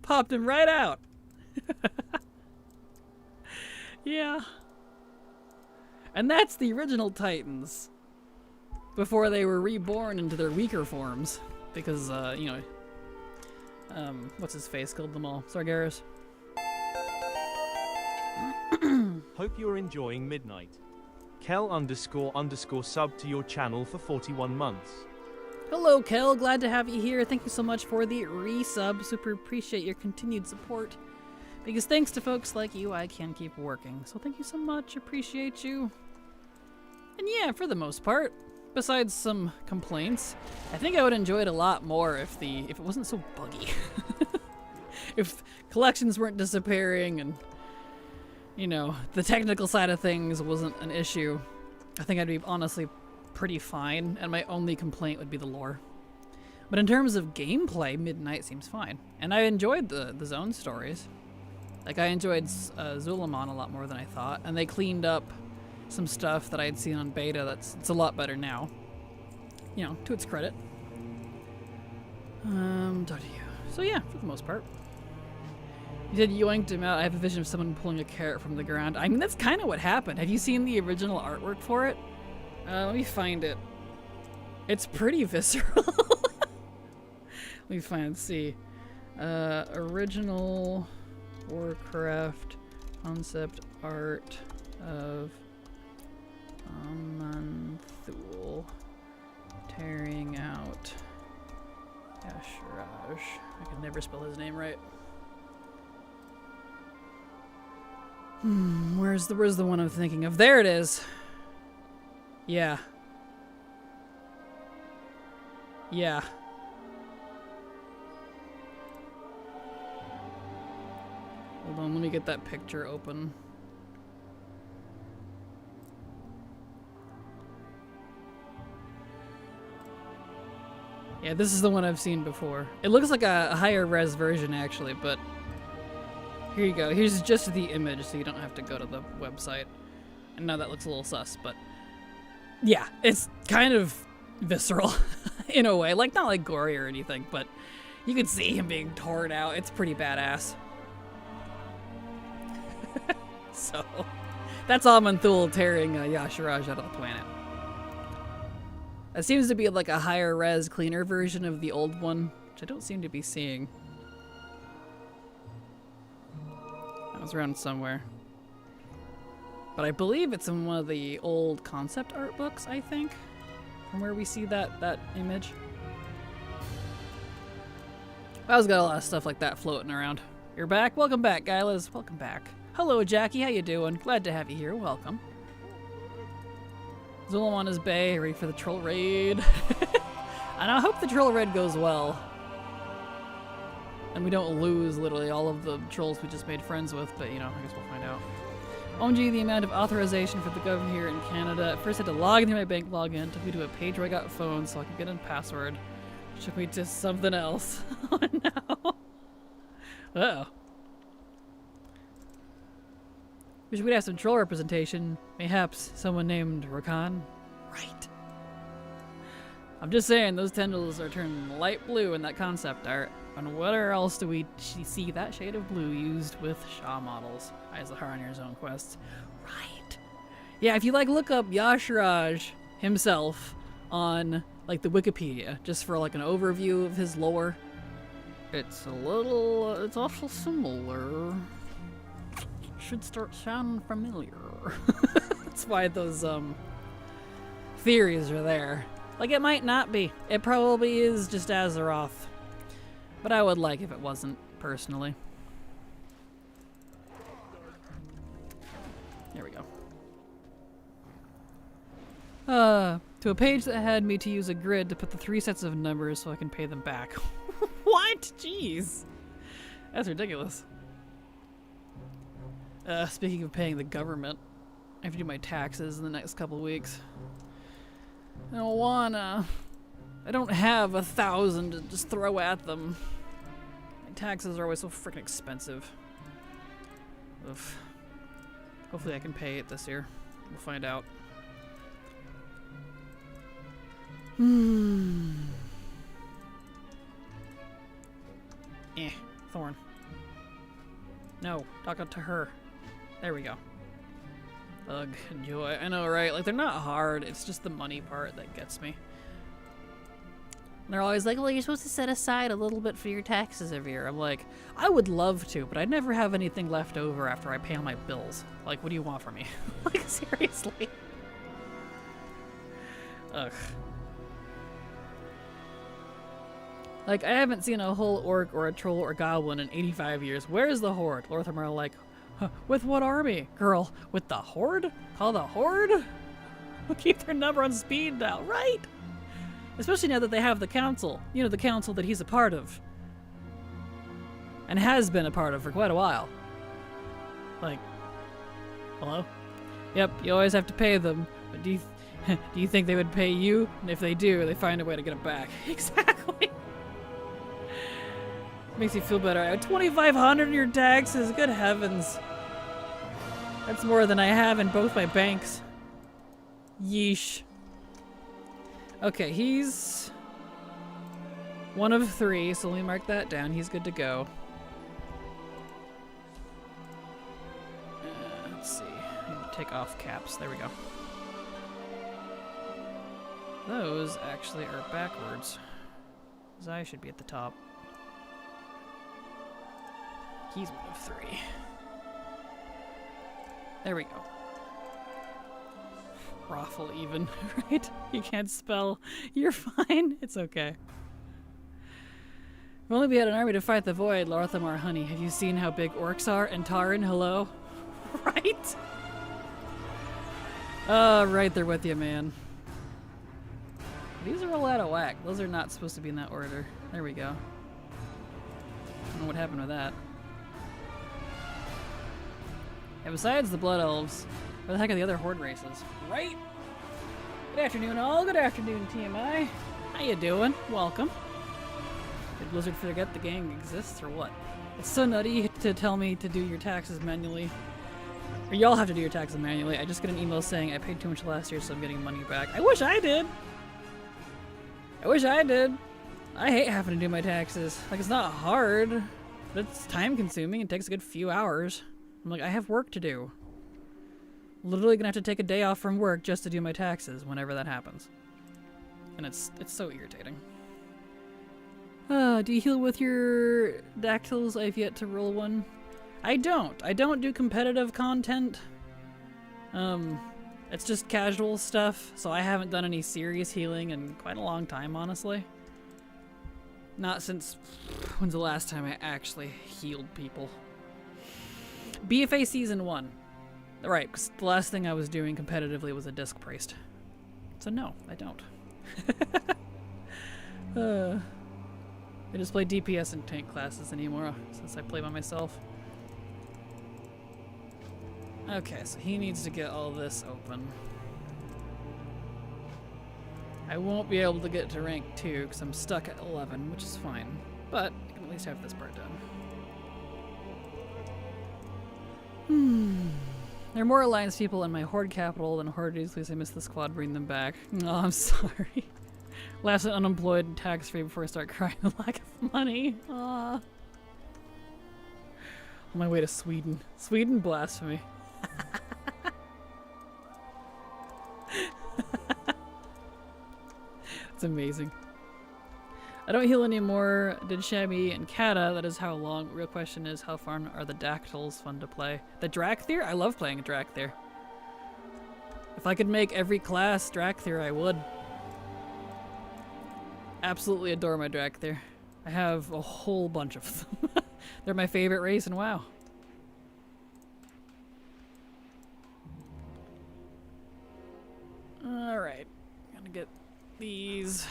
Popped him right out. Yeah. And that's the original Titans. Before they were reborn into their weaker forms. Because, you know, what's his face killed them all? Sargeras. Hope you're enjoying Midnight. Kel__sub to your channel for 41 months. Hello, Kel. Glad to have you here. Thank you so much for the resub. Super appreciate your continued support. Because thanks to folks like you, I can keep working. So thank you so much. Appreciate you. And yeah, for the most part, besides some complaints, I think I would enjoy it a lot more if it wasn't so buggy. If collections weren't disappearing and, you know, the technical side of things wasn't an issue, I think I'd be honestly pretty fine, and my only complaint would be the lore. But in terms of gameplay, Midnight seems fine. And I enjoyed the zone stories. Like, I enjoyed Zulamon a lot more than I thought, and they cleaned up some stuff that I'd seen on beta it's a lot better now. You know, to its credit. So yeah, for the most part. You said you yoinked him out. I have a vision of someone pulling a carrot from the ground. I mean, that's kind of what happened. Have you seen the original artwork for it? Let me find it. It's pretty visceral. Let me find, see. Original Warcraft concept art of Aman'Thul tearing out Yasharaj. I can never spell his name right. Where's the one I'm thinking of? There it is. Yeah. Yeah. Hold on, let me get that picture open. Yeah, this is the one I've seen before. It looks like a higher res version actually, but here you go. Here's just the image so you don't have to go to the website. And now that looks a little sus, but yeah, it's kind of visceral in a way. Like, not like gory or anything, but you can see him being torn out. It's pretty badass. So, that's Aman'Thul tearing Yasharaj out of the planet. That seems to be like a higher res, cleaner version of the old one, which I don't seem to be seeing. That was around somewhere. But I believe it's in one of the old concept art books, I think, from where we see that image. I always got a lot of stuff like that floating around. You're back? Welcome back, Gylas. Welcome back. Hello, Jackie. How you doing? Glad to have you here. Welcome. Zulamon is Bay, ready for the troll raid. And I hope the troll raid goes well. And we don't lose literally all of the trolls we just made friends with, but you know, I guess we'll find out. OMG, the amount of authorization for the government here in Canada. At first I had to log into my bank login, took me to a page where I got a phone so I could get in password. Took me to something else. Oh no. Uh-oh. Wish we'd have some troll representation. Mayhaps someone named Rakan. Right. I'm just saying, those tendrils are turning light blue in that concept art. And where else do we see that shade of blue used with Shaw models? Eyes are on your own quests. Right. Yeah, if you like look up Yashraj himself on like the Wikipedia, just for like an overview of his lore, it's awful similar. Should start sounding familiar. That's why those theories are there. Like, it might not be. It probably is just Azeroth. But I would like if it wasn't, personally. There we go. To a page that had me to use a grid to put the 3 sets of numbers so I can pay them back. What? Jeez. That's ridiculous. Speaking of paying the government, I have to do my taxes in the next couple weeks. I don't wanna. I don't have 1,000 to just throw at them. My taxes are always so freaking expensive. Oof. Hopefully I can pay it this year. We'll find out. Thorn. No, talk to her. There we go. Ugh, enjoy. I know, right? Like, they're not hard. It's just the money part that gets me. And they're always like, well, you're supposed to set aside a little bit for your taxes every year. I'm like, I would love to, but I'd never have anything left over after I pay all my bills. Like, what do you want from me? Like, seriously? Ugh. Like, I haven't seen a whole orc or a troll or goblin in 85 years. Where's the horde? Lortham are like, huh, with what army? Girl, with the horde? Call the horde? We'll keep their number on speed dial, right? Especially now that they have the council. You know, the council that he's a part of. And has been a part of for quite a while. Like, hello? Yep, you always have to pay them. But do you think they would pay you? And if they do, they find a way to get it back. Exactly. Makes you feel better. I have 2,500 in your taxes. Good heavens. That's more than I have in both my banks. Yeesh. Okay, he's 1 of 3, so let me mark that down. He's good to go. Let's see. I need to take off caps. There we go. Those actually are backwards. Zai should be at the top. He's 1 of 3. There we go. Raffle even, right? You can't spell. You're fine. It's okay. If only we had an army to fight the void, Lorthamar honey. Have you seen how big orcs are? And Taran, hello? Right? Right there with you, man. These are all out of whack. Those are not supposed to be in that order. There we go. I don't know what happened with that. And besides the Blood Elves, where the heck are the other Horde races? Right? Good afternoon, all. Good afternoon, TMI. How you doing? Welcome. Did Blizzard forget the gang exists, or what? It's so nutty to tell me to do your taxes manually. Or y'all have to do your taxes manually. I just get an email saying I paid too much last year, so I'm getting money back. I wish I did! I wish I did! I hate having to do my taxes. Like, it's not hard, but it's time consuming. It takes a good few hours. I'm like, I have work to do. Literally gonna have to take a day off from work just to do my taxes whenever that happens. And it's so irritating. Do you heal with your dactyls? I've yet to roll one. I don't do competitive content. It's just casual stuff, so I haven't done any serious healing in quite a long time, honestly. Not since... When's the last time I actually healed people? BFA Season 1. Right, because the last thing I was doing competitively was a disc priest. So no, I don't. I just play DPS and tank classes anymore since I play by myself. Okay, so he needs to get all this open. I won't be able to get to rank 2 because I'm stuck at 11, which is fine. But I can at least have this part done. There are more Alliance people in my Horde capital than Hordes. Please, I missed the squad. Bring them back. Oh, I'm sorry. Last night unemployed and tax-free before I start crying the lack of money. On my way to Sweden. Sweden blasphemy. It's amazing. I don't heal anymore. Did Shabby and Kata. That is how long. Real question is, how fun are the Dactyls fun to play? The Drakthir? I love playing a Drakthir. If I could make every class Drakthir, I would. Absolutely adore my Drakthir. I have a whole bunch of them. They're my favorite race in WoW. Alright. Gonna get these.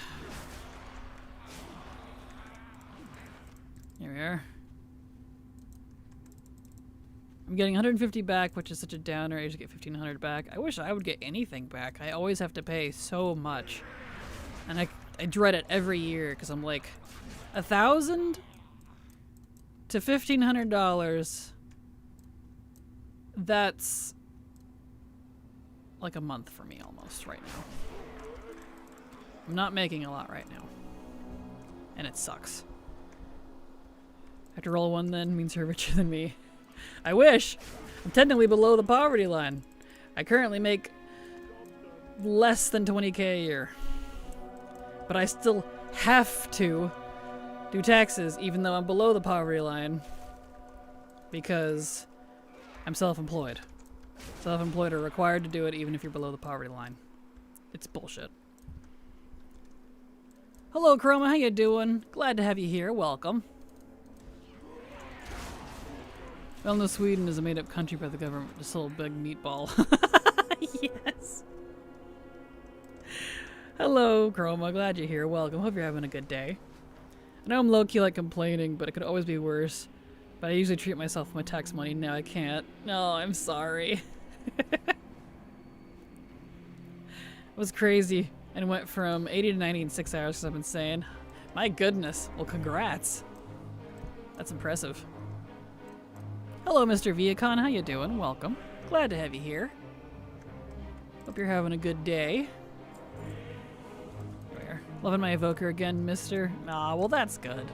Here we are. I'm getting 150 back, which is such a downer. I usually get 1,500 back. I wish I would get anything back. I always have to pay so much. And I dread it every year because I'm like, $1,000 to $1,500. That's like a month for me almost right now. I'm not making a lot right now. And it sucks. Have to roll one then, means you're richer than me. I wish! I'm technically below the poverty line. I currently make less than 20k a year. But I still have to do taxes even though I'm below the poverty line. Because I'm self-employed. Self-employed are required to do it even if you're below the poverty line. It's bullshit. Hello Chroma, how you doing? Glad to have you here, welcome. Well, no, Sweden is a made-up country by the government, just a little big meatball. Yes. Hello, Chroma. Glad you're here. Welcome. Hope you're having a good day. I know I'm low-key like complaining, but it could always be worse. But I usually treat myself with my tax money. Now I can't. No, I'm sorry. It was crazy. And went from 80 to 90 in 6 hours because I've been saying, my goodness. Well, congrats. That's impressive. Hello, Mr. Viacon. How you doing? Welcome. Glad to have you here. Hope you're having a good day. There. Loving my evoker again, mister. Ah, well that's good.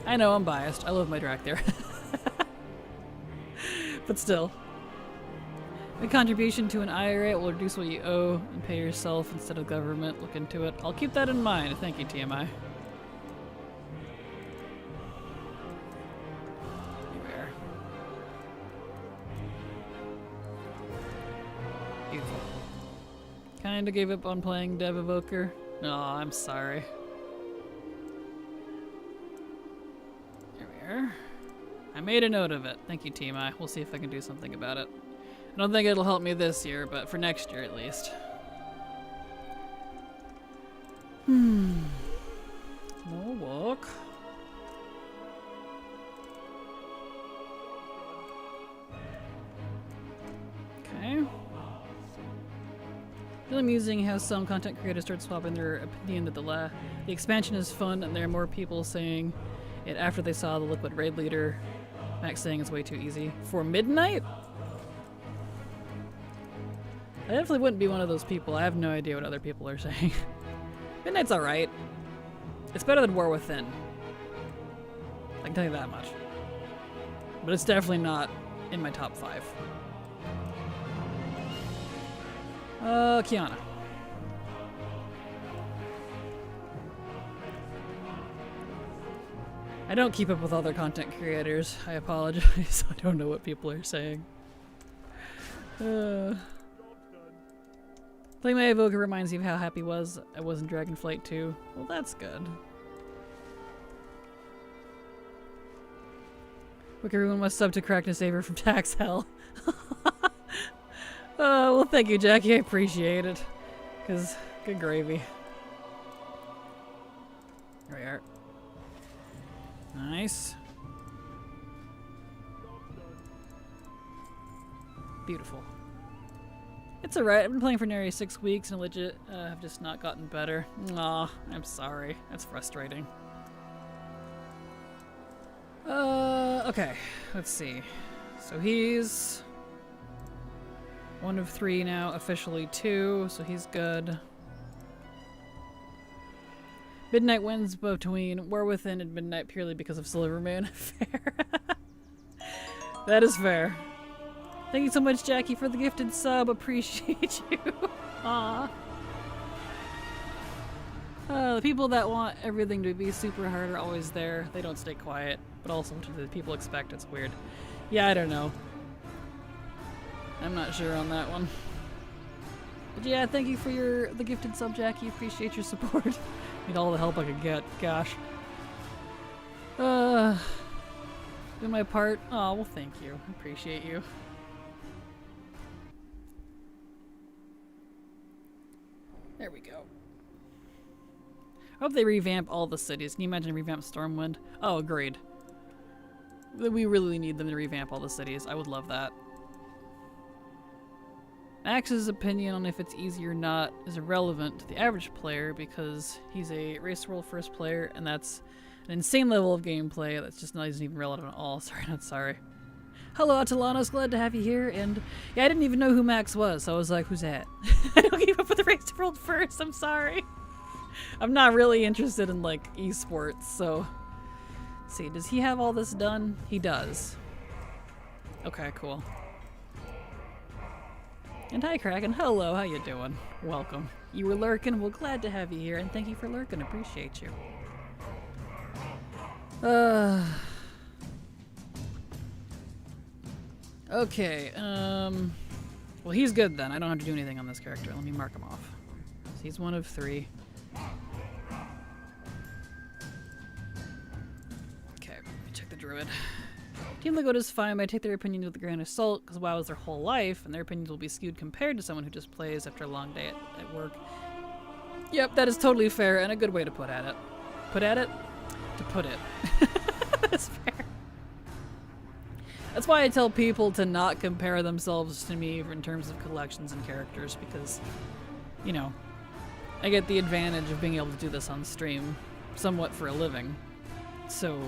I know, I'm biased. I love my Drakthir. But still. A contribution to an IRA will reduce what you owe and pay yourself instead of government. Look into it. I'll keep that in mind. Thank you, TMI. Beautiful. Kinda gave up on playing Dev Evoker. Oh, I'm sorry. There we are. I made a note of it. Thank you, Team I. We'll see if I can do something about it. I don't think it'll help me this year, but for next year at least. More walk. Okay. Really amusing how some content creators start swapping their opinion that the expansion is fun and there are more people saying it after they saw the Liquid Raid Leader. Max saying it's way too easy. For Midnight? I definitely wouldn't be one of those people. I have no idea what other people are saying. Midnight's alright. It's better than War Within. I can tell you that much. But it's definitely not in my top 5. Kiana. I don't keep up with other content creators. I apologize. I don't know what people are saying. Playing my Evoker reminds me of how happy I was in Dragonflight 2. Well, that's good. Quick, everyone must sub to Kraken to save her from tax hell. Well, thank you, Jackie. I appreciate it. Because, good gravy. There we are. Nice. Beautiful. It's alright. I've been playing for nearly 6 weeks and legit have just not gotten better. Aw, I'm sorry. That's frustrating. Okay. Let's see. So he's 1 of 3 now, officially 2, so he's good. Midnight wins between War Within and Midnight purely because of Silverman. Fair. That is fair. Thank you so much, Jackie, for the gifted sub. Appreciate you. Aww. The people that want everything to be super hard are always there. They don't stay quiet, but also what the people expect. It's weird. Yeah, I don't know. I'm not sure on that one. But yeah, thank you for the gifted sub, Jackie. Appreciate your support. Need all the help I could get. Gosh. Doing my part. Oh, well, thank you. Appreciate you. There we go. I hope they revamp all the cities. Can you imagine revamp Stormwind? Oh, agreed. We really need them to revamp all the cities. I would love that. Max's opinion on if it's easy or not is irrelevant to the average player because he's a Race World first player and that's an insane level of gameplay that's just not even relevant at all. Sorry, not sorry. Hello, Atalanos. Glad to have you here. And yeah, I didn't even know who Max was, so I was like, who's that? I don't keep up with the Race World first. I'm sorry. I'm not really interested in like esports, so let's see, does he have all this done? He does. Okay, cool. And hi, Kraken. Hello, how you doing? Welcome. You were lurking. Well, glad to have you here, and thank you for lurking. Appreciate you. Okay, well, he's good then. I don't have to do anything on this character. Let me mark him off. So he's 1 of 3. Okay, let me check the druid. Team Liquid is fine, but I take their opinion with a grain of salt, because WoW is their whole life, and their opinions will be skewed compared to someone who just plays after a long day at work. Yep, that is totally fair, and a good way to put at it. Put at it? To put it. That's fair. That's why I tell people to not compare themselves to me in terms of collections and characters, because, you know, I get the advantage of being able to do this on stream somewhat for a living. So,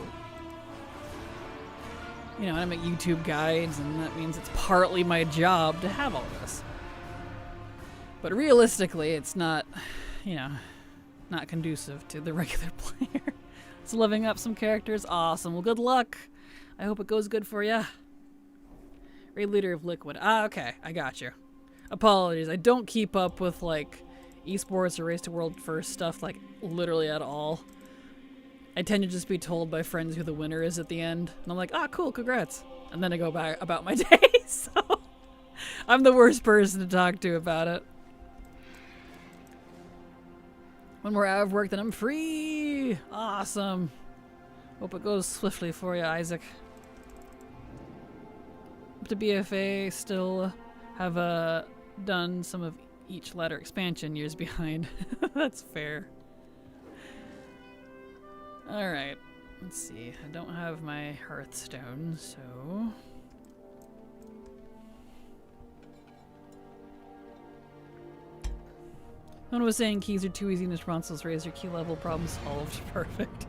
you know, I make YouTube guides, and that means it's partly my job to have all this. But realistically, it's not, you know, not conducive to the regular player. It's leveling up some characters. Awesome. Well, good luck. I hope it goes good for ya. Raid leader of Liquid. Ah, okay. I got you. Apologies. I don't keep up with, like, esports or Race to World first stuff, like, literally at all. I tend to just be told by friends who the winner is at the end. And I'm like, ah, cool, congrats. And then I go back about my day. So I'm the worst person to talk to about it. One more hour of work, then I'm free. Awesome. Hope it goes swiftly for you, Isaac. Up to BFA, still have done some of each ladder expansion, years behind. That's fair. Alright, let's see. I don't have my Hearthstone, so... Someone was saying keys are too easy and responses raise your key level, problem solved. Perfect.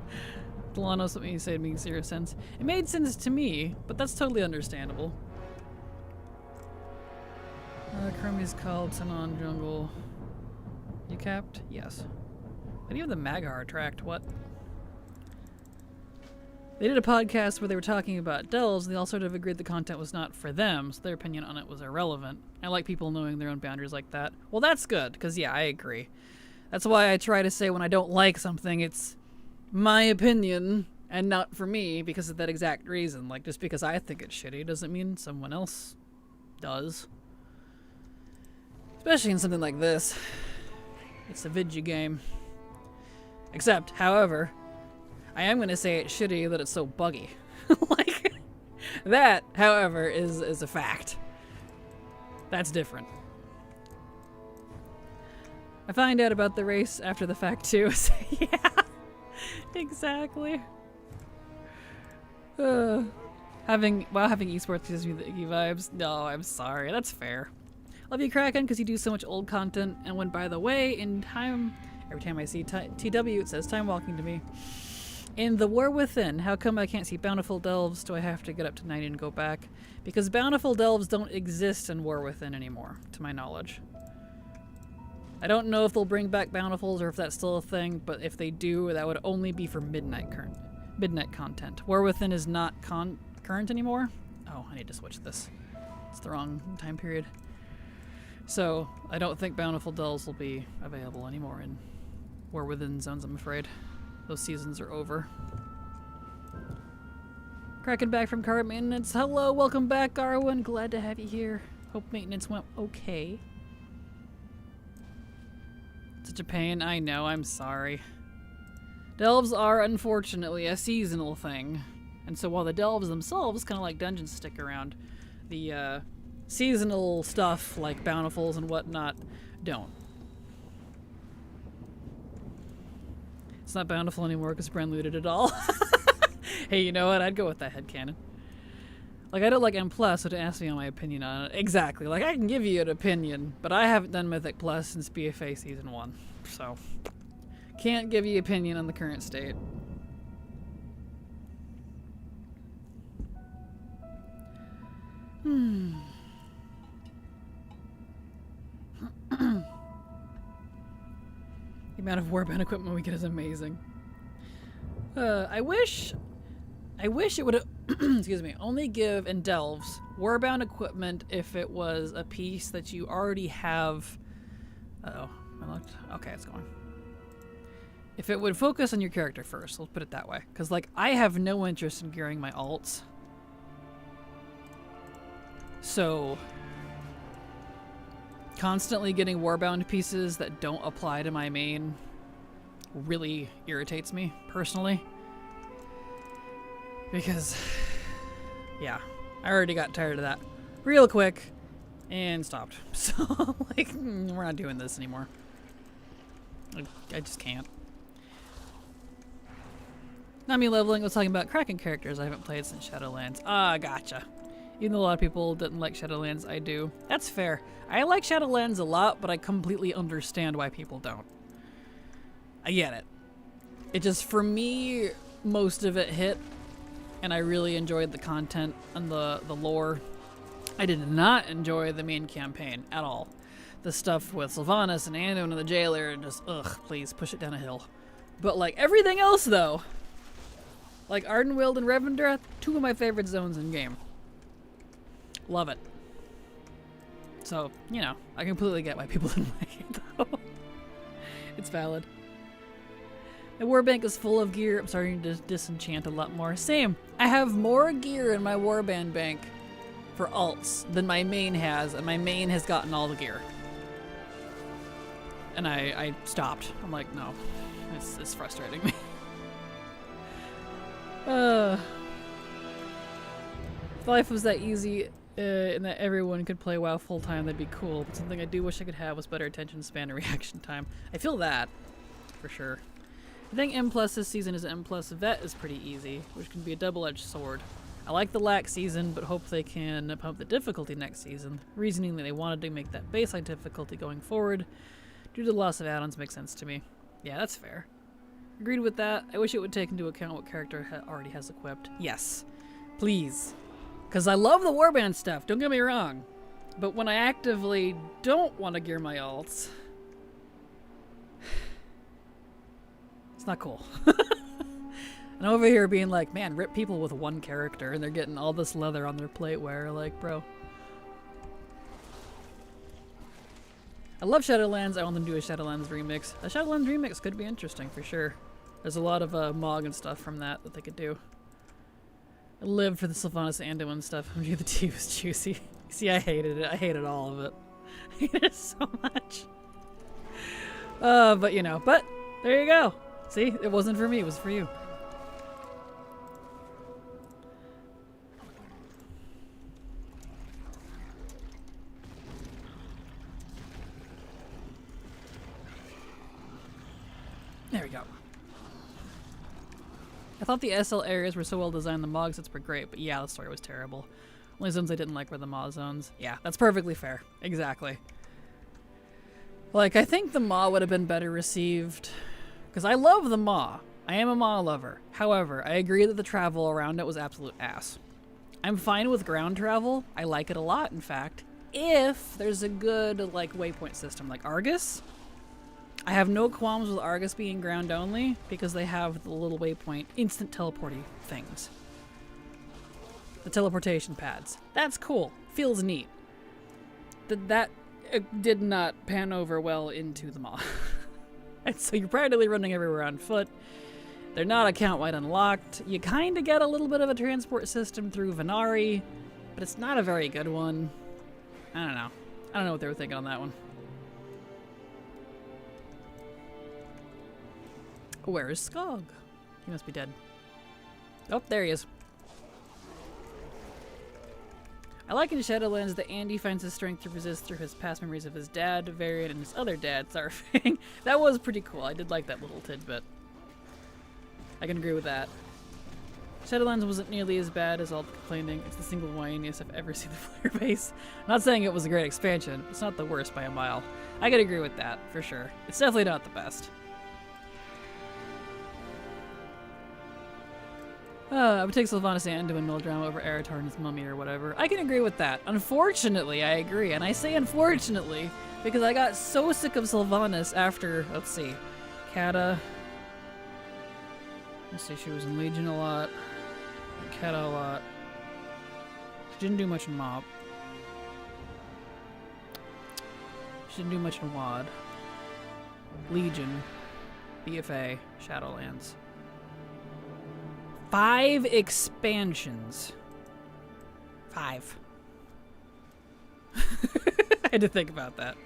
Delano, something you said makes zero sense. It made sense to me, but that's totally understandable. Kermie's called Sanon Jungle. You capped? Yes. But even the Maghar tracked, what? They did a podcast where they were talking about delves, and they all sort of agreed the content was not for them, so their opinion on it was irrelevant. I like people knowing their own boundaries like that. Well, that's good, because yeah, I agree. That's why I try to say when I don't like something, it's my opinion, and not for me, because of that exact reason. Like, just because I think it's shitty doesn't mean someone else does. Especially in something like this. It's a video game. Except, however, I am going to say it's shitty that it's so buggy. Like, That, however, is a fact. That's different. I find out about the race after the fact too. So, yeah, exactly. Having esports gives me the Iggy vibes. No, I'm sorry. That's fair. Love you, Kraken, because you do so much old content. And when, by the way, in time, every time I see TW, it says time walking to me. In The War Within, how come I can't see Bountiful Delves? Do I have to get up to 90 and go back? Because Bountiful Delves don't exist in War Within anymore, to my knowledge. I don't know if they'll bring back Bountifuls or if that's still a thing, but if they do, that would only be for midnight content. War Within is not current anymore. Oh, I need to switch this. It's the wrong time period. So, I don't think Bountiful Delves will be available anymore in War Within zones, I'm afraid. Those seasons are over. Kraken back from car maintenance. Hello, welcome back, Garwin. Glad to have you here. Hope maintenance went okay. Such a pain. I know, I'm sorry. Delves are, unfortunately, a seasonal thing. And so while the delves themselves, kind of like dungeons, stick around, the seasonal stuff, like bountifuls and whatnot, don't. It's not bountiful anymore because Bren looted it all. Hey, you know what? I'd go with that headcanon. Like, I don't like M+, so to ask me on my opinion on it. Exactly. Like, I can give you an opinion, but I haven't done Mythic Plus since BFA Season 1. So, can't give you opinion on the current state. The amount of warband equipment we get is amazing. I wish it would excuse me, only give in delves warband equipment if it was a piece that you already have. Uh-oh, I looked. Okay, it's going. If it would focus on your character first, let's put it that way. Because, like, I have no interest in gearing my alts. So, constantly getting warbound pieces that don't apply to my main really irritates me, personally. Because, yeah, I already got tired of that real quick and stopped. So, like, we're not doing this anymore. I just can't. Not me leveling, I was talking about Kraken characters I haven't played since Shadowlands. Ah, gotcha. Even though a lot of people didn't like Shadowlands, I do. That's fair. I like Shadowlands a lot, but I completely understand why people don't. I get it. It just, for me, most of it hit, and I really enjoyed the content and the lore. I did not enjoy the main campaign at all. The stuff with Sylvanas and Anduin and the Jailer, and just, ugh, please, push it down a hill. But, like, everything else, though, like Ardenweald and Revendra, two of my favorite zones in game. Love it. So, you know, I completely get why people didn't like it, though. It's valid. My warband is full of gear. I'm starting to disenchant a lot more. Same. I have more gear in my warband bank for alts than my main has, and my main has gotten all the gear. And I stopped. I'm like, no. It's frustrating me. If life was that easy and that everyone could play WoW full time, that'd be cool. But something I do wish I could have was better attention span and reaction time. I feel that, for sure. I think M+ this season is M+ Vet is pretty easy, which can be a double-edged sword. I like the lack season, but hope they can pump the difficulty next season. Reasoning that they wanted to make that baseline difficulty going forward due to the loss of add-ons makes sense to me. Yeah, that's fair. Agreed with that. I wish it would take into account what character already has equipped. Yes. Please. Because I love the warband stuff, don't get me wrong. But when I actively don't want to gear my alts, it's not cool. And over here being like, man, rip people with one character and they're getting all this leather on their plateware. Like, bro. I love Shadowlands. I want them to do a Shadowlands remix. A Shadowlands remix could be interesting for sure. There's a lot of Mog and stuff from that they could do. I lived for the Sylvanas Anduin stuff. The tea was juicy. See, I hated it. I hated all of it. I hated it so much. But you know, but there you go. See, it wasn't for me, it was for you. There we go. I thought the SL areas were so well designed, the Maw exits were great, but yeah, the story was terrible. Only zones I didn't like were the Maw zones. Yeah, that's perfectly fair. Exactly. Like, I think the Maw would have been better received, because I love the Maw. I am a Maw lover. However, I agree that the travel around it was absolute ass. I'm fine with ground travel. I like it a lot, in fact, if there's a good, like, waypoint system, like Argus. I have no qualms with Argus being ground only, because they have the little waypoint instant teleporting things. The teleportation pads. That's cool. Feels neat. That did not pan over well into the Maw. And so you're practically running everywhere on foot. They're not account-wide unlocked. You kind of get a little bit of a transport system through Venari, but it's not a very good one. I don't know. I don't know what they were thinking on that one. Where is Skog? He must be dead. Oh, there he is. I like in Shadowlands that Andy finds his strength to resist through his past memories of his dad, Varian, and his other dad, Starfang. That was pretty cool. I did like that little tidbit. I can agree with that. Shadowlands wasn't nearly as bad as all the complaining. It's the single whiniest I've ever seen the player base. I'm not saying it was a great expansion. It's not the worst by a mile. I could agree with that, for sure. It's definitely not the best. I would take Sylvanas and Anduin melodrama over Aratar and his mummy or whatever. I can agree with that. Unfortunately, I agree. And I say unfortunately because I got so sick of Sylvanas after, let's see, Kata. Let's see, she was in Legion a lot. Kata a lot. She didn't do much in Mob. She didn't do much in WoD. Legion. BFA. Shadowlands. 5 expansions. 5. I had to think about that.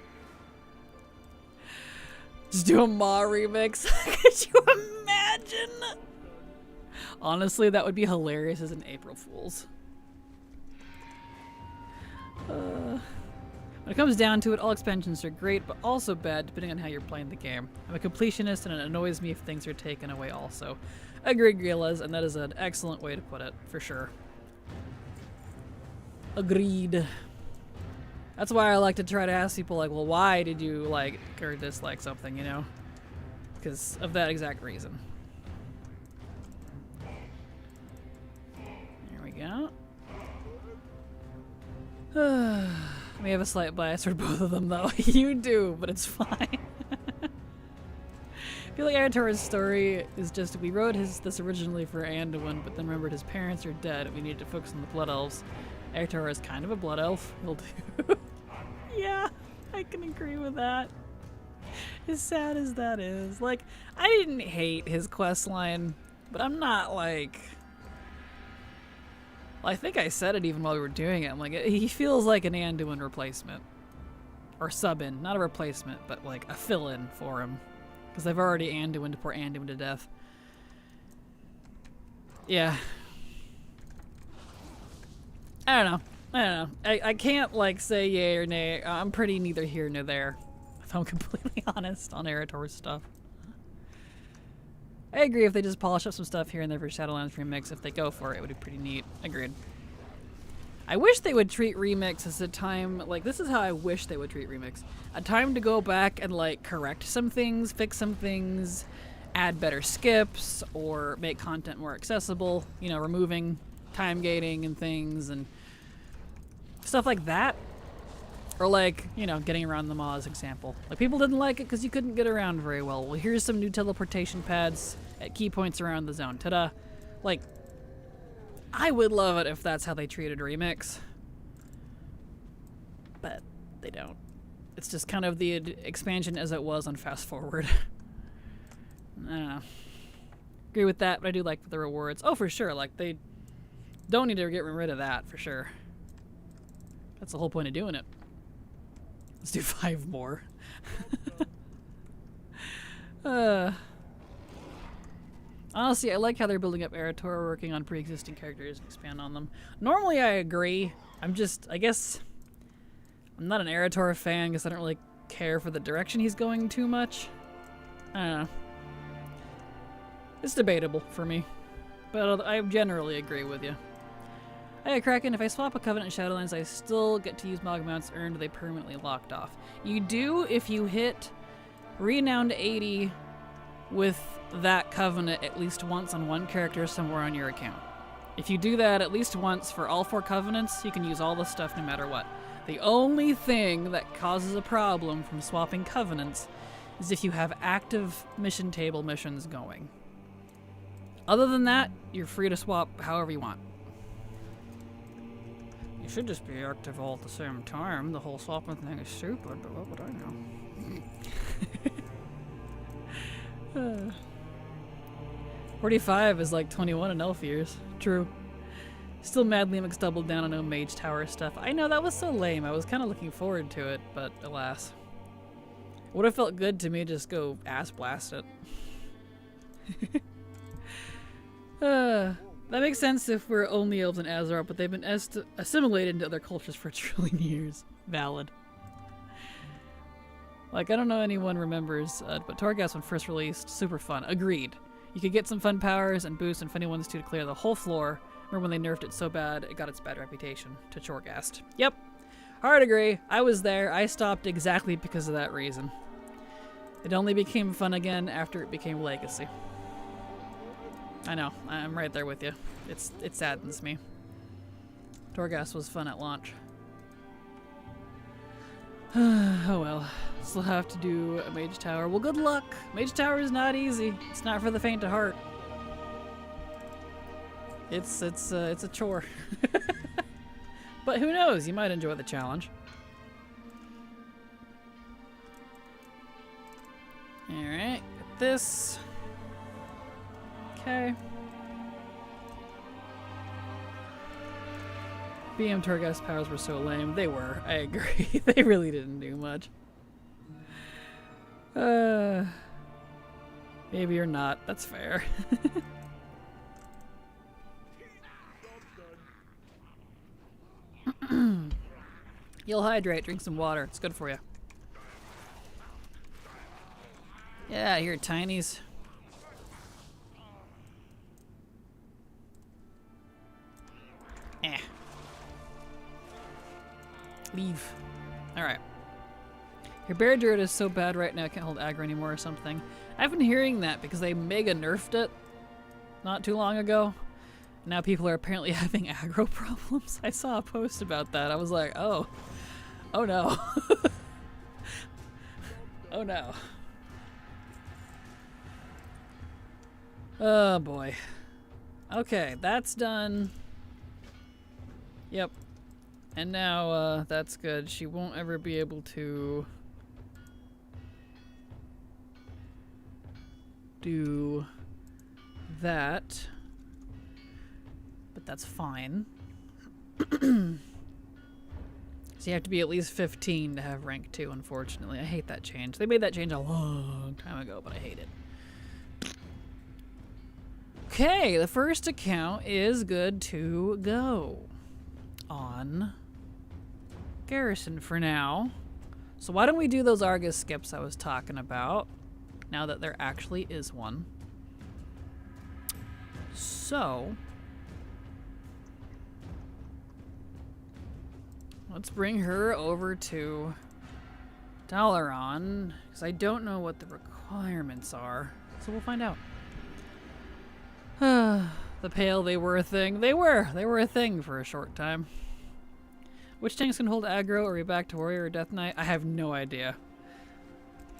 Just do a Maw remix. Could you imagine? Honestly, that would be hilarious as an April Fool's. When it comes down to it, all expansions are great, but also bad depending on how you're playing the game. I'm a completionist and it annoys me if things are taken away also. Agreed, Grillas, and that is an excellent way to put it, for sure. Agreed. That's why I like to try to ask people, like, well, why did you like or dislike something, you know? Because of that exact reason. There we go. We have a slight bias for both of them, though. You do, but it's fine. I feel like Arator's story is just, we wrote this originally for Anduin, but then remembered his parents are dead and we needed to focus on the Blood Elves. Arator is kind of a Blood Elf. He'll do. Yeah, I can agree with that. As sad as that is. Like, I didn't hate his quest line, but I'm not like... Well, I think I said it even while we were doing it. I'm like, he feels like an Anduin replacement. Or sub-in. Not a replacement, but like a fill-in for him. Because they've already Anduin to poor Anduin to death. Yeah. I don't know. I can't, like, say yay or nay. I'm pretty neither here nor there, if I'm completely honest, on Arator's stuff. I agree if they just polish up some stuff here and there for Shadowlands Remix. If they go for it, it would be pretty neat. Agreed. I wish they would treat Remix as a time, like, this is how I wish they would treat Remix. A time to go back and, like, correct some things, fix some things, add better skips, or make content more accessible, you know, removing time gating and things, and stuff like that. Or, like, you know, getting around the Maw as example. Like, people didn't like it because you couldn't get around very well. Well, here's some new teleportation pads at key points around the zone. Ta-da. Like, I would love it if that's how they treated Remix. But they don't. It's just kind of the expansion as it was on Fast Forward. I don't know. Agree with that, but I do like the rewards. Oh, for sure. Like, they don't need to get rid of that, for sure. That's the whole point of doing it. Let's do 5 more. Honestly, I like how they're building up Arator, working on pre-existing characters and expand on them. Normally, I agree. I guess, I'm not an Arator fan because I don't really care for the direction he's going too much. I don't know. It's debatable for me, but I generally agree with you. Hey Kraken, if I swap a Covenant Shadowlands, I still get to use Mag amounts earned, they permanently locked off. You do if you hit Renowned 80 with that Covenant at least once on one character somewhere on your account. If you do that at least once for all 4 Covenants, you can use all the stuff no matter what. The only thing that causes a problem from swapping Covenants is if you have active mission table missions going. Other than that, you're free to swap however you want. You should just be active all at the same time. The whole swapping thing is stupid, but what would I know? 45 is like 21 in elf years. True. Still mad Lemix doubled down on no mage tower stuff. I know, that was so lame. I was kind of looking forward to it, but alas. Would have felt good to me just go ass blast it. That makes sense if we're only elves in Azeroth, but they've been assimilated into other cultures for a trillion years. Valid. Like, I don't know anyone remembers, but Torghast when first released, super fun. Agreed. You could get some fun powers and boosts and funny ones too to clear the whole floor. Remember when they nerfed it so bad, it got its bad reputation to Torghast. Yep. Hard agree. I was there. I stopped exactly because of that reason. It only became fun again after it became Legacy. I know, I'm right there with you. It saddens me. Torghast was fun at launch. Oh well, still have to do a Mage Tower. Well, good luck. Mage Tower is not easy. It's not for the faint of heart. It's a chore. But who knows? You might enjoy the challenge. All right, get this. Okay. BM Torghast powers were so lame. They were. I agree. They really didn't do much. Maybe or not. That's fair. You'll hydrate. Drink some water. It's good for you. Yeah, here, tinies. Leave. Alright. Your Bear Druid is so bad right now I can't hold aggro anymore or something. I've been hearing that because they mega nerfed it not too long ago. Now people are apparently having aggro problems. I saw a post about that. I was like, oh. Oh no. Oh no. Oh boy. Okay, that's done. Yep. And now, that's good. She won't ever be able to do that. But that's fine. So you have to be at least 15 to have rank 2, unfortunately. I hate that change. They made that change a long time ago, but I hate it. Okay, the first account is good to go on Garrison for now. So why don't we do those Argus skips I was talking about, now that there actually is one. So let's bring her over to Dalaran, because I don't know what the requirements are. So we'll find out. The Pale, they were a thing. They were a thing for a short time. Which tanks can hold aggro? Are we back to Warrior or Death Knight? I have no idea.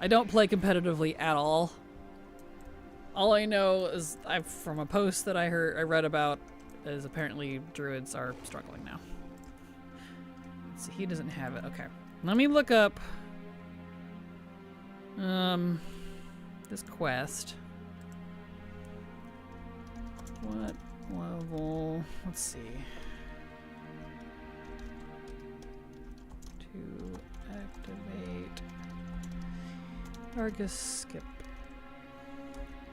I don't play competitively at all. All I know is from a post that I read about is apparently druids are struggling now. Let's see, he doesn't have it. Okay. Let me look up this quest. What level? Let's see. To activate Argus skip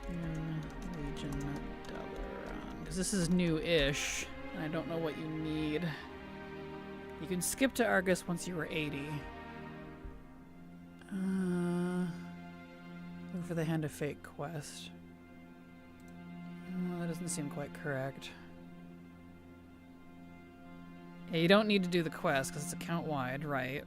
in Legion Dalaran. Because this is new-ish, and I don't know what you need. You can skip to Argus once you were 80. Over the Hand of Fate quest. That doesn't seem quite correct. Yeah, you don't need to do the quest because it's account-wide, right?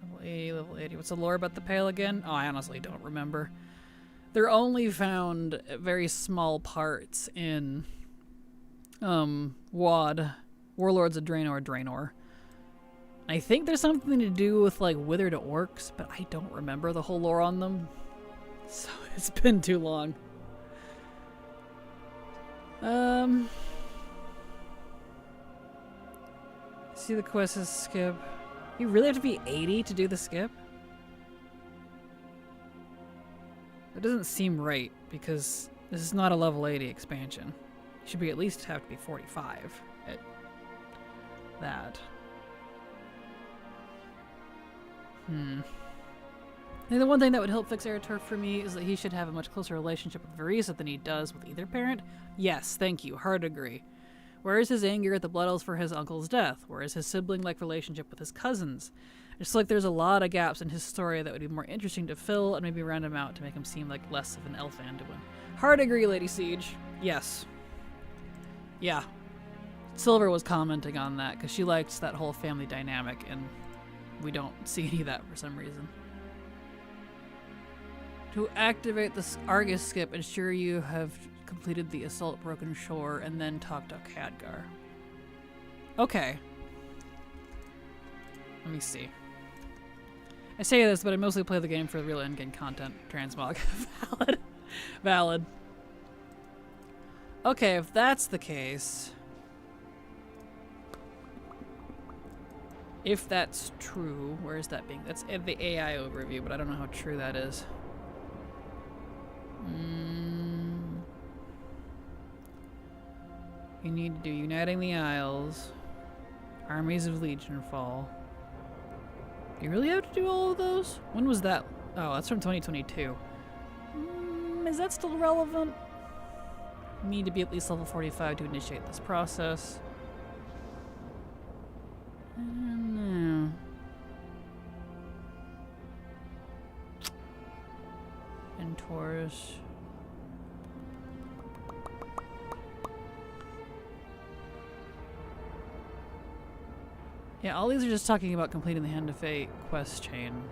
Level 80, level 80. What's the lore about the Pale again? Oh, I honestly don't remember. They're only found at very small parts in WoD, Warlords of Draenor. I think there's something to do with like withered orcs, but I don't remember the whole lore on them. So it's been too long. See the quest is skip. You really have to be 80 to do the skip? That doesn't seem right because this is not a level 80 expansion. You should be at least have to be 45 at that. And the one thing that would help fix Arator for me is that he should have a much closer relationship with Verisa than he does with either parent. Yes, thank you. Hard agree. Where is his anger at the Blood Elves for his uncle's death? Where is his sibling-like relationship with his cousins? Just like there's a lot of gaps in his story that would be more interesting to fill and maybe round him out to make him seem like less of an elf Anduin. Hard agree, Lady Siege. Yes. Yeah. Silver was commenting on that because she likes that whole family dynamic and we don't see any of that for some reason. To activate the Argus skip, ensure you have completed the Assault Broken Shore and then talk to Khadgar. Okay. Let me see. I say this, but I mostly play the game for the real endgame content. Transmog. Valid. Valid. Okay, if that's the case... If that's true, where is that being? That's the AI overview, but I don't know how true that is. You need to do Uniting the Isles, Armies of Legionfall. You really have to do all of those? When was that? Oh, that's from 2022. Is that still relevant? You need to be at least level 45 to initiate this process. No. And Taurus. Yeah, all these are just talking about completing the Hand of Fate quest chain.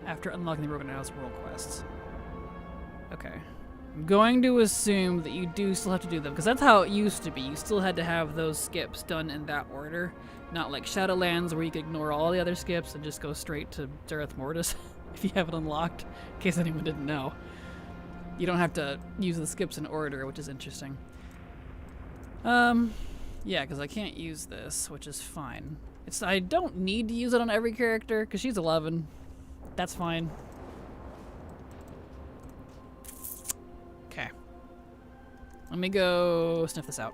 After unlocking the Broken House world quests. Okay. I'm going to assume that you do still have to do them, because that's how it used to be. You still had to have those skips done in that order. Not like Shadowlands, where you could ignore all the other skips and just go straight to Zereth Mortis, if you have it unlocked, in case anyone didn't know. You don't have to use the skips in order, which is interesting. Yeah, because I can't use this, which is fine. I don't need to use it on every character, because she's 11. That's fine. Okay. Let me go sniff this out.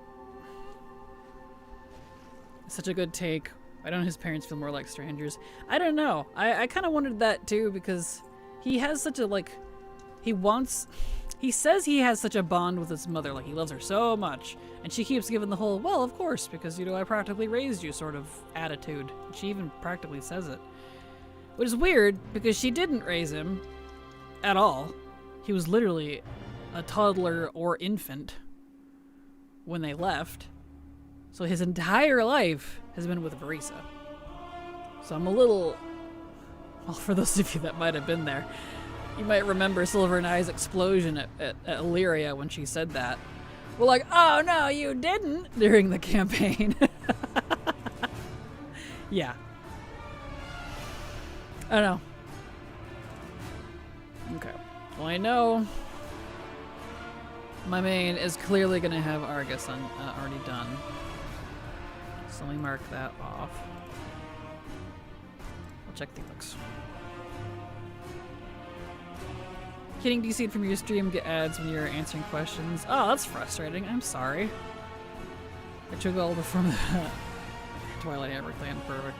Such a good take. Why don't his parents feel more like strangers? I don't know. I kind of wondered that too, because he has such a, like... He says he has such a bond with his mother, like he loves her so much. And she keeps giving the whole, well, of course, because, you know, I practically raised you sort of attitude. She even practically says it. Which is weird, because she didn't raise him at all. He was literally a toddler or infant when they left. So his entire life has been with Verisa. So I'm a little... Well, for those of you that might have been there, you might remember Silver and I's explosion at Illyria when she said that. We're like, oh no, you didn't, during the campaign. Yeah. I don't know. Okay. Well, I know my main is clearly going to have Argus already done. So let me mark that off. We'll check the looks. Getting DC'd from your stream get ads when you're answering questions. Oh, that's frustrating. I'm sorry. I took all the from the Twilight Everclan. Perfect.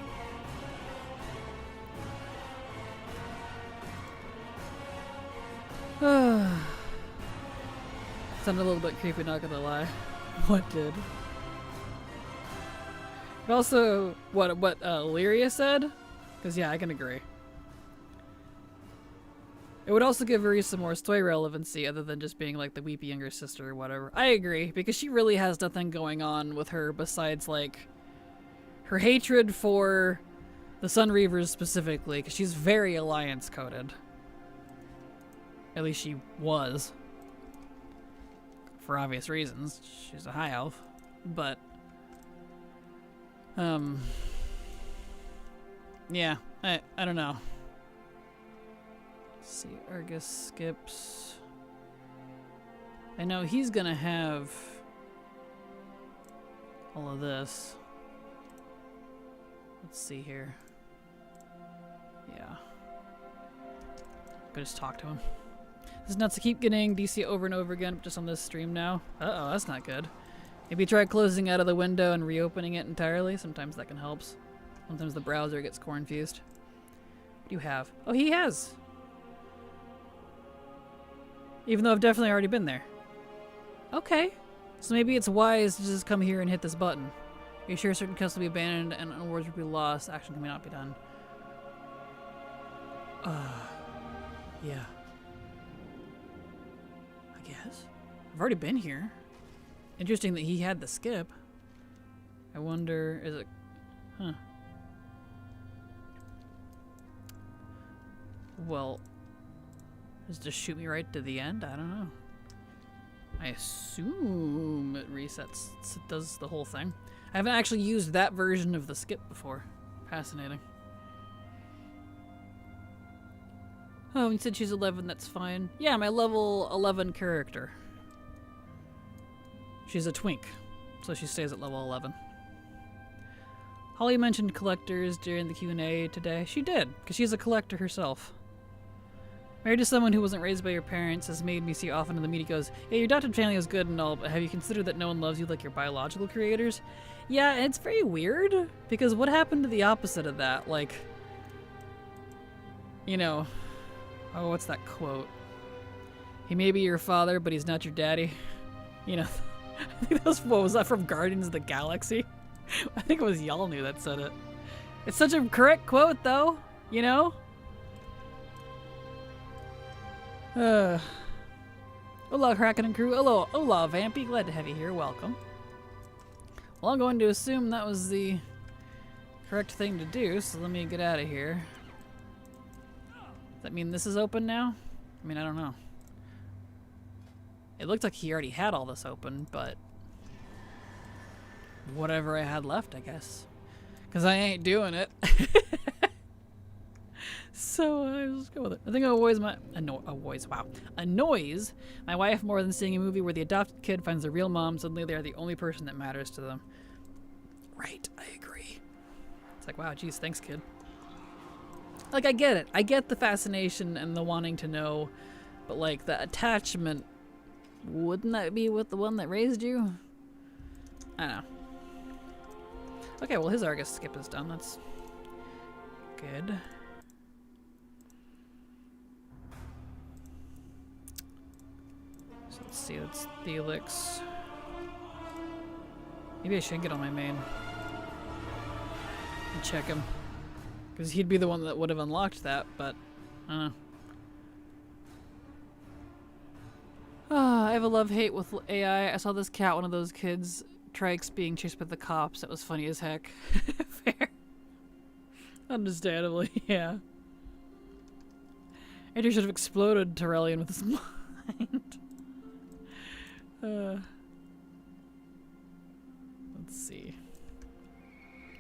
Sounded a little bit creepy, not gonna lie. What did? But also, what Illyria said Because, yeah, I can agree. It would also give Riri some more story relevancy other than just being like the weepy younger sister or whatever. I agree, because she really has nothing going on with her besides like her hatred for the Sun Reavers specifically, because she's very alliance coded. At least she was. For obvious reasons. She's a high elf. But yeah, I don't know. Let's see, Argus skips. I know he's gonna have all of this. Let's see here. Yeah. But just talk to him. This is nuts to keep getting DC over and over again, just on this stream now. Uh-oh, that's not good. Maybe try closing out of the window and reopening it entirely. Sometimes that can help. Sometimes the browser gets confused. What do you have? Oh, he has! Even though I've definitely already been there. Okay. So maybe it's wise to just come here and hit this button. Are you sure certain quests will be abandoned and rewards will be lost? Action can not be done. Yeah. I guess. I've already been here. Interesting that he had the skip. I wonder, is it... Huh. Well... Does it just shoot me right to the end? I don't know. I assume it resets. It does the whole thing. I haven't actually used that version of the skip before. Fascinating. Oh, you said she's 11, that's fine. Yeah, my level 11 character. She's a twink, so she stays at level 11. Holly mentioned collectors during the Q&A today. She did, because she's a collector herself. Married to someone who wasn't raised by your parents has made me see often in the media goes, yeah, your adopted family is good and all, but have you considered that no one loves you like your biological creators? Yeah, and it's very weird, because what happened to the opposite of that? Like, you know, oh, what's that quote? He may be your father, but he's not your daddy. You know, I think that was, what was that from Guardians of the Galaxy? I think it was Yalnu that said it. It's such a correct quote, though, you know? Hola, Kraken and crew. Hello, hola, Vampy. Glad to have you here. Welcome. Well, I'm going to assume that was the correct thing to do, so let me get out of here. Does that mean this is open now? I mean, I don't know. It looked like he already had all this open, but whatever I had left, I guess. Because I ain't doing it. So I'll just go with it. I think annoys my wife more than seeing a movie where the adopted kid finds the real mom. Suddenly they are the only person that matters to them. Right, I agree. It's like, wow, geez, thanks, kid. Like, I get it. I get the fascination and the wanting to know, but like the attachment, wouldn't that be with the one that raised you? I don't know. Okay, well his Argus skip is done. That's good. Let's see, that's Felix. Maybe I should get on my main and check him. Because he'd be the one that would have unlocked that, but I don't know. I have a love-hate with AI. I saw this cat, one of those kids, trikes being chased by the cops. That was funny as heck. Fair. Understandably, yeah. Andrew should have exploded Terrellian with his mind. Let's see.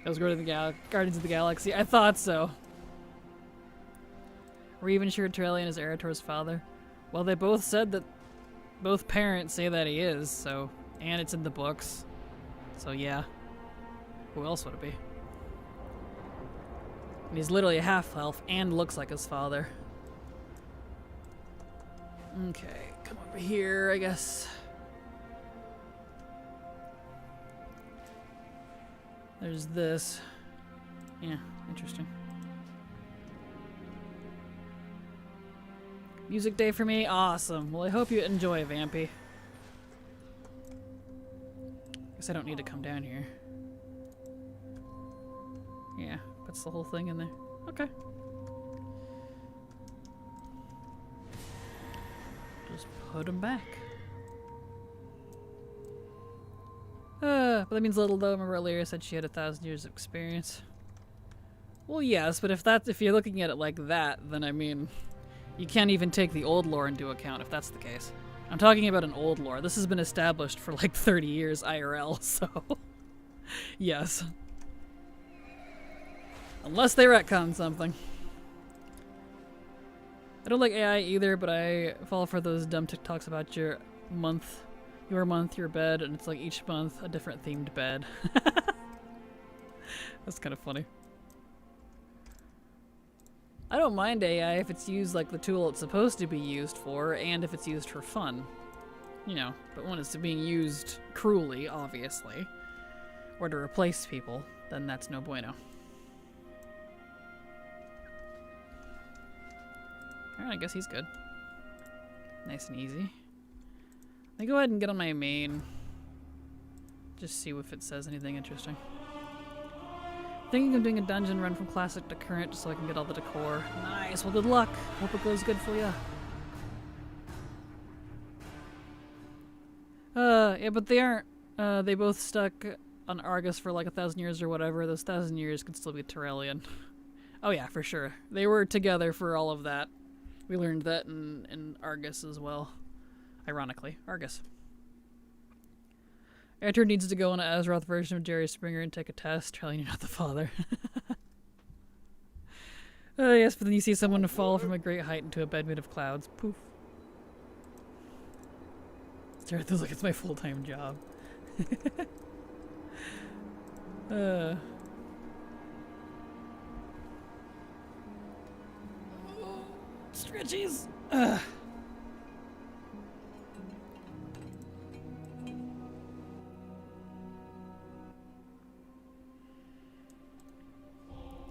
That was Guardians of the Galaxy. I thought so. Were you even sure Terrellian is Erator's father? Well, they both said that both parents say that he is, so, and it's in the books. So yeah. Who else would it be? And he's literally a half-elf and looks like his father. Okay, come over here, I guess. There's this. Yeah, interesting. Music day for me? Awesome. Well, I hope you enjoy, Vampy. Guess I don't need to come down here. Yeah, puts the whole thing in there. Okay. Just put him back. But that means little though. Remember earlier I said she had 1,000 years of experience. Well, yes, but if you're looking at it like that, then I mean, you can't even take the old lore into account if that's the case. I'm talking about an old lore. This has been established for like 30 years IRL, so yes. Unless they retcon something. I don't like AI either, but I fall for those dumb TikToks about your month, your bed, and it's like each month a different themed bed. That's kind of funny. I don't mind AI if it's used like the tool it's supposed to be used for, and if it's used for fun. You know, but when it's being used cruelly, obviously, or to replace people, then that's no bueno. Alright, I guess he's good. Nice and easy. Let me go ahead and get on my main. Just see if it says anything interesting. Thinking of doing a dungeon run from classic to current just so I can get all the decor. Nice, well good luck. Hope it goes good for ya. Yeah, but they aren't, they both stuck on Argus for like 1,000 years or whatever. Those 1,000 years could still be Terrellian. Oh yeah, for sure. They were together for all of that. We learned that in Argus as well. Ironically, Argus. Eritor needs to go on an Azeroth version of Jerry Springer and take a test, telling you're not the father. Yes, but then you see someone fall from a great height into a bed made of clouds. Poof. It feels like it's my full-time job. Stretchies!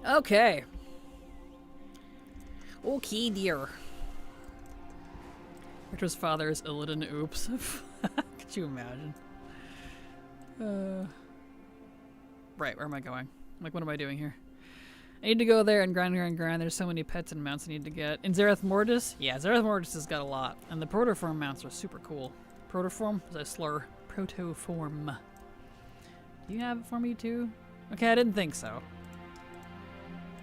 Okay. Okay, dear. Richard's father is Illidan. Oops. Could you imagine? Right, where am I going? Like, what am I doing here? I need to go there and grind. There's so many pets and mounts I need to get. In Zerath Mortis? Yeah, Zerath Mortis has got a lot. And the Protoform mounts are super cool. Protoform? Is that a slur? Protoform. Do you have it for me too? Okay, I didn't think so.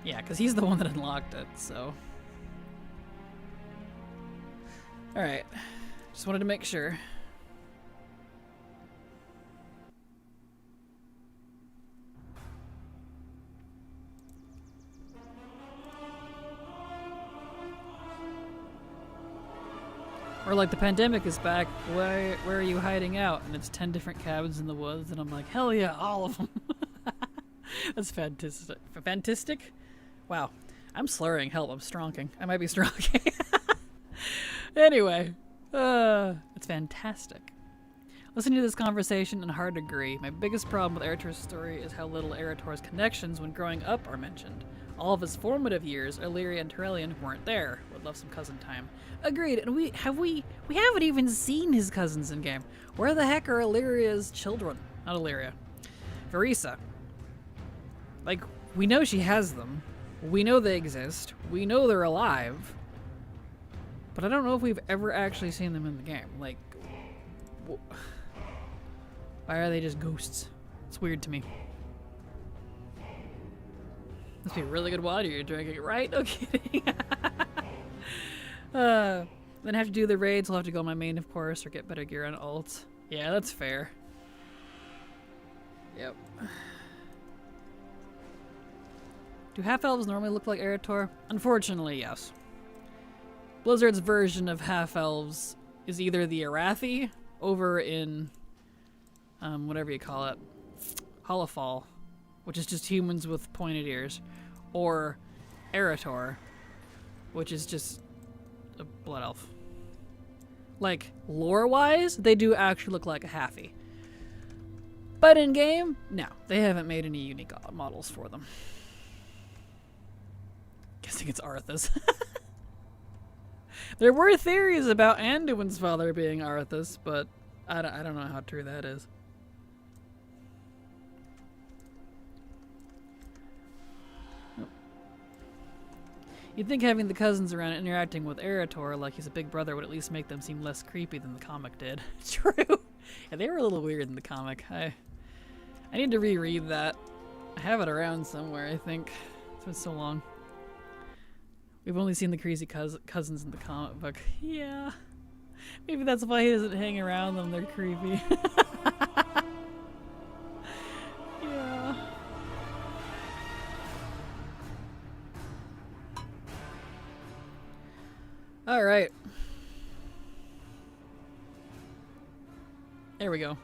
Yeah, because he's the one that unlocked it, so. Alright. Just wanted to make sure. Or like the pandemic is back, where are you hiding out? And it's 10 different cabins in the woods, and I'm like, hell yeah, all of them. That's fantastic. Fantastic? Wow. I'm slurring. Help, I'm stronking. I might be stronking. Anyway, it's fantastic. Listening to this conversation and hard to agree. My biggest problem with Eritor's story is how little Eritor's connections when growing up are mentioned. All of his formative years, Illyria and Terrellian, weren't there. Would love some cousin time. Agreed. And we haven't even seen his cousins in game. Where the heck are Illyria's children? Not Illyria. Verisa. Like, we know she has them. We know they exist. We know they're alive. But I don't know if we've ever actually seen them in the game. Like, why are they just ghosts? It's weird to me. Must be really good water you're drinking, right? No kidding. Then have to do the raids. I'll have to go on my main, of course, or get better gear on ults. Yeah, that's fair. Yep. Do half-elves normally look like Eritor? Unfortunately, yes. Blizzard's version of half-elves is either the Arathi over in, whatever you call it, Holofall, which is just humans with pointed ears, or Eritor, which is just a blood elf. Like, lore-wise, they do actually look like a halfie. But in-game, no. They haven't made any unique models for them. Guessing it's Arthas. There were theories about Anduin's father being Arthas, but I don't know how true that is. You'd think having the cousins around interacting with Erator like he's a big brother would at least make them seem less creepy than the comic did. True. Yeah, they were a little weird in the comic. I need to reread that. I have it around somewhere, I think. It's been so long. We've only seen the crazy cousins in the comic book. Yeah. Maybe that's why he doesn't hang around them. They're creepy. Yeah. All right. There we go.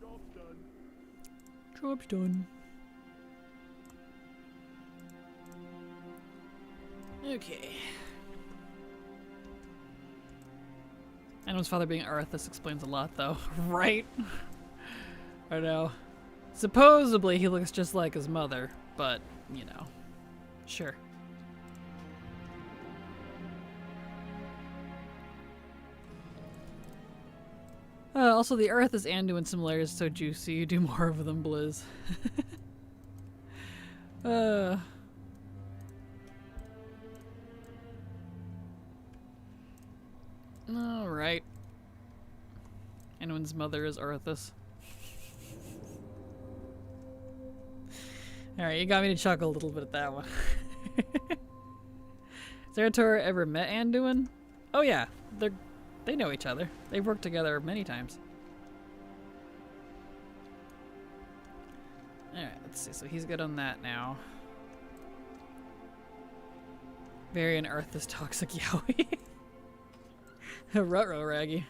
Job's done. Job's done. Okay. Addons' father being Arthas explains a lot, though. Right? I know. Supposedly he looks just like his mother, but, you know. Sure. Also, the Arthas Anduin similarity is so juicy. You do more of them, Blizz. Alright. Anduin's mother is Arthas. Alright, you got me to chuckle a little bit at that one. Has Erator ever met Anduin? Oh yeah, they know each other. They've worked together many times. Alright, let's see. So he's good on that now. Varian Arthas toxic Yowie. Ruh-roh, Raggy.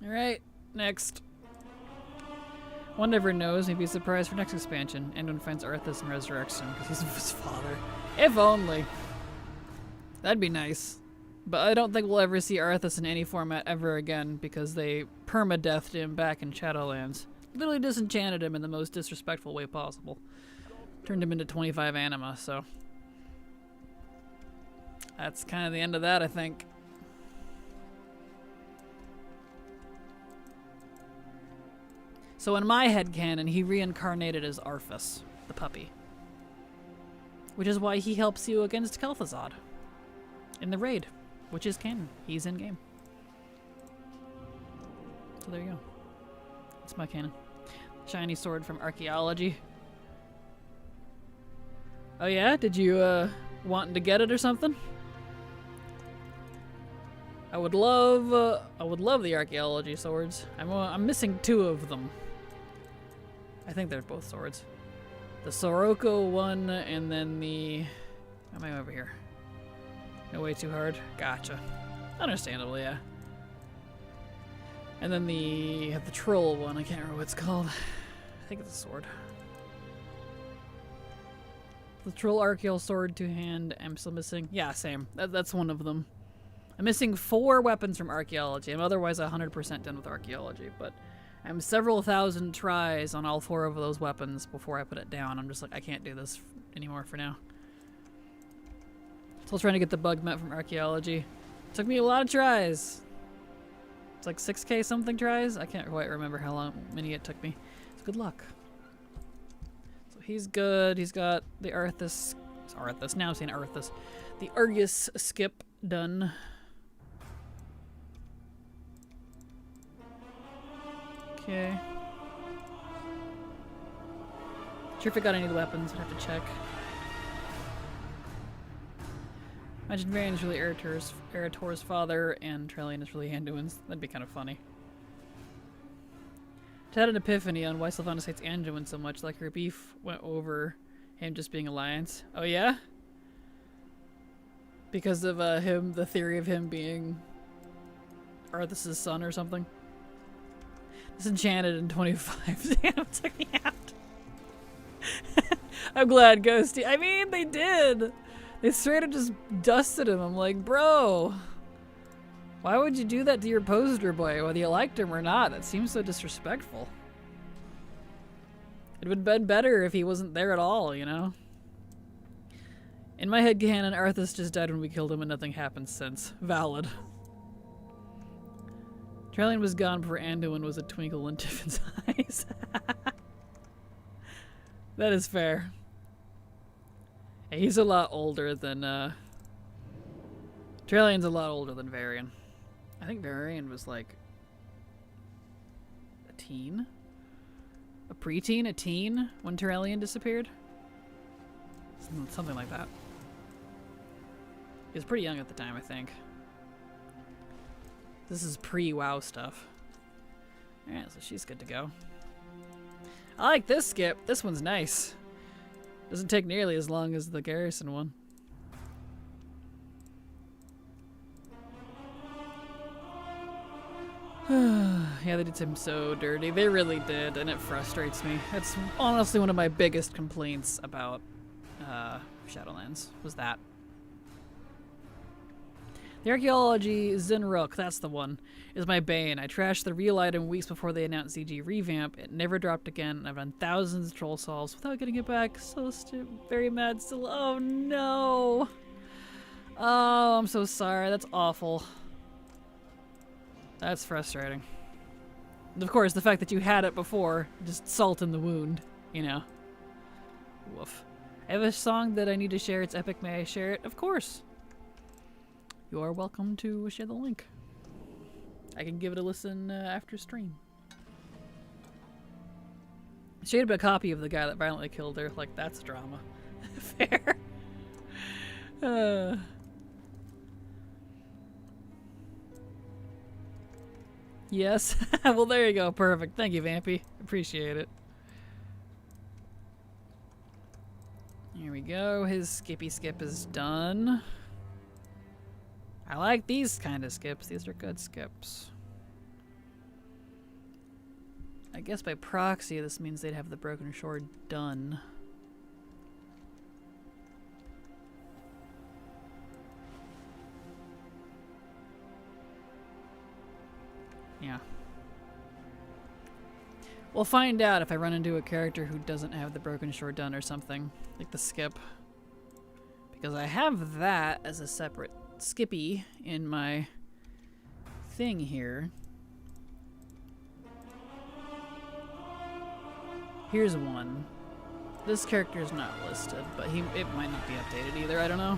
Alright, next. One never knows, maybe a surprise for next expansion. Anduin finds Arthas in Resurrection because he's his father. If only. That'd be nice. But I don't think we'll ever see Arthas in any format ever again because they permadeathed him back in Shadowlands. Literally disenchanted him in the most disrespectful way possible. Turned him into 25 anima, so. That's kind of the end of that, I think. So in my headcanon, he reincarnated as Arthas, the puppy. Which is why he helps you against Kel'Thuzad in the raid, which is canon. He's in game. So there you go. That's my canon. Shiny sword from archaeology. Oh yeah? Did you wanting to get it or something? I would love the archaeology swords. I'm missing 2 of them. I think they're both swords. The Soroko one and then the... Am I over here? No, way too hard? Gotcha. Understandable, yeah. And then the troll one, I can't remember what it's called. I think it's a sword. The troll archaeal sword, 2-hand, I'm still missing. Yeah, same. That's one of them. I'm missing 4 weapons from archaeology. I'm otherwise 100% done with archaeology, but I'm several thousand tries on all 4 of those weapons before I put it down. I'm just like, I can't do this anymore for now. Still trying to get the bug met from archaeology. Took me a lot of tries. It's like 6k something tries. I can't quite remember how many it took me. So good luck. So he's good. He's got the Arthas. Now I'm saying Arthas. The Argus skip done. Okay. Sure if I got any of the weapons. I'd have to check. Imagine Varian is really Erator's father and Trellian is really Anduin's. That'd be kind of funny. To had an epiphany on why Sylvanas hates Anduin so much, like her beef went over him just being Alliance. Oh yeah? Because of the theory of him being Arthas' son or something. Disenchanted in 25. Damn, took me out. I'm glad, Ghosty. I mean, they did. They straight up just dusted him. I'm like, bro, why would you do that to your poster boy, whether you liked him or not? That seems so disrespectful. It would have been better if he wasn't there at all, you know? In my head canon, Arthas just died when we killed him and nothing happened since. Valid. Trellian was gone before Anduin was a twinkle in Tiffin's eyes. That is fair. Yeah, he's a lot older than, Trellian's a lot older than Varian. I think Varian was like a teen? A preteen? A teen when Trellian disappeared? Something like that. He was pretty young at the time, I think. This is pre-WoW stuff. Alright, so she's good to go. I like this skip. This one's nice. Doesn't take nearly as long as the Garrison one. Yeah, they did him so dirty. They really did, and it frustrates me. It's honestly one of my biggest complaints about Shadowlands, was that. The archaeology Zinrook, that's the one, is my bane. I trashed the real item weeks before they announced ZG revamp. It never dropped again, and I've done thousands of troll solves without getting it back. So very mad still. Oh no! Oh, I'm so sorry. That's awful. That's frustrating. And of course, the fact that you had it before, just salt in the wound, you know. Woof. I have a song that I need to share. It's epic. May I share it? Of course. You are welcome to share the link. I can give it a listen after stream. Shared a copy of the guy that violently killed her. Like, that's drama. Fair. Yes. Well, there you go. Perfect. Thank you, Vampy. Appreciate it. Here we go. His skippy skip is done. I like these kind of skips. These are good skips. I guess by proxy, this means they'd have the Broken Shore done. Yeah. We'll find out if I run into a character who doesn't have the Broken Shore done or something, like the skip. Because I have that as a separate skippy in my thing here. Here's one. This character is not listed, but it might not be updated either, I don't know.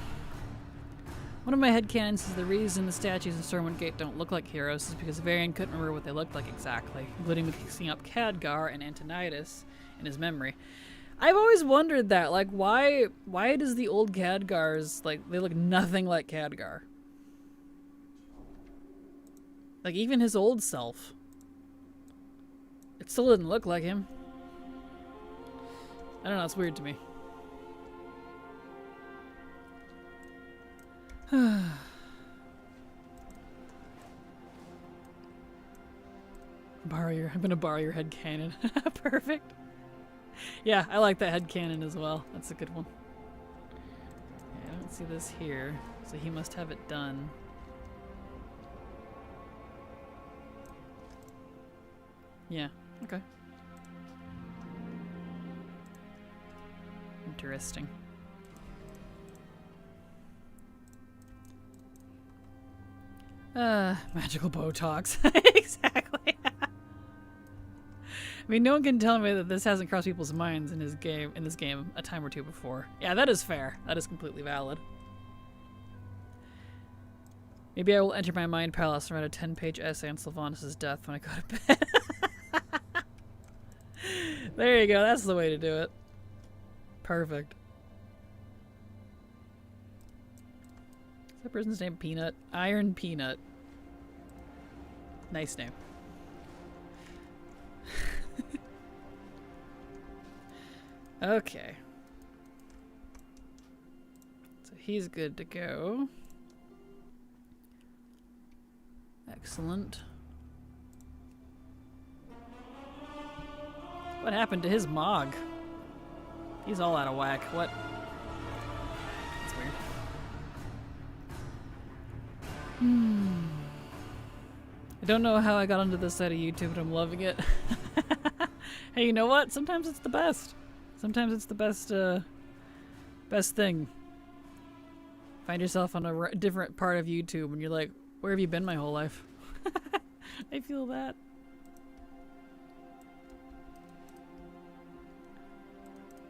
One of my headcanons is the reason the statues in Stormwind Gate don't look like heroes is because Varian couldn't remember what they looked like exactly, including mixing up Khadgar and Antonidas in his memory. I've always wondered that, like, why does the old Khadgars, like, they look nothing like Khadgar? Like, even his old self. It still didn't look like him. I don't know, it's weird to me. I'm gonna borrow your headcanon. Perfect. Yeah, I like that headcanon as well. That's a good one. Yeah, I don't see this here, so he must have it done. Yeah, okay. Interesting. Magical Botox. Exactly. I mean, no one can tell me that this hasn't crossed people's minds in this game a time or two before. Yeah, that is fair. That is completely valid. Maybe I will enter my mind palace and write a 10-page essay on Sylvanas' death when I go to bed. There you go. That's the way to do it. Perfect. Is that person's name Peanut? Iron Peanut. Nice name. Okay. So he's good to go. Excellent. What happened to his Mog? He's all out of whack. What? That's weird. I don't know how I got onto this side of YouTube, but I'm loving it. Hey, you know what? Sometimes it's the best. Sometimes it's the best thing. Find yourself on a different part of YouTube and you're like, where have you been my whole life? I feel that.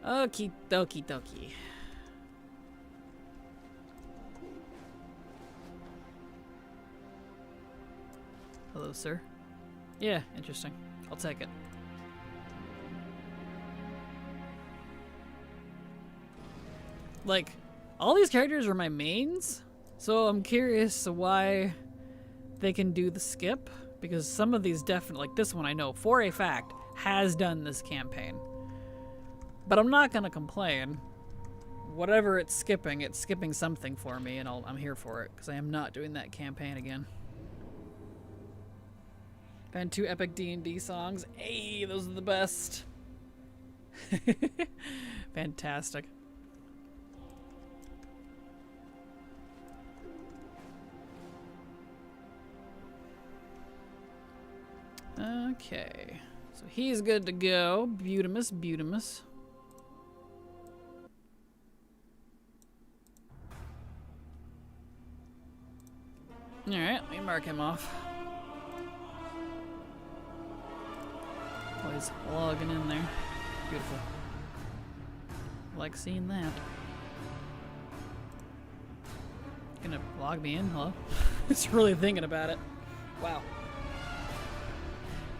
Okie dokie dokie. Hello, sir. Yeah, interesting. I'll take it. Like, all these characters are my mains, so I'm curious why they can do the skip, because some of these definitely, like this one I know for a fact, has done this campaign. But I'm not gonna complain. Whatever it's skipping something for me, and I'm here for it, because I am not doing that campaign again. Found 2 epic D&D songs. Hey, those are the best. Fantastic. Okay, so he's good to go. Beautimus, Beautimus. Alright, let me mark him off. Oh, he's logging in there. Beautiful. Like seeing that. Gonna log me in? Hello? It's really thinking about it. Wow.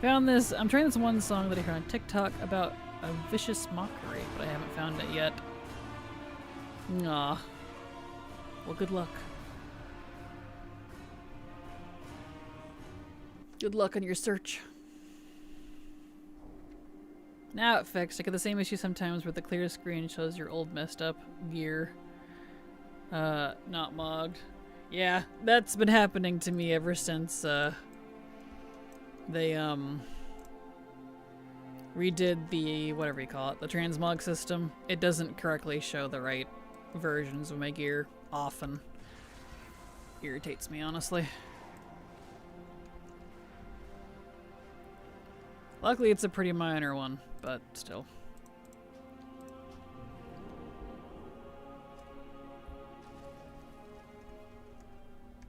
Found this. I'm trying this one song that I heard on TikTok about a vicious mockery, but I haven't found it yet. Aw. Well, good luck. Good luck on your search. Now it fixed. I get the same issue sometimes where the clear screen shows your old messed up gear. Not mogged. Yeah, that's been happening to me ever since, they, redid the, whatever you call it, the transmog system. It doesn't correctly show the right versions of my gear often. Irritates me, honestly. Luckily, it's a pretty minor one, but still.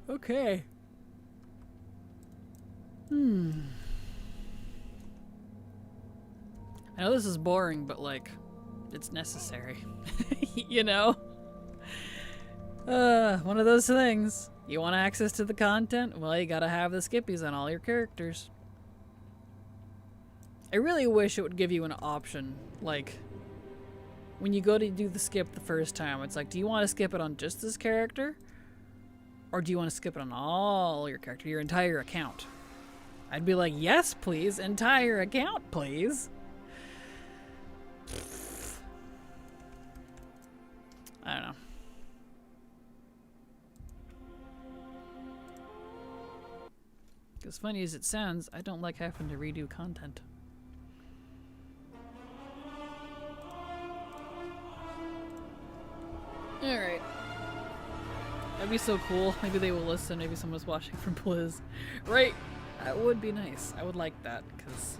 Okay. I know this is boring, but like, it's necessary. You know? One of those things. You want access to the content? Well, you gotta have the skippies on all your characters. I really wish it would give you an option, like, when you go to do the skip the first time, it's like, do you want to skip it on just this character? Or do you want to skip it on all your character, your entire account? I'd be like, yes, please, entire account, please. I don't know. As funny as it sounds, I don't like having to redo content. Alright. That'd be so cool. Maybe they will listen. Maybe someone's watching from Blizz. Right? That would be nice. I would like that, because,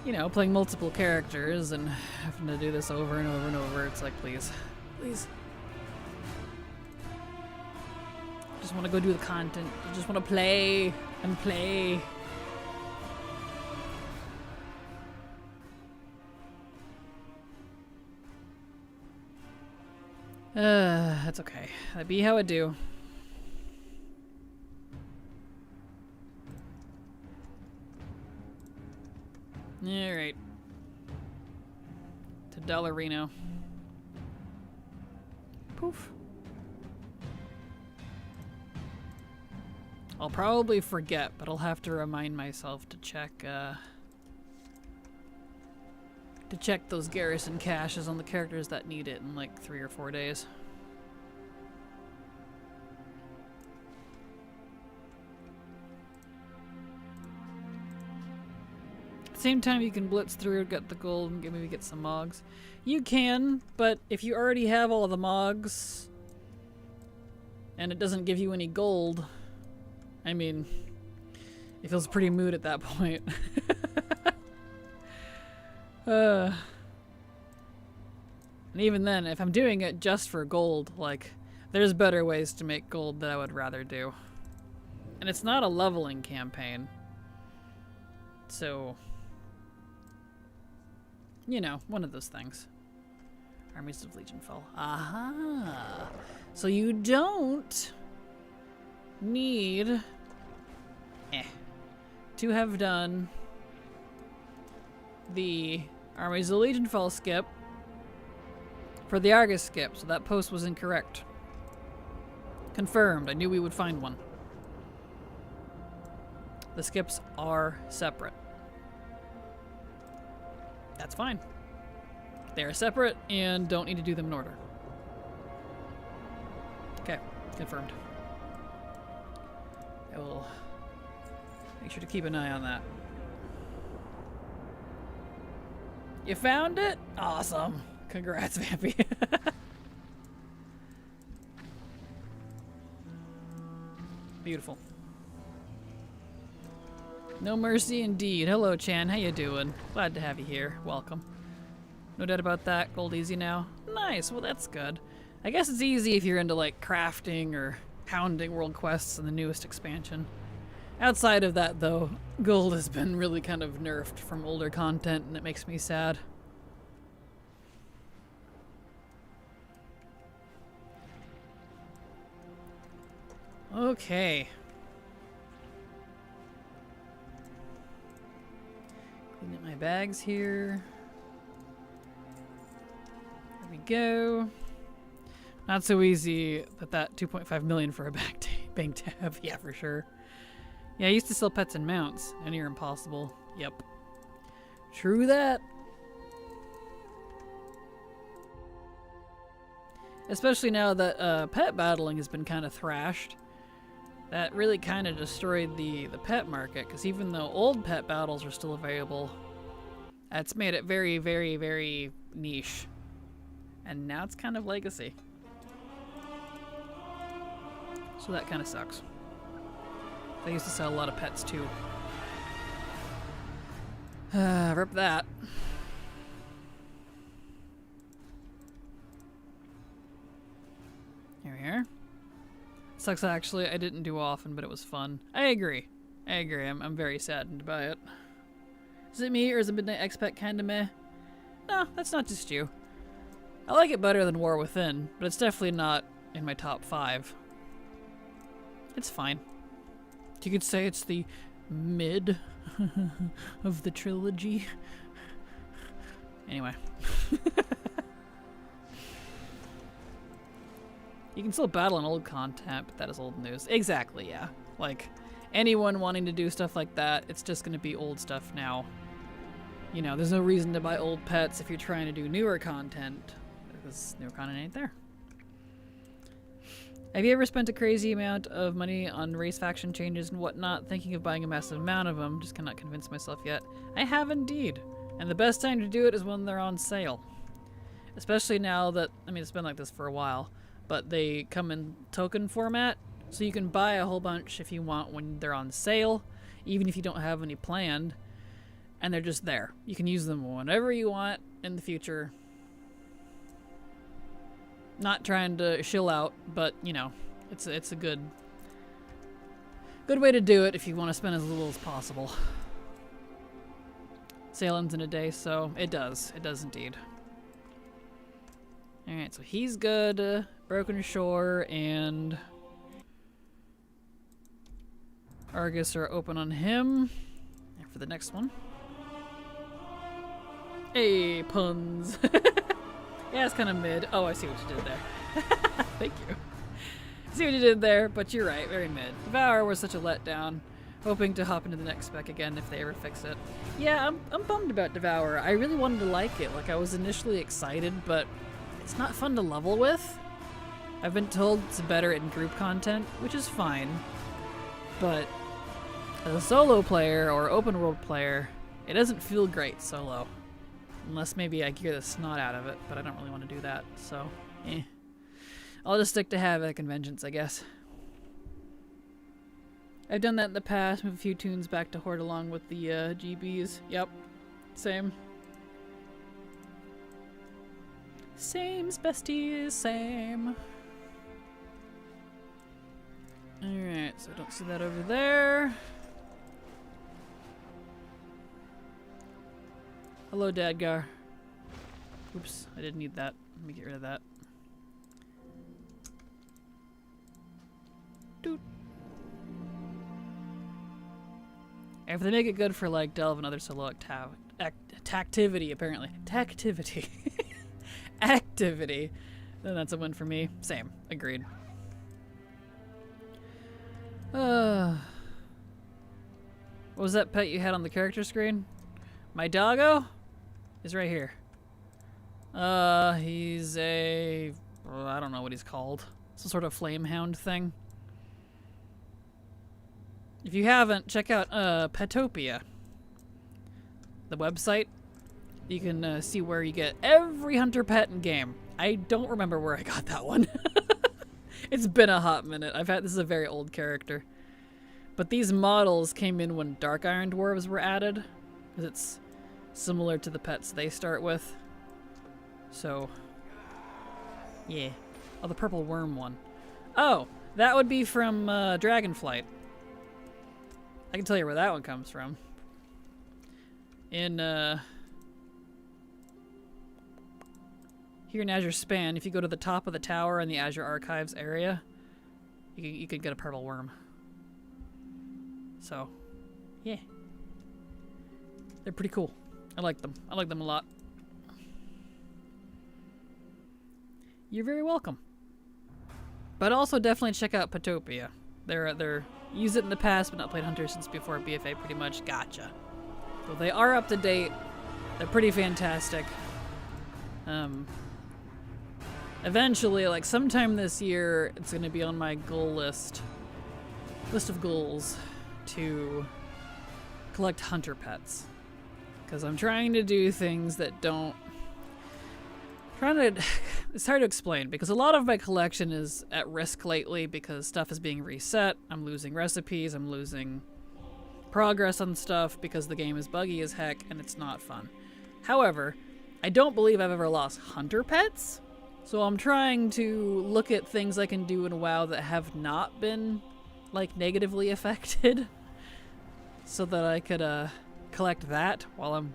you know, playing multiple characters and having to do this over and over and over, it's like, please. Please. I just want to go do the content. I just want to play and play. That's okay. That be how I do. Alright. To Dollarino. Poof. I'll probably forget, but I'll have to remind myself to check those garrison caches on the characters that need it in like 3 or 4 days. At the same time, you can blitz through, get the gold, and maybe get some mogs. You can, but if you already have all the mogs and it doesn't give you any gold, I mean, it feels pretty moot at that point. And even then, if I'm doing it just for gold, like, there's better ways to make gold that I would rather do. And it's not a leveling campaign. So, you know, one of those things. Armies of Legion fell. Aha! So you don't need to have done the Armies of Legion fall skip for the Argus skip, so that post was incorrect. Confirmed. I knew we would find one. The skips are separate. That's fine. They are separate and don't need to do them in order. Okay, confirmed. I will make sure to keep an eye on that. You found it? Awesome. Congrats, Vampy. Beautiful. No mercy indeed. Hello, Chan. How you doing? Glad to have you here. Welcome. No doubt about that. Gold easy now. Nice. Well, that's good. I guess it's easy if you're into, like, crafting or hounding world quests in the newest expansion. Outside of that, though, gold has been really kind of nerfed from older content, and it makes me sad. Okay. Clean up my bags here. There we go. Not so easy that 2.5 million for a bank tab. Yeah, for sure. Yeah, I used to sell pets and mounts. And you're impossible. Yep. True that. Especially now that pet battling has been kind of thrashed. That really kind of destroyed the pet market, because even though old pet battles are still available, that's made it very, very, very niche. And now it's kind of legacy. So that kind of sucks. I used to sell a lot of pets too. Rip that. Here we are. Sucks actually, I didn't do often, but it was fun. I agree. I'm very saddened by it. Is it me, or is the Midnight Expat kinda meh? No, that's not just you. I like it better than War Within, but it's definitely not in my top 5. It's fine. You could say it's the mid of the trilogy. Anyway. You can still battle on old content, but that is old news. Exactly, yeah. Like, anyone wanting to do stuff like that, it's just going to be old stuff now. You know, there's no reason to buy old pets if you're trying to do newer content, because newer content ain't there. Have you ever spent a crazy amount of money on race faction changes and whatnot, thinking of buying a massive amount of them? Just cannot convince myself yet. I have indeed. And the best time to do it is when they're on sale. Especially now that, I mean, it's been like this for a while, but they come in token format, so you can buy a whole bunch if you want when they're on sale, even if you don't have any planned, and they're just there. You can use them whenever you want in the future. Not trying to shill out, but you know, it's a good way to do it if you want to spend as little as possible. Sale ends in a day, so it does indeed. Alright, so he's good. Broken Shore and Argus are open on him. And for the next one. Hey, puns. Yeah, it's kind of mid. Oh, I see what you did there. Thank you. I see what you did there, but you're right, very mid. Devour was such a letdown. Hoping to hop into the next spec again if they ever fix it. Yeah, I'm bummed about Devour. I really wanted to like it. Like, I was initially excited, but it's not fun to level with. I've been told it's better in group content, which is fine. But as a solo player or open world player, it doesn't feel great solo. Unless maybe I gear the snot out of it, but I don't really want to do that, so I'll just stick to Havoc and Vengeance, I guess. I've done that in the past, move a few tunes back to Horde along with the GBs. Yep, same. Same's besties, same. Alright, so I don't see that over there. Hello, Dadgar. Oops, I didn't need that. Let me get rid of that. Doot. If they make it good for like Delve and other solo activity, apparently. Tactivity. Activity. Then that's a win for me. Same. Agreed. What was that pet you had on the character screen? My doggo is right here. He's a... I don't know what he's called. Some sort of flame hound thing. If you haven't, check out Petopia. The website. You can see where you get every hunter pet in game. I don't remember where I got that one. It's been a hot minute. This is a very old character. But these models came in when Dark Iron Dwarves were added. Because it's similar to the pets they start with. So, yeah. Oh, the purple worm one. Oh, that would be from Dragonflight. I can tell you where that one comes from. In, here in Azure Span, if you go to the top of the tower in the Azure Archives area, you can get a purple worm. So, yeah. They're pretty cool. I like them. I like them a lot. You're very welcome. But also definitely check out Petopia. They're used it in the past, but not played Hunter since before BFA pretty much. Gotcha. So they are up to date. They're pretty fantastic. Eventually, like sometime this year, it's going to be on my goal list of goals to collect hunter pets. Because I'm trying to do things that don't... It's hard to explain because a lot of my collection is at risk lately because stuff is being reset. I'm losing recipes, I'm losing progress on stuff because the game is buggy as heck and it's not fun. However, I don't believe I've ever lost hunter pets. So I'm trying to look at things I can do in WoW that have not been like negatively affected so that I could collect that while I'm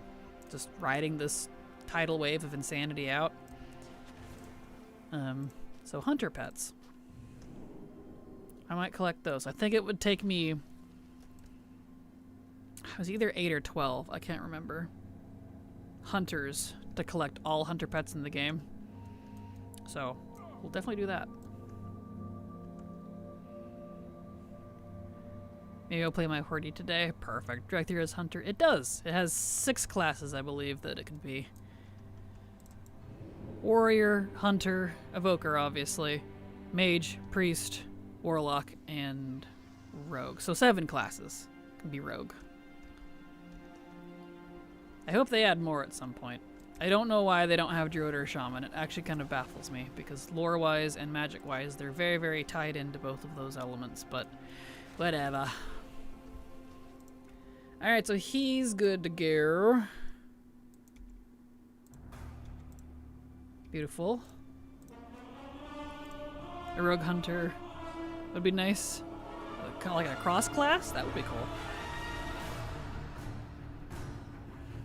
just riding this tidal wave of insanity out. So hunter pets. I might collect those. I think it would take me... It was either 8 or 12. I can't remember. Hunters to collect all hunter pets in the game. So, we'll definitely do that. Maybe I'll play my Horde today. Perfect. Drag through as Hunter. It does. It has 6 classes, I believe, that it could be. Warrior, Hunter, Evoker, obviously. Mage, Priest, Warlock, and Rogue. So 7 classes can be Rogue. I hope they add more at some point. I don't know why they don't have Druid or Shaman. It actually kind of baffles me, because lore-wise and magic-wise, they're very, very tied into both of those elements, but whatever. Alright, so he's good to go. Beautiful. A Rogue Hunter would be nice. Kind of like a cross-class? That would be cool.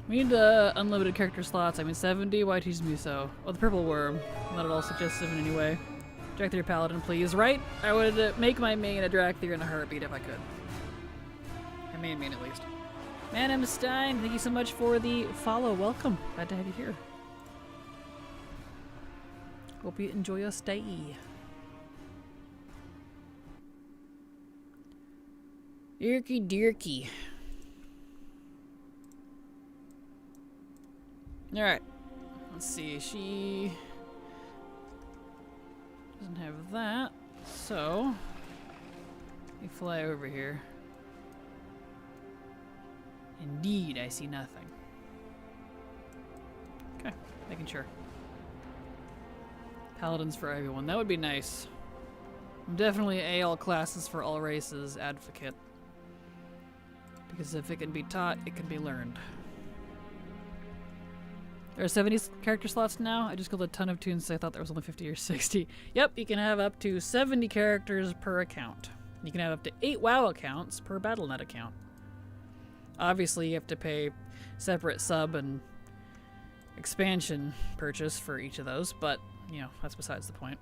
We need unlimited character slots. I mean, 70. Why tease me so? Oh, the purple worm. Not at all suggestive in any way. Dracthyr Paladin, please. Right? I would make my main a Dracthyr in a heartbeat if I could. My main at least. Madam Stein, thank you so much for the follow. Welcome. Glad to have you here. Hope you enjoy your stay. Dirky dirky. Alright, let's see, she doesn't have that, so we fly over here. Indeed, I see nothing. Okay, making sure. Paladins for everyone, that would be nice. I'm definitely a all classes for all races advocate. Because if it can be taught, it can be learned. There are 70 character slots now. I just killed a ton of tunes, so I thought there was only 50 or 60. Yep, you can have up to 70 characters per account. You can have up to 8 WoW accounts per Battle.net account. Obviously, you have to pay separate sub and expansion purchase for each of those, but, you know, that's besides the point.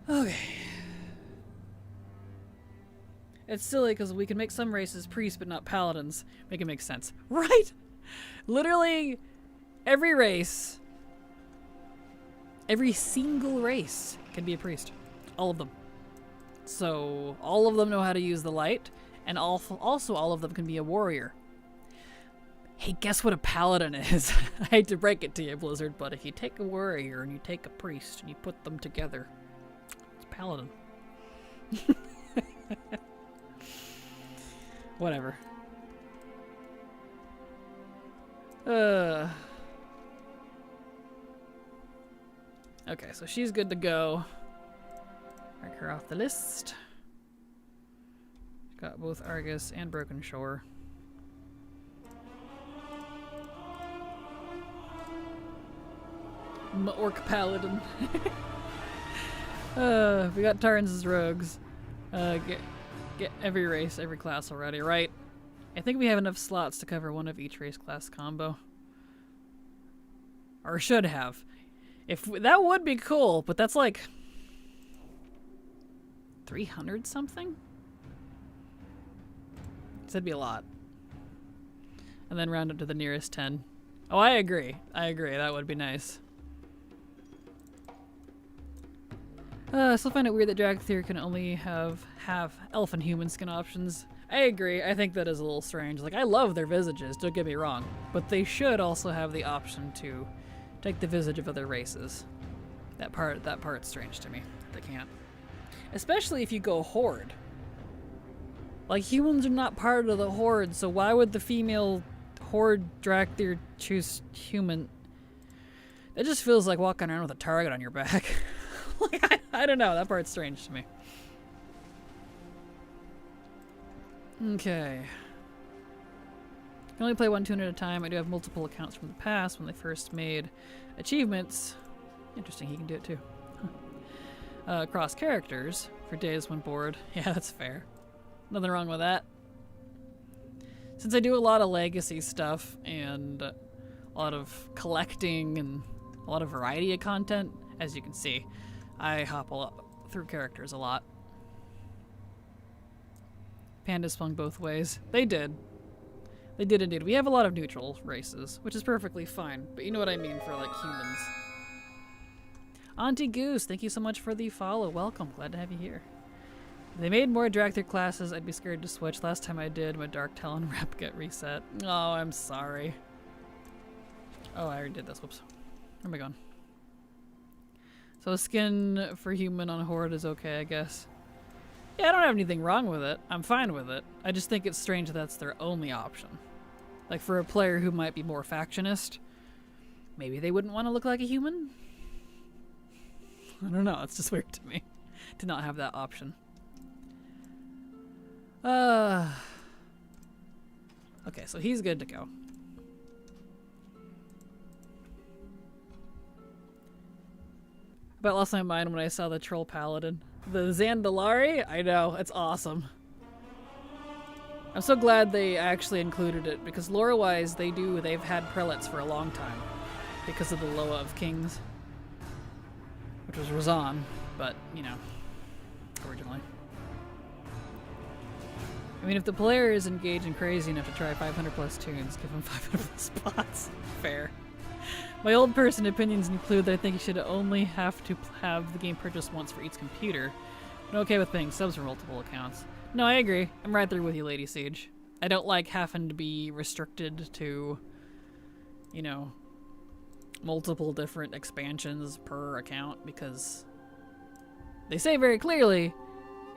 Okay. It's silly because we can make some races priests but not paladins. Make it make sense. Right? Literally, every race, every single race can be a priest. All of them. So, all of them know how to use the light, and also all of them can be a warrior. Hey, guess what a paladin is? I hate to break it to you, Blizzard, but if you take a warrior and you take a priest and you put them together, it's a paladin. Whatever. Okay, so she's good to go. Mark her off the list. Got both Argus and Broken Shore. Orc Paladin. We got Tarns as rogues. Get every race, every class already, right? I think we have enough slots to cover one of each race class combo. Or should have. That would be cool, but that's like 300 something? That'd be a lot. And then round up to the nearest 10. Oh, I agree. I agree. That would be nice. I still find it weird that Dragthyr can only have elf and human skin options. I agree. I think that is a little strange. Like, I love their visages, don't get me wrong. But they should also have the option to take the visage of other races. That part's strange to me. They can't. Especially if you go Horde. Like, humans are not part of the Horde, so why would the female Horde Dragthyr choose human? It just feels like walking around with a target on your back. Like, I don't know. That part's strange to me. Okay. I can only play one tune at a time. I do have multiple accounts from the past when they first made achievements. Interesting, he can do it too. Cross characters for days when bored. Yeah, that's fair. Nothing wrong with that. Since I do a lot of legacy stuff and a lot of collecting and a lot of variety of content, as you can see, I hop a lot through characters a lot. Pandas swung both ways. They did. They did indeed. We have a lot of neutral races, which is perfectly fine, but you know what I mean for, like, humans. Auntie Goose, thank you so much for the follow. Welcome. Glad to have you here. If they made more Dragthyr classes, I'd be scared to switch. Last time I did, my Dark Talon rep get reset. Oh, I'm sorry. Oh, I already did this. Whoops. Where am I going? So skin for human on Horde is okay, I guess. Yeah, I don't have anything wrong with it. I'm fine with it. I just think it's strange that that's their only option. Like, for a player who might be more factionist, maybe they wouldn't want to look like a human? I don't know. It's just weird to me to not have that option. Okay, so he's good to go. But lost my mind when I saw the Troll Paladin. The Zandalari? I know, it's awesome. I'm so glad they actually included it, because lore-wise, they've had prelates for a long time. Because of the Loa of Kings. Which was Razan, but, you know, originally. I mean, if the player is engaged and crazy enough to try 500 plus tunes, give him 500 plus spots. Fair. My old person opinions include that I think you should only have to have the game purchased once for each computer. I'm okay with paying subs for multiple accounts. No, I agree. I'm right there with you, Lady Siege. I don't like having to be restricted to, you know, multiple different expansions per account, because they say very clearly,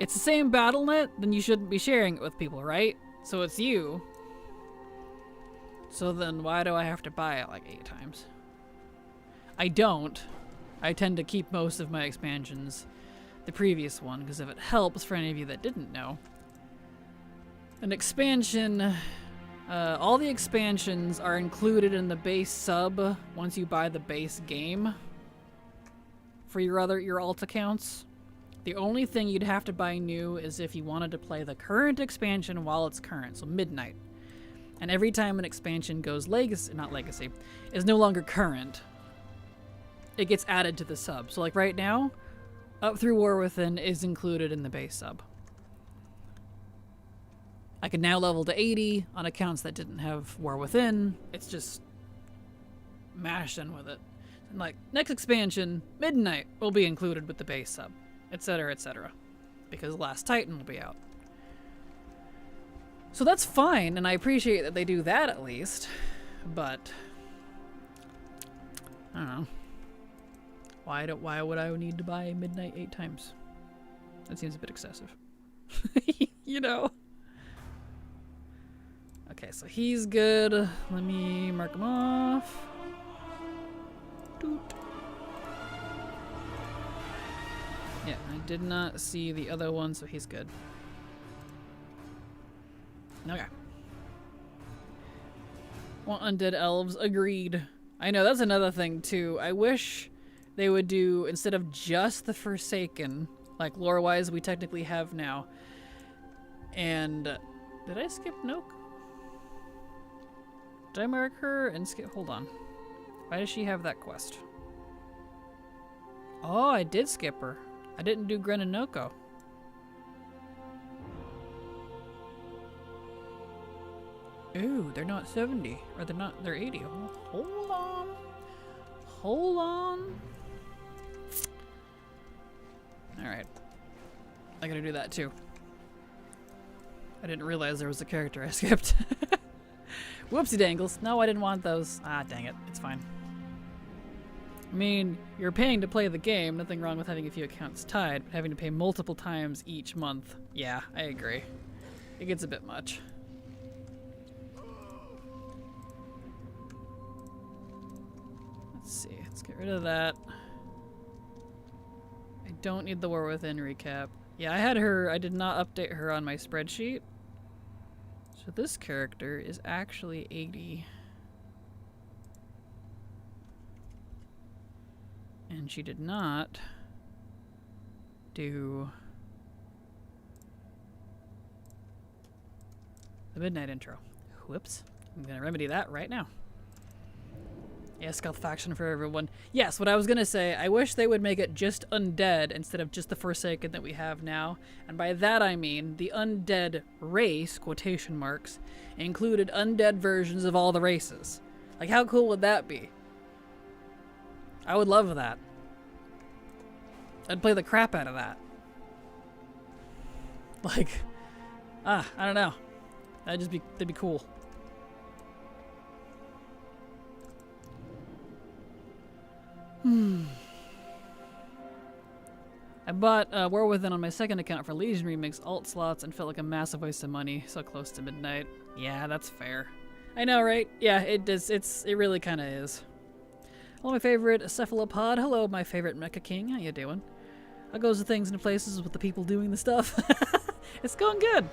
it's the same Battle.net, then you shouldn't be sharing it with people, right? So it's you. So then why do I have to buy it like 8 times? I don't. I tend to keep most of my expansions the previous one, because if it helps for any of you that didn't know, an expansion, all the expansions are included in the base sub once you buy the base game. for your alt accounts. The only thing you'd have to buy new is if you wanted to play the current expansion while it's current, so midnight. And every time an expansion goes legacy, is no longer current, it gets added to the sub. So like right now, Up Through War Within is included in the base sub. I can now level to 80 on accounts that didn't have War Within. It's just mashed in with it. And like, next expansion, Midnight, will be included with the base sub, etc., etc. Because Last Titan will be out. So that's fine, and I appreciate that they do that at least. But I don't know. Why would I need to buy Midnight 8 times? That seems a bit excessive. You know? Okay, so he's good. Let me mark him off. Doot. Yeah, I did not see the other one, so he's good. Okay. Want undead elves? Agreed. I know, that's another thing, too. I wish they would do, instead of just the Forsaken, like lore-wise we technically have now. And, did I skip Noke? Did I mark her and skip? Hold on. Why does she have that quest? Oh, I did skip her. I didn't do Gren and Noko. Ooh, they're not 70. Or they're 80. Hold on. Hold on. Alright. I gotta do that too. I didn't realize there was a character I skipped. Whoopsie dangles. No, I didn't want those. Ah, dang it. It's fine. I mean, you're paying to play the game. Nothing wrong with having a few accounts tied, but having to pay multiple times each month. Yeah, I agree. It gets a bit much. Let's see. Let's get rid of that. I don't need the War Within recap. Yeah, I had her. I did not update her on my spreadsheet. So this character is actually 80. And she did not do the midnight intro. Whoops. I'm gonna remedy that right now. Yeah, Stealth Faction for everyone. Yes, what I was gonna say, I wish they would make it just undead instead of just the Forsaken that we have now. And by that I mean the undead race, quotation marks, included undead versions of all the races. Like, how cool would that be? I would love that. I'd play the crap out of that. Like, I don't know. That'd be cool. I bought War Within on my second account for Legion Remix alt slots and felt like a massive waste of money so close to midnight. Yeah, that's fair. I know, right? Yeah, it does. It really kind of is. Hello, my favorite cephalopod. Hello, my favorite Mecha King. How you doing? How goes the things and places with the people doing the stuff? It's going good.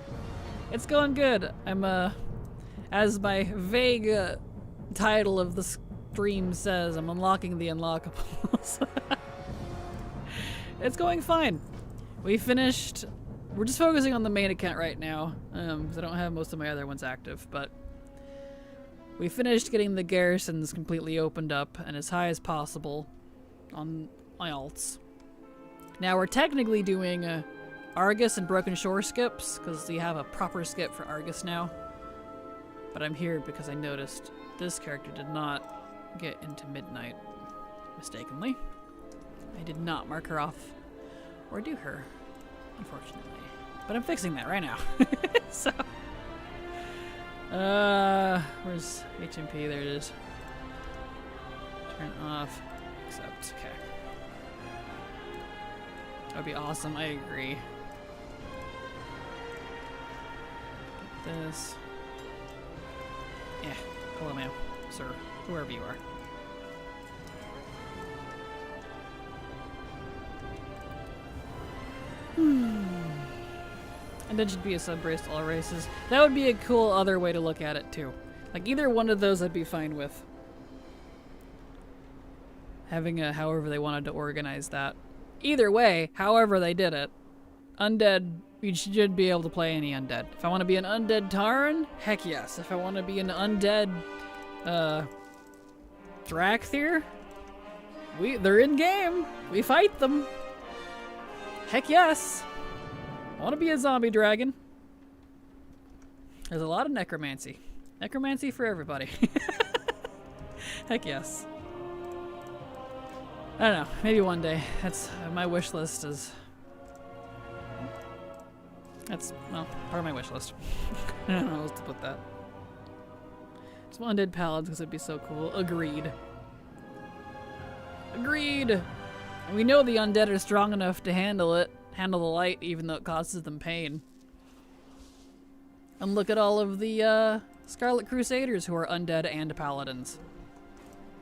It's going good. I'm as my vague title of the stream says, I'm unlocking the Unlockables. It's going fine. We finished. We're just focusing on the main account right now, because I don't have most of my other ones active, but we finished getting the garrisons completely opened up and as high as possible on my alts. Now we're technically doing Argus and Broken Shore skips, because we have a proper skip for Argus now. But I'm here because I noticed this character did not get into midnight mistakenly. I did not mark her off or do her, unfortunately. But I'm fixing that right now. So, where's HMP? There it is. Turn off. Accept. Okay. That'd be awesome. I agree. Get this. Yeah. Hello, ma'am. Sir. Whoever you are. And then should be a sub-race to all races. That would be a cool other way to look at it, too. Like, either one of those I'd be fine with. having a however they wanted to organize that. Either way, however they did it, undead, you should be able to play any undead. If I want to be an undead Tauren, heck yes. If I want to be an undead Drakthir, they're in game. We fight them. Heck yes. I want to be a zombie dragon. There's a lot of necromancy. Necromancy for everybody. Heck yes. I don't know. Maybe one day. That's my wish list is. That's, well, part of my wish list. I don't know how else to put that. Some undead paladins because it'd be so cool. Agreed. Agreed! And we know the undead are strong enough to handle the light, even though it causes them pain. And look at all of the Scarlet Crusaders who are undead and paladins.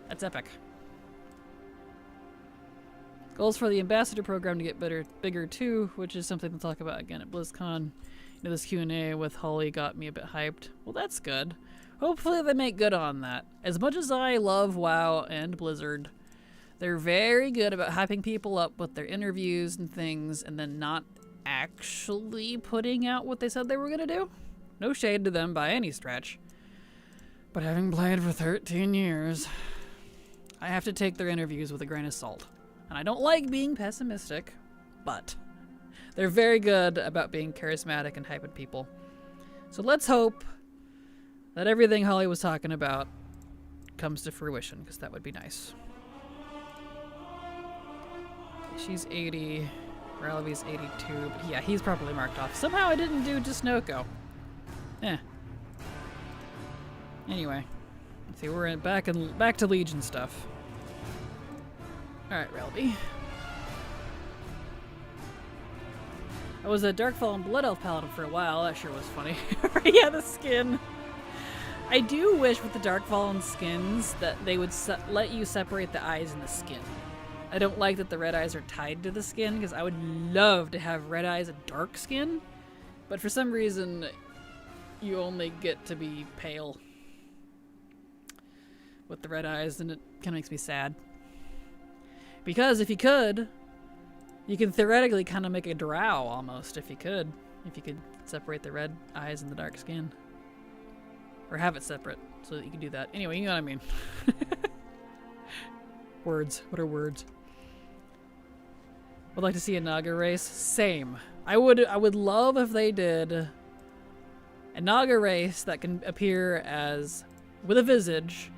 That's epic. Goals for the ambassador program to get bigger too, which is something to talk about again at BlizzCon. You know, this Q&A with Holly got me a bit hyped. Well, that's good. Hopefully they make good on that. As much as I love WoW and Blizzard, they're very good about hyping people up with their interviews and things and then not actually putting out what they said they were going to do. No shade to them by any stretch. But having played for 13 years, I have to take their interviews with a grain of salt. And I don't like being pessimistic, but they're very good about being charismatic and hyping people. So let's hope that everything Holly was talking about comes to fruition, because that would be nice. She's 80. Ralvy's 82. But yeah, he's probably marked off. Somehow I didn't do Desnoko. Anyway, let's see. We're back to Legion stuff. All right, Ralby. I was a Darkfall Blood Elf Paladin for a while. That sure was funny. Yeah, the skin. I do wish with the Darkfallen skins that they would let you separate the eyes and the skin. I don't like that the red eyes are tied to the skin, because I would love to have red eyes and dark skin, but for some reason you only get to be pale with the red eyes, and it kind of makes me sad. Because if you could theoretically kind of make a drow almost, if you could separate the red eyes and the dark skin. Or have it separate so that you can do that. Anyway, you know what I mean. Words. What are words? Would like to see a Naga race. Same. I would love if they did a Naga race that can appear as with a visage,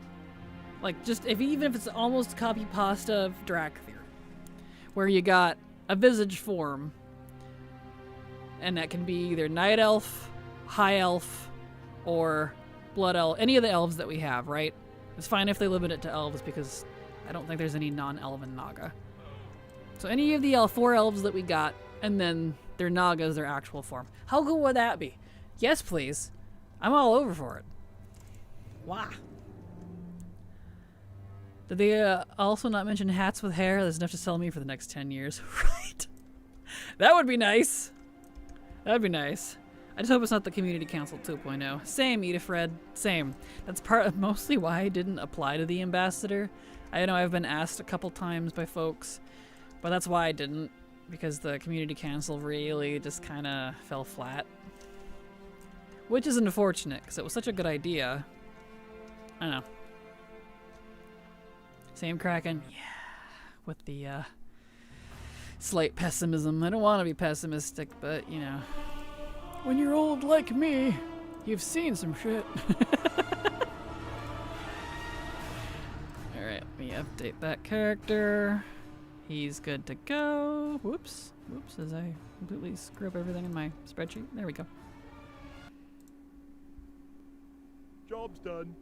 like just even if it's almost copy pasta of Drakthir, where you got a visage form, and that can be either Night Elf, High Elf, or Blood Elf. Any of the elves that we have, right? It's fine if they limit it to elves because I don't think there's any non-elven Naga. So any of the 4 elves that we got, and then their Nagas, their actual form. How cool would that be? Yes, please. I'm all over for it. Wow. Did they also not mention hats with hair? There's enough to sell me for the next 10 years. Right. That would be nice. That would be nice. I just hope it's not the Community Council 2.0. Same, Edifred. Same. That's part of mostly why I didn't apply to the ambassador. I know I've been asked a couple times by folks, but that's why I didn't, because the Community Council really just kind of fell flat. Which is unfortunate, because it was such a good idea. I don't know. Same Kraken? Yeah. With the slight pessimism. I don't want to be pessimistic, but, you know. When you're old like me, you've seen some shit. Alright, let me update that character. He's good to go. Whoops. Whoops, as I completely screw up everything in my spreadsheet. There we go. Job's done.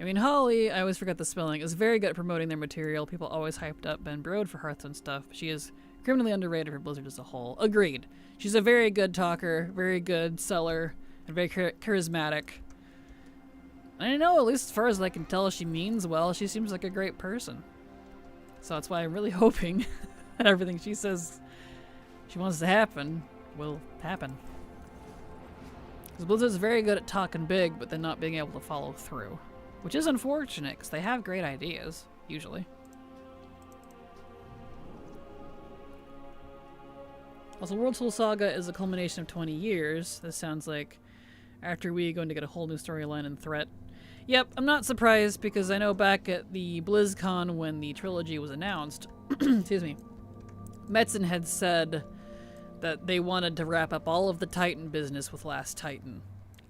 I mean, Holly, I always forget the spelling, is very good at promoting their material. People always hyped up Ben Brode for Hearthstone stuff. She is criminally underrated for Blizzard as a whole. Agreed. She's a very good talker, very good seller, and very charismatic. And I know, at least as far as I can tell, she means well. She seems like a great person. So that's why I'm really hoping that everything she says she wants to happen will happen. Because Blizzard's very good at talking big, but then not being able to follow through. Which is unfortunate, because they have great ideas, usually. Also, World Soul Saga is a culmination of 20 years. This sounds like after we going to get a whole new storyline and threat. Yep, I'm not surprised because I know back at the BlizzCon when the trilogy was announced, excuse me, Metzen had said that they wanted to wrap up all of the Titan business with Last Titan.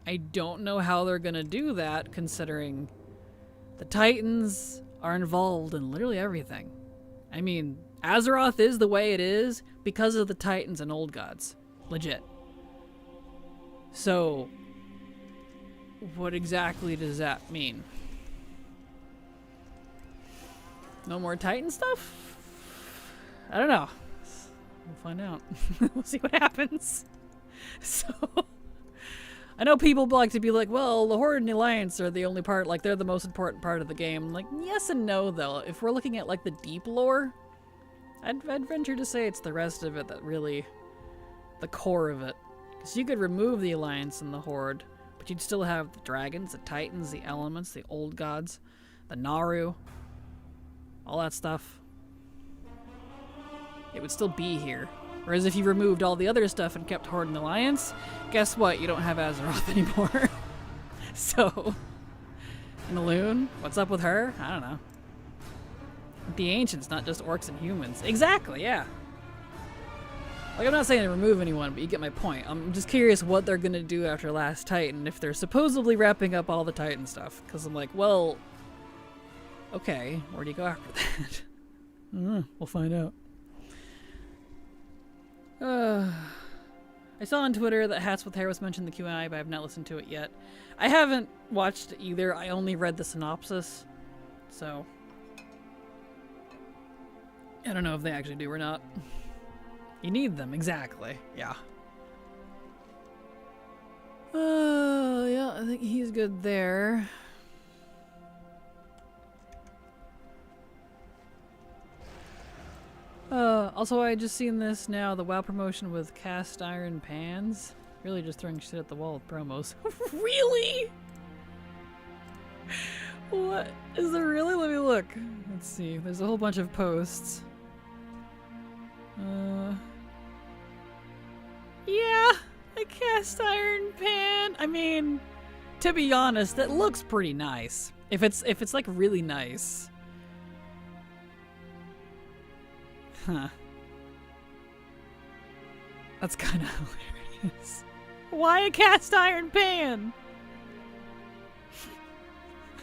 I don't know how they're gonna do that considering the Titans are involved in literally everything. I mean, Azeroth is the way it is because of the Titans and Old Gods. Legit. So, what exactly does that mean? No more Titan stuff? I don't know. We'll find out. We'll see what happens. So, I know people like to be like, well, the Horde and the Alliance are the only part, like, they're the most important part of the game. I'm like, yes and no, though. If we're looking at, like, the deep lore, I'd venture to say it's the rest of it that really, the core of it. Because you could remove the Alliance and the Horde, but you'd still have the dragons, the Titans, the elements, the Old Gods, the Naru, all that stuff. It would still be here. Whereas if you removed all the other stuff and kept Horde and Alliance, guess what? You don't have Azeroth anymore. So, and the Loon? What's up with her? I don't know. The Ancients, not just orcs and humans. Exactly, yeah. Like, I'm not saying to remove anyone, but you get my point. I'm just curious what they're gonna do after Last Titan, if they're supposedly wrapping up all the Titan stuff. Because I'm like, well, okay, where do you go after that? I don't know. We'll find out. I saw on Twitter that Hats with Hair was mentioned in the Q&A, but I have not listened to it yet. I haven't watched it either. I only read the synopsis, so I don't know if they actually do or not. You need them, exactly. Yeah. Yeah, I think he's good there. Also, I just seen this now, the WoW promotion with cast iron pans. Really just throwing shit at the wall with promos. Really? What? Is there really? Let me look. Let's see. There's a whole bunch of posts. Yeah, a cast iron pan. I mean, to be honest, that looks pretty nice. If it's like really nice. Huh. That's kind of hilarious. Why a cast iron pan?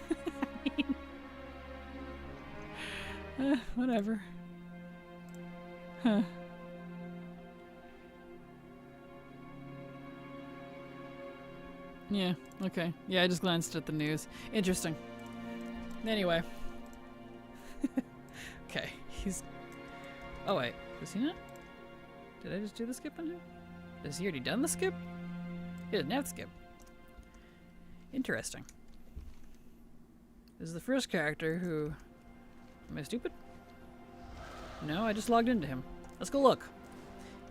I mean, whatever. Huh. Yeah, okay. Yeah, I just glanced at the news. Interesting. Anyway. Okay, he's... Oh wait, is he not? Did I just do the skip on him? Has he already done the skip? He didn't have the skip. Interesting. This is the first character who... Am I stupid? No, I just logged into him. Let's go look.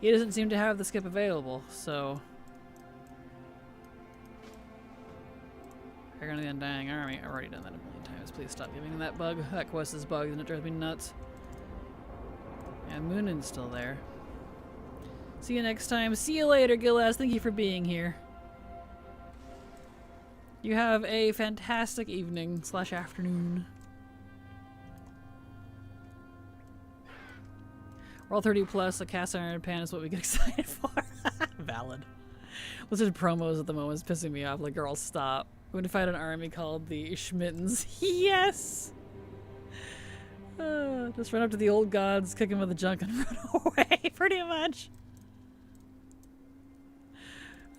He doesn't seem to have the skip available, so... Dragon of the Undying Army. I've already done that a million times. Please stop giving me that bug. That quest is bugged and it drives me nuts. And Moonin's still there. See you next time. See you later, Gillas. Thank you for being here. You have a fantastic evening / afternoon. We're all 30 plus. A cast iron pan is what we get excited for. Valid. Listen to promos at the moment. It's pissing me off. Like, girl, stop. We're going to fight an army called the Schmittens. Yes! Just run up to the old gods, kick them with the junk, and run away, pretty much.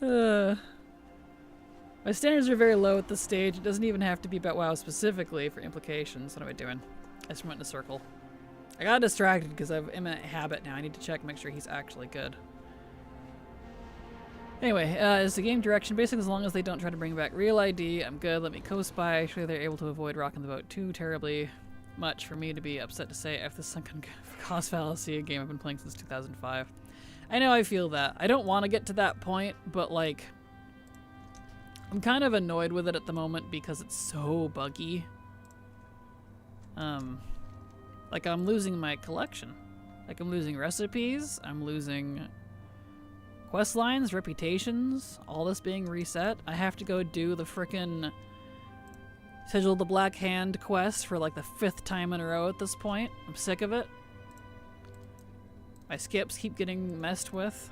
My standards are very low at this stage. It doesn't even have to be about WoW specifically for implications. What am I doing? I just went in a circle. I got distracted because I'm in a habit now. I need to check, make sure he's actually good. Anyway, is the game direction basically as long as they don't try to bring back real ID, I'm good. Let me co-spy. Actually, they're able to avoid rocking the boat too terribly much for me to be upset to say after the sunken cost fallacy, a game I've been playing since 2005. I know I feel that. I don't want to get to that point, but like, I'm kind of annoyed with it at the moment because it's so buggy. Like I'm losing my collection. Like I'm losing recipes, I'm losing quest lines, reputations, all this being reset. I have to go do the frickin' Sigil the Black Hand quest for like the 5th time in a row at this point. I'm sick of it. My skips keep getting messed with.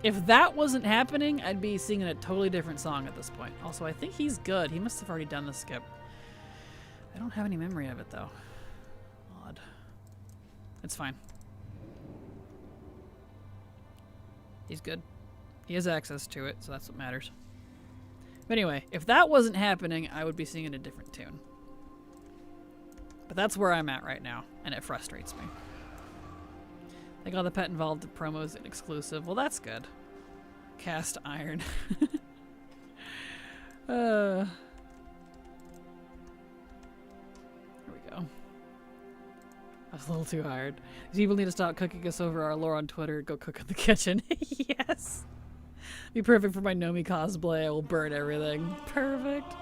If that wasn't happening, I'd be singing a totally different song at this point. Also, I think he's good. He must have already done the skip. I don't have any memory of it, though. Odd. It's fine. He's good. He has access to it, so that's what matters. But anyway, if that wasn't happening, I would be singing a different tune. But that's where I'm at right now, and it frustrates me. They got the pet involved in promos and exclusive. Well, that's good. Cast iron. Here we go. That's a little too hard. People need to stop cooking us over our lore on Twitter. Go cook in the kitchen. Yes. Be perfect for my Nomi cosplay. I will burn everything. Perfect.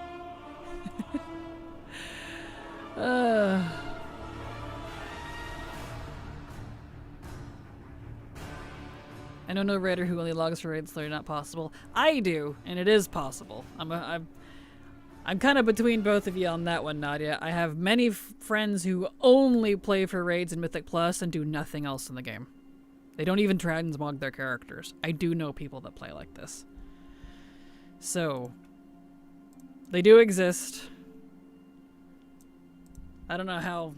I know no raider who only logs for raids, so they're not possible. I do, and it is possible. I'm kind of between both of you on that one, Nadia. I have many friends who only play for raids in Mythic Plus and do nothing else in the game. They don't even transmog their characters. I do know people that play like this. So, they do exist. I don't know how,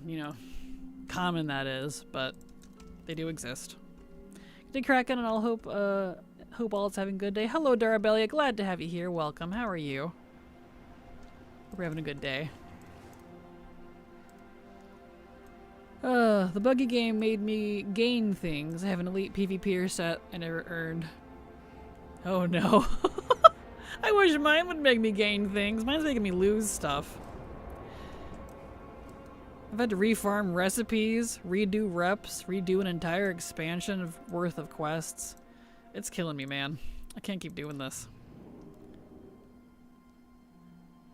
common that is, but they do exist. Good day, Kraken, and I'll hope all is having a good day. Hello, Darabelia. Glad to have you here. Welcome. How are you? Hope you're having a good day. The buggy game made me gain things. I have an elite PvPer set I never earned. Oh no. I wish mine would make me gain things. Mine's making me lose stuff. I've had to refarm recipes, redo reps, redo an entire expansion worth of quests. It's killing me, man. I can't keep doing this.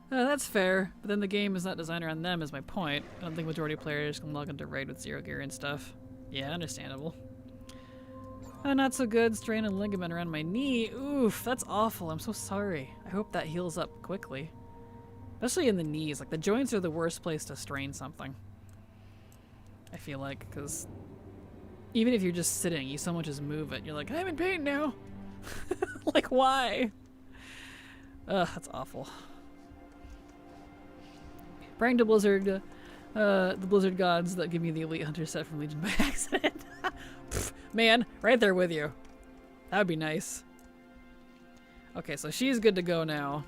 That's fair, but then the game is not designed around them is my point. I don't think majority of players can log into raid with 0 gear and stuff. Yeah, understandable. Not so good. Strain a ligament around my knee. Oof, that's awful. I'm so sorry. I hope that heals up quickly. Especially in the knees. Like, the joints are the worst place to strain something. I feel like, because even if you're just sitting, you so much as move it. You're like, I'm in pain now. Like, why? Ugh, that's awful. Praying to Blizzard, the Blizzard gods that give me the Elite Hunter set from Legion by accident. Pfft, man, right there with you. That would be nice. Okay, so she's good to go now.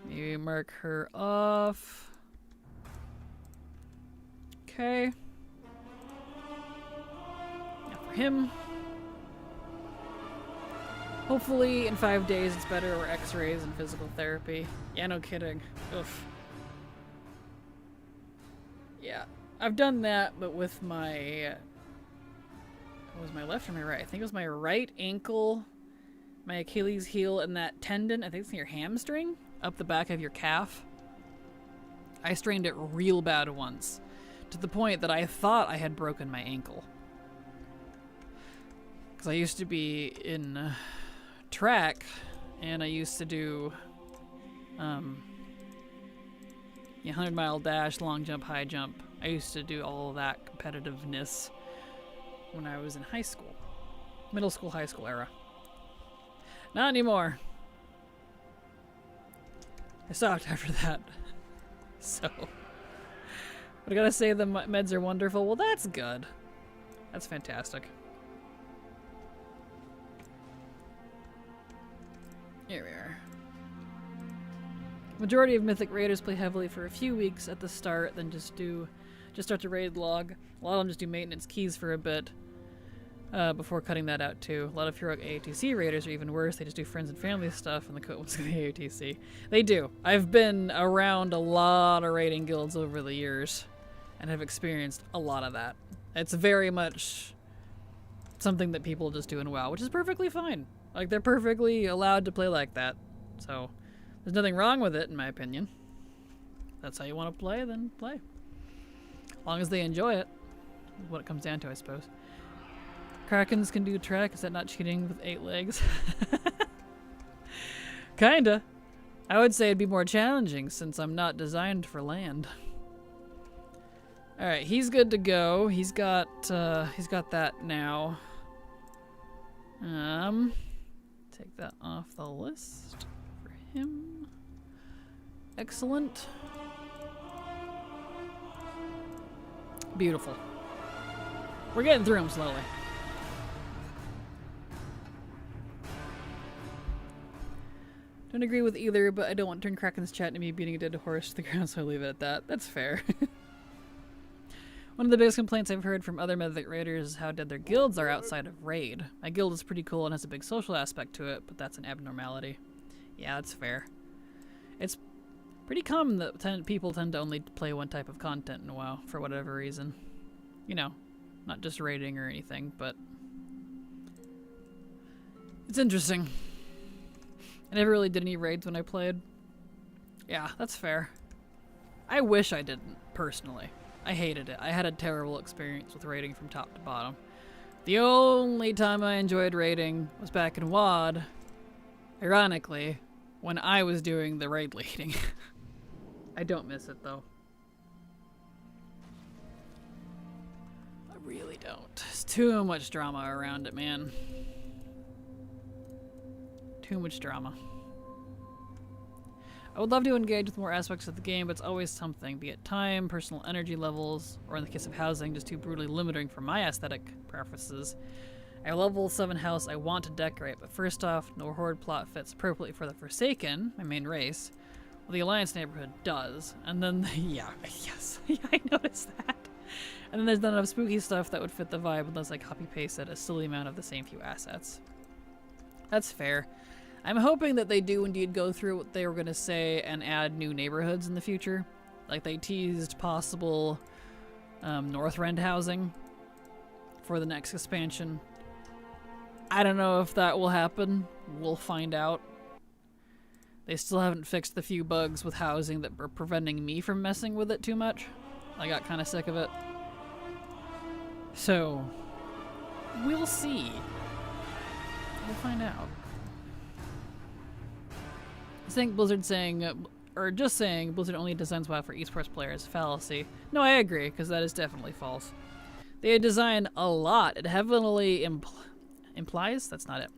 Maybe mark her off. Okay. Now for him. Hopefully in 5 days it's better, or x-rays and physical therapy. Yeah, no kidding. Oof. Yeah, I've done that, but with my... Was my left or my right? I think it was my right ankle, my Achilles heel, and that tendon, I think it's in your hamstring, up the back of your calf. I strained it real bad once, to the point that I thought I had broken my ankle. Because I used to be in track, and I used to do 100-mile dash, long jump, high jump. I used to do all of that competitiveness when I was in high school. Middle school, high school era. Not anymore. I stopped after that. So. But I gotta say the meds are wonderful. Well, that's good. That's fantastic. Here we are. Majority of Mythic Raiders play heavily for a few weeks at the start, then just start to raid log. A lot of them just do maintenance keys for a bit before cutting that out too. A lot of heroic AOTC raiders are even worse. They just do friends and family stuff and the quote was the AOTC. They do. I've been around a lot of raiding guilds over the years and have experienced a lot of that. It's very much something that people just do in WoW, which is perfectly fine. Like, they're perfectly allowed to play like that. So, there's nothing wrong with it, in my opinion. If that's how you want to play, then play. As long as they enjoy it. Is what it comes down to, I suppose. Krakens can do trek. Is that not cheating with 8 legs? Kinda. I would say it'd be more challenging since I'm not designed for land. Alright, he's good to go. He's got that now. Take that off the list for him. Excellent. Beautiful. We're getting through them slowly. Don't agree with either, but I don't want to turn Kraken's chat into me beating a dead horse to the ground, so I'll leave it at that. That's fair. One of the biggest complaints I've heard from other Mythic Raiders is how dead their guilds are outside of Raid. My guild is pretty cool and has a big social aspect to it, but that's an abnormality. Yeah, that's fair. It's pretty common that people tend to only play one type of content in WoW, for whatever reason. You know, not just raiding or anything, but it's interesting. I never really did any raids when I played. Yeah, that's fair. I wish I didn't, personally. I hated it. I had a terrible experience with raiding from top to bottom. The only time I enjoyed raiding was back in WoD, ironically, when I was doing the raid leading. I don't miss it, though. I really don't. There's too much drama around it, man. Too much drama. I would love to engage with more aspects of the game, but it's always something, be it time, personal energy levels, or in the case of housing, just too brutally limiting for my aesthetic preferences. I have a level 7 house I want to decorate, but first off, no horde plot fits appropriately for the Forsaken, my main race. Well, the Alliance neighborhood does, and then, yeah, yes, I noticed that. And then there's not enough spooky stuff that would fit the vibe unless I copy-pasted a silly amount of the same few assets. That's fair. I'm hoping that they do indeed go through what they were going to say and add new neighborhoods in the future. Like they teased possible Northrend housing for the next expansion. I don't know if that will happen. We'll find out. They still haven't fixed the few bugs with housing that were preventing me from messing with it too much. I got kind of sick of it. So, we'll see. We'll find out. I think Blizzard saying, or just saying Blizzard only designs WoW for esports players is fallacy. No, I agree, because that is definitely false. They design a lot. It heavily implies? That's not it.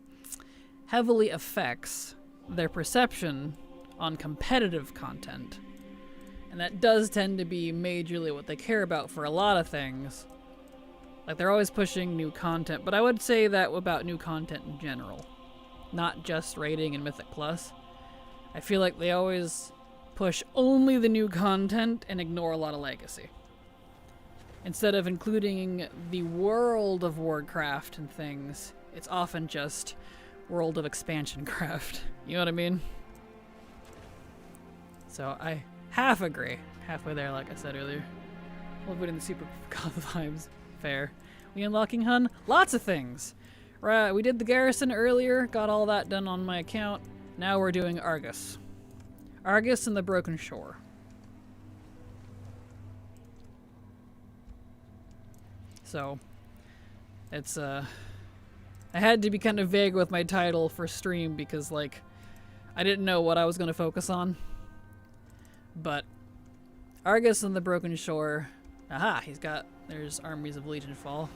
Heavily affects their perception on competitive content. And that does tend to be majorly what they care about for a lot of things. Like, they're always pushing new content, but I would say that about new content in general. Not just raiding and Mythic Plus. I feel like they always push only the new content and ignore a lot of legacy. Instead of including the World of Warcraft and things, it's often just World of Expansion Craft. You know what I mean? So I half agree. Halfway there, like I said earlier. Love putting the super goth vibes. Fair. We unlocking Hun? Lots of things. Right, we did the Garrison earlier, got all that done on my account. Now we're doing Argus. Argus and the Broken Shore. So, it's, I had to be kind of vague with my title for stream because, like, I didn't know what I was going to focus on. But, Argus and the Broken Shore. Aha, there's Armies of Legion Fall.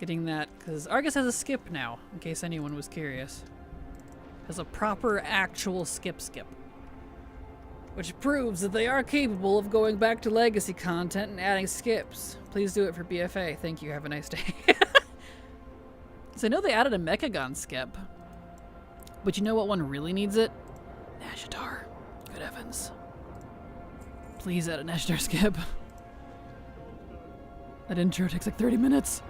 Getting that, because Argus has a skip now, in case anyone was curious. Has a proper, actual skip. Which proves that they are capable of going back to legacy content and adding skips. Please do it for BFA. Thank you, have a nice day. So I know they added a Mechagon skip. But you know what one really needs it? Nashatar. Good heavens. Please add a Nashatar skip. That intro takes like 30 minutes.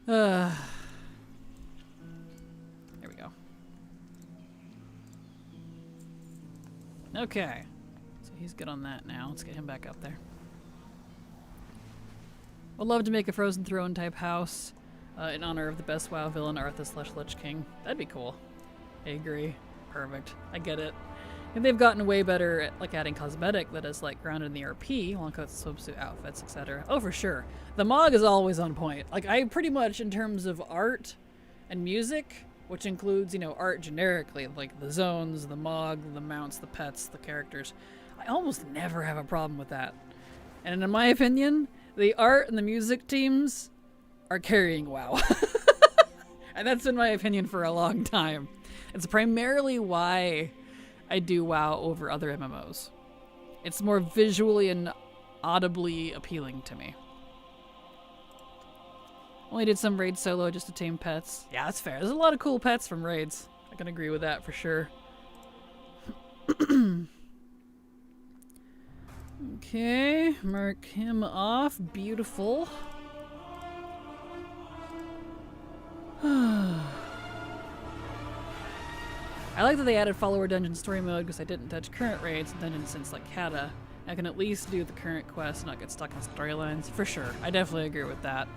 There we go. Okay. So he's good on that now. Let's get him back up there. Would love to make a Frozen Throne type house in honor of the best WoW villain, Arthas / Lich King. That'd be cool. I agree. Perfect. I get it. And they've gotten way better at like adding cosmetic that is like grounded in the RP, long coats, swimsuit outfits, etc. Oh, for sure. The MOG is always on point. Like I pretty much, in terms of art and music, which includes, you know, art generically, like the zones, the MOG, the mounts, the pets, the characters, I almost never have a problem with that. And in my opinion, the art and the music teams are carrying WoW. And that's been my opinion for a long time. It's primarily why I do WoW over other MMOs. It's more visually and audibly appealing to me. Only did some raids solo just to tame pets. Yeah, that's fair. There's a lot of cool pets from raids. I can agree with that for sure. Okay, mark him off. Beautiful. I like that they added follower dungeon story mode because I didn't touch current raids and dungeons since like Kata. I can at least do the current quest and not get stuck in storylines. For sure, I definitely agree with that.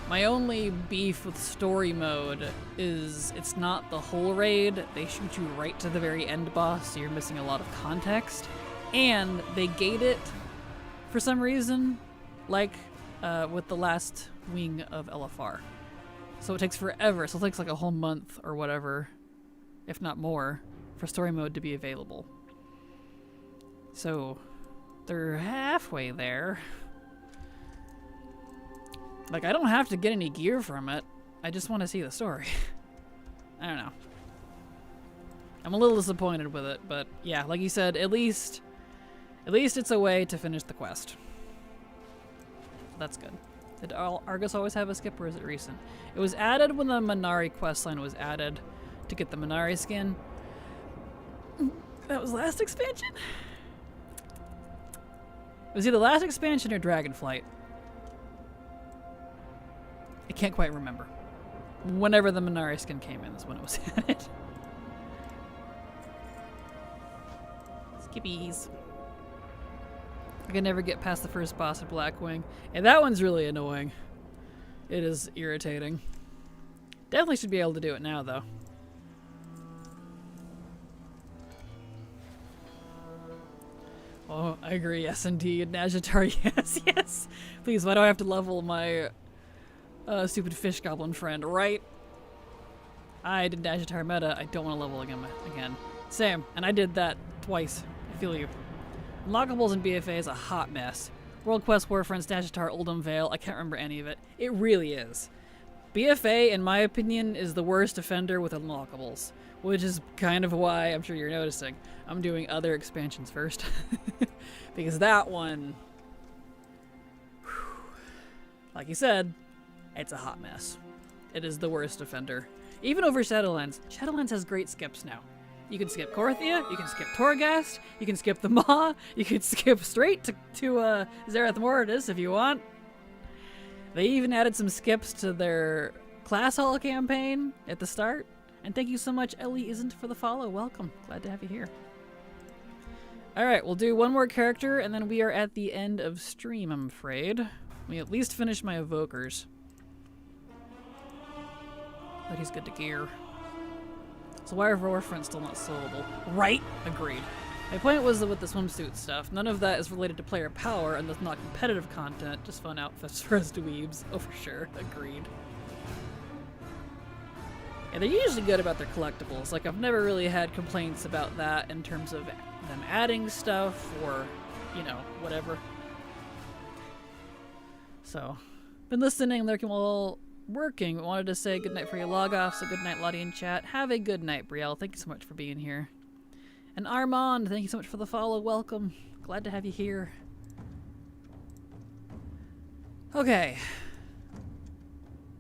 My only beef with story mode is it's not the whole raid. They shoot you right to the very end boss, so you're missing a lot of context. And they gate it for some reason, like with the last wing of LFR. So it takes forever, so it takes like a whole month or whatever, if not more, for story mode to be available. So they're halfway there. Like, I don't have to get any gear from it. I just want to see the story. I don't know. I'm a little disappointed with it, but yeah, like you said, at least it's a way to finish the quest. That's good. Did Argus always have a skip, or is it recent? It was added when the Minari questline was added to get the Minari skin. That was last expansion? It was either last expansion or Dragonflight. I can't quite remember. Whenever the Minari skin came in is when it was added. Skippies. I can never get past the first boss of Blackwing. And that one's really annoying. It is irritating. Definitely should be able to do it now, though. Oh, I agree. Yes, indeed. Najatar, yes, yes. Please, why do I have to level my stupid fish goblin friend, right? I did Najatar meta. I don't want to level again. Same. And I did that twice. I feel you. Unlockables and BFA is a hot mess. World Quest, Warfriends, Najatar, Oldham Vale. I can't remember any of it. It really is. BFA, in my opinion, is the worst offender with Unlockables, which is kind of why I'm sure you're noticing I'm doing other expansions first. Because that one, like you said, it's a hot mess. It is the worst offender. Even over Shadowlands. Shadowlands has great skips now. You can skip Korthia, you can skip Torghast, you can skip the Maw, you can skip straight to Zerath Mortis if you want. They even added some skips to their Class Hall campaign at the start. And thank you so much, Ellie Isn't, for the follow. Welcome. Glad to have you here. Alright, we'll do one more character, and then we are at the end of stream, I'm afraid. We at least finished my evokers. But he's good to gear. So why are Warfriends still not soloable? Right? Agreed. My point was that with the swimsuit stuff, none of that is related to player power, and that's not competitive content, just fun outfits for us dweebs. Oh, for sure. Agreed. Yeah, they're usually good about their collectibles. Like, I've never really had complaints about that in terms of them adding stuff or, you know, whatever. So, been listening, lurking while working. Wanted to say goodnight for your log off, so good night, Latte in chat. Have a good night, Brielle. Thank you so much for being here. And Armand, thank you so much for the follow. Welcome. Glad to have you here. Okay.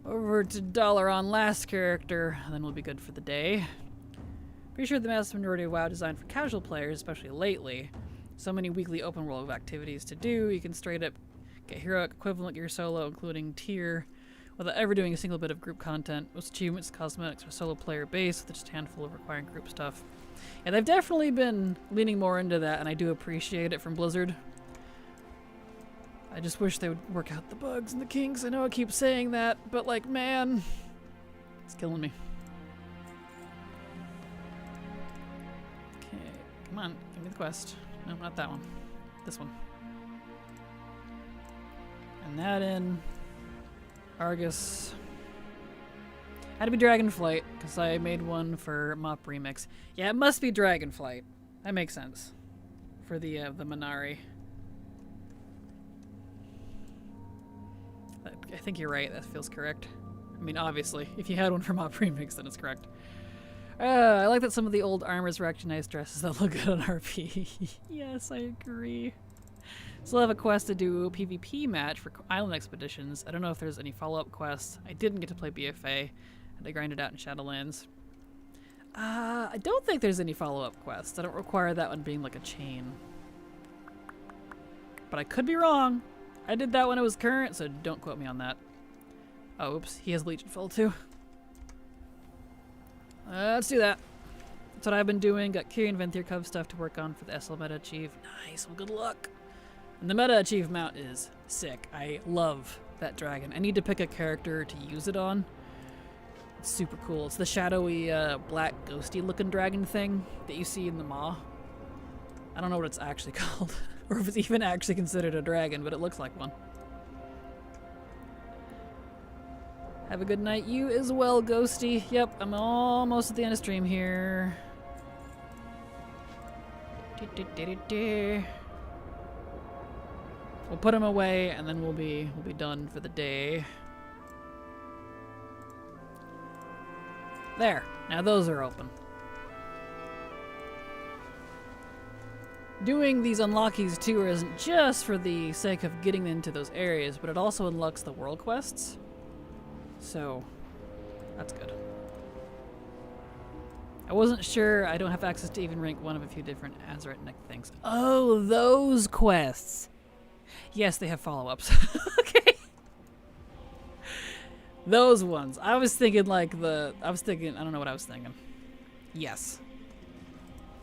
Over to dollar on last character, and then we'll be good for the day. Pretty sure the vast majority of WoW designed for casual players, especially lately. So many weekly open world activities to do. You can straight up get heroic equivalent gear solo, including tier, without ever doing a single bit of group content. Most achievements, cosmetics, are solo player based, with just a handful of requiring group stuff. And they've definitely been leaning more into that, and I do appreciate it from Blizzard. I just wish they would work out the bugs and the kinks. I know I keep saying that, but like, man, it's killing me. on, give me the quest. No, not that one. This one. And that in. Argus. Had to be Dragonflight, because I made one for Mop Remix. Yeah, it must be Dragonflight. That makes sense. For the Minari. I think you're right, that feels correct. I mean, obviously, if you had one for Mop Remix, then it's correct. I like that some of the old armors were actually nice dresses that look good on RP. Yes, I agree. Still have a quest to do a PvP match for island expeditions. I don't know if there's any follow-up quests. I didn't get to play BFA. Had to grind it out in Shadowlands. I don't think there's any follow-up quests. I don't require that one being like a chain. But I could be wrong. I did that when it was current, so don't quote me on that. Oh, oops. He has Legion Full too. Let's do that. That's what I've been doing. Got Kyrian Venthyr Cove stuff to work on for the SL Meta Achieve. Nice. Well, good luck. And the Meta Achieve mount is sick. I love that dragon. I need to pick a character to use it on. It's super cool. It's the shadowy, black, ghosty looking dragon thing that you see in the Maw. I don't know what it's actually called, or if it's even actually considered a dragon, but it looks like one. Have a good night, you as well, Ghosty. Yep, I'm almost at the end of stream here. We'll put him away, and then we'll be done for the day. There. Now those are open. Doing these unlockies too isn't just for the sake of getting into those areas, but it also unlocks the world quests. So, that's good. I wasn't sure. I don't have access to even rank one of a few different Azerite Neck things. Oh, those quests. Yes, they have follow-ups. Okay. Those ones. I was thinking I don't know what I was thinking. Yes.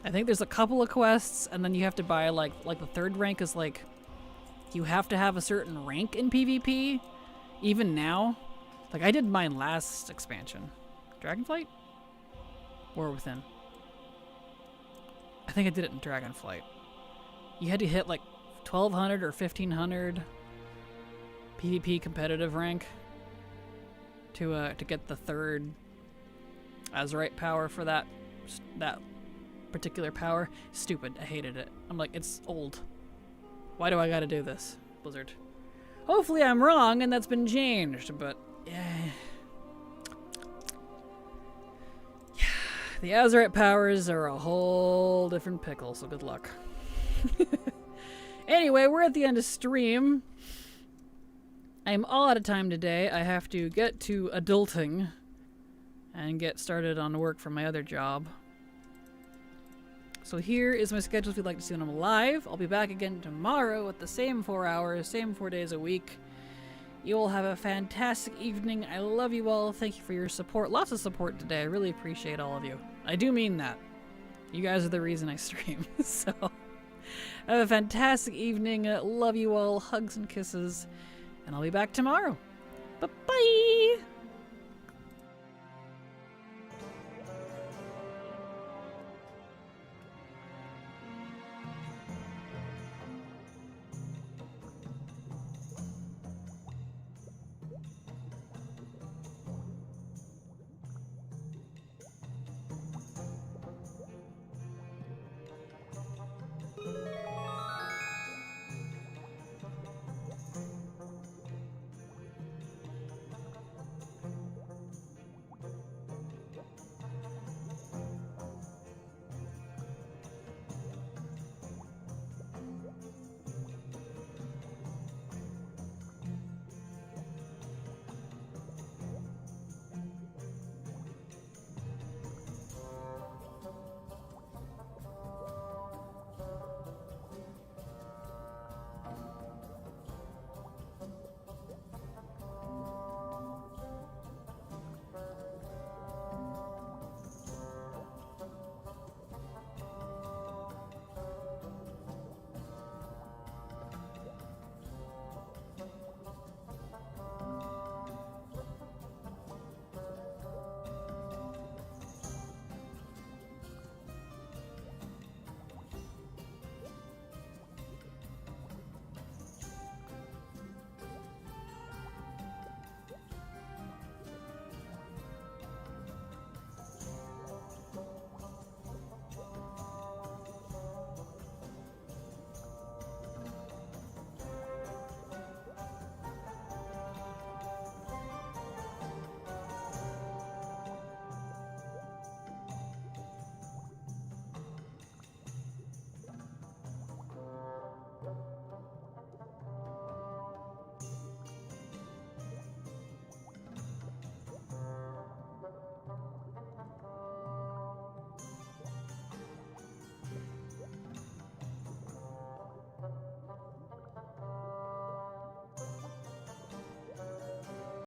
I think there's a couple of quests, and then you have to buy, like the third rank is, like, you have to have a certain rank in PvP, even now. Like, I did mine last expansion. Dragonflight? War Within. I think I did it in Dragonflight. You had to hit, like, 1200 or 1500 PvP competitive rank to get the third Azerite power for that particular power. Stupid. I hated it. I'm like, it's old. Why do I gotta do this, Blizzard? Hopefully I'm wrong and that's been changed, but yeah. The Azerite powers are a whole different pickle, so good luck. Anyway, we're at the end of stream. I'm all out of time today. I have to get to adulting and get started on work for my other job. So here is my schedule if you'd like to see when I'm live. I'll be back again tomorrow at the same 4 hours, same 4 days a week. You all have a fantastic evening. I love you all. Thank you for your support. Lots of support today. I really appreciate all of you. I do mean that. You guys are the reason I stream. So, have a fantastic evening. Love you all. Hugs and kisses. And I'll be back tomorrow. Bye-bye.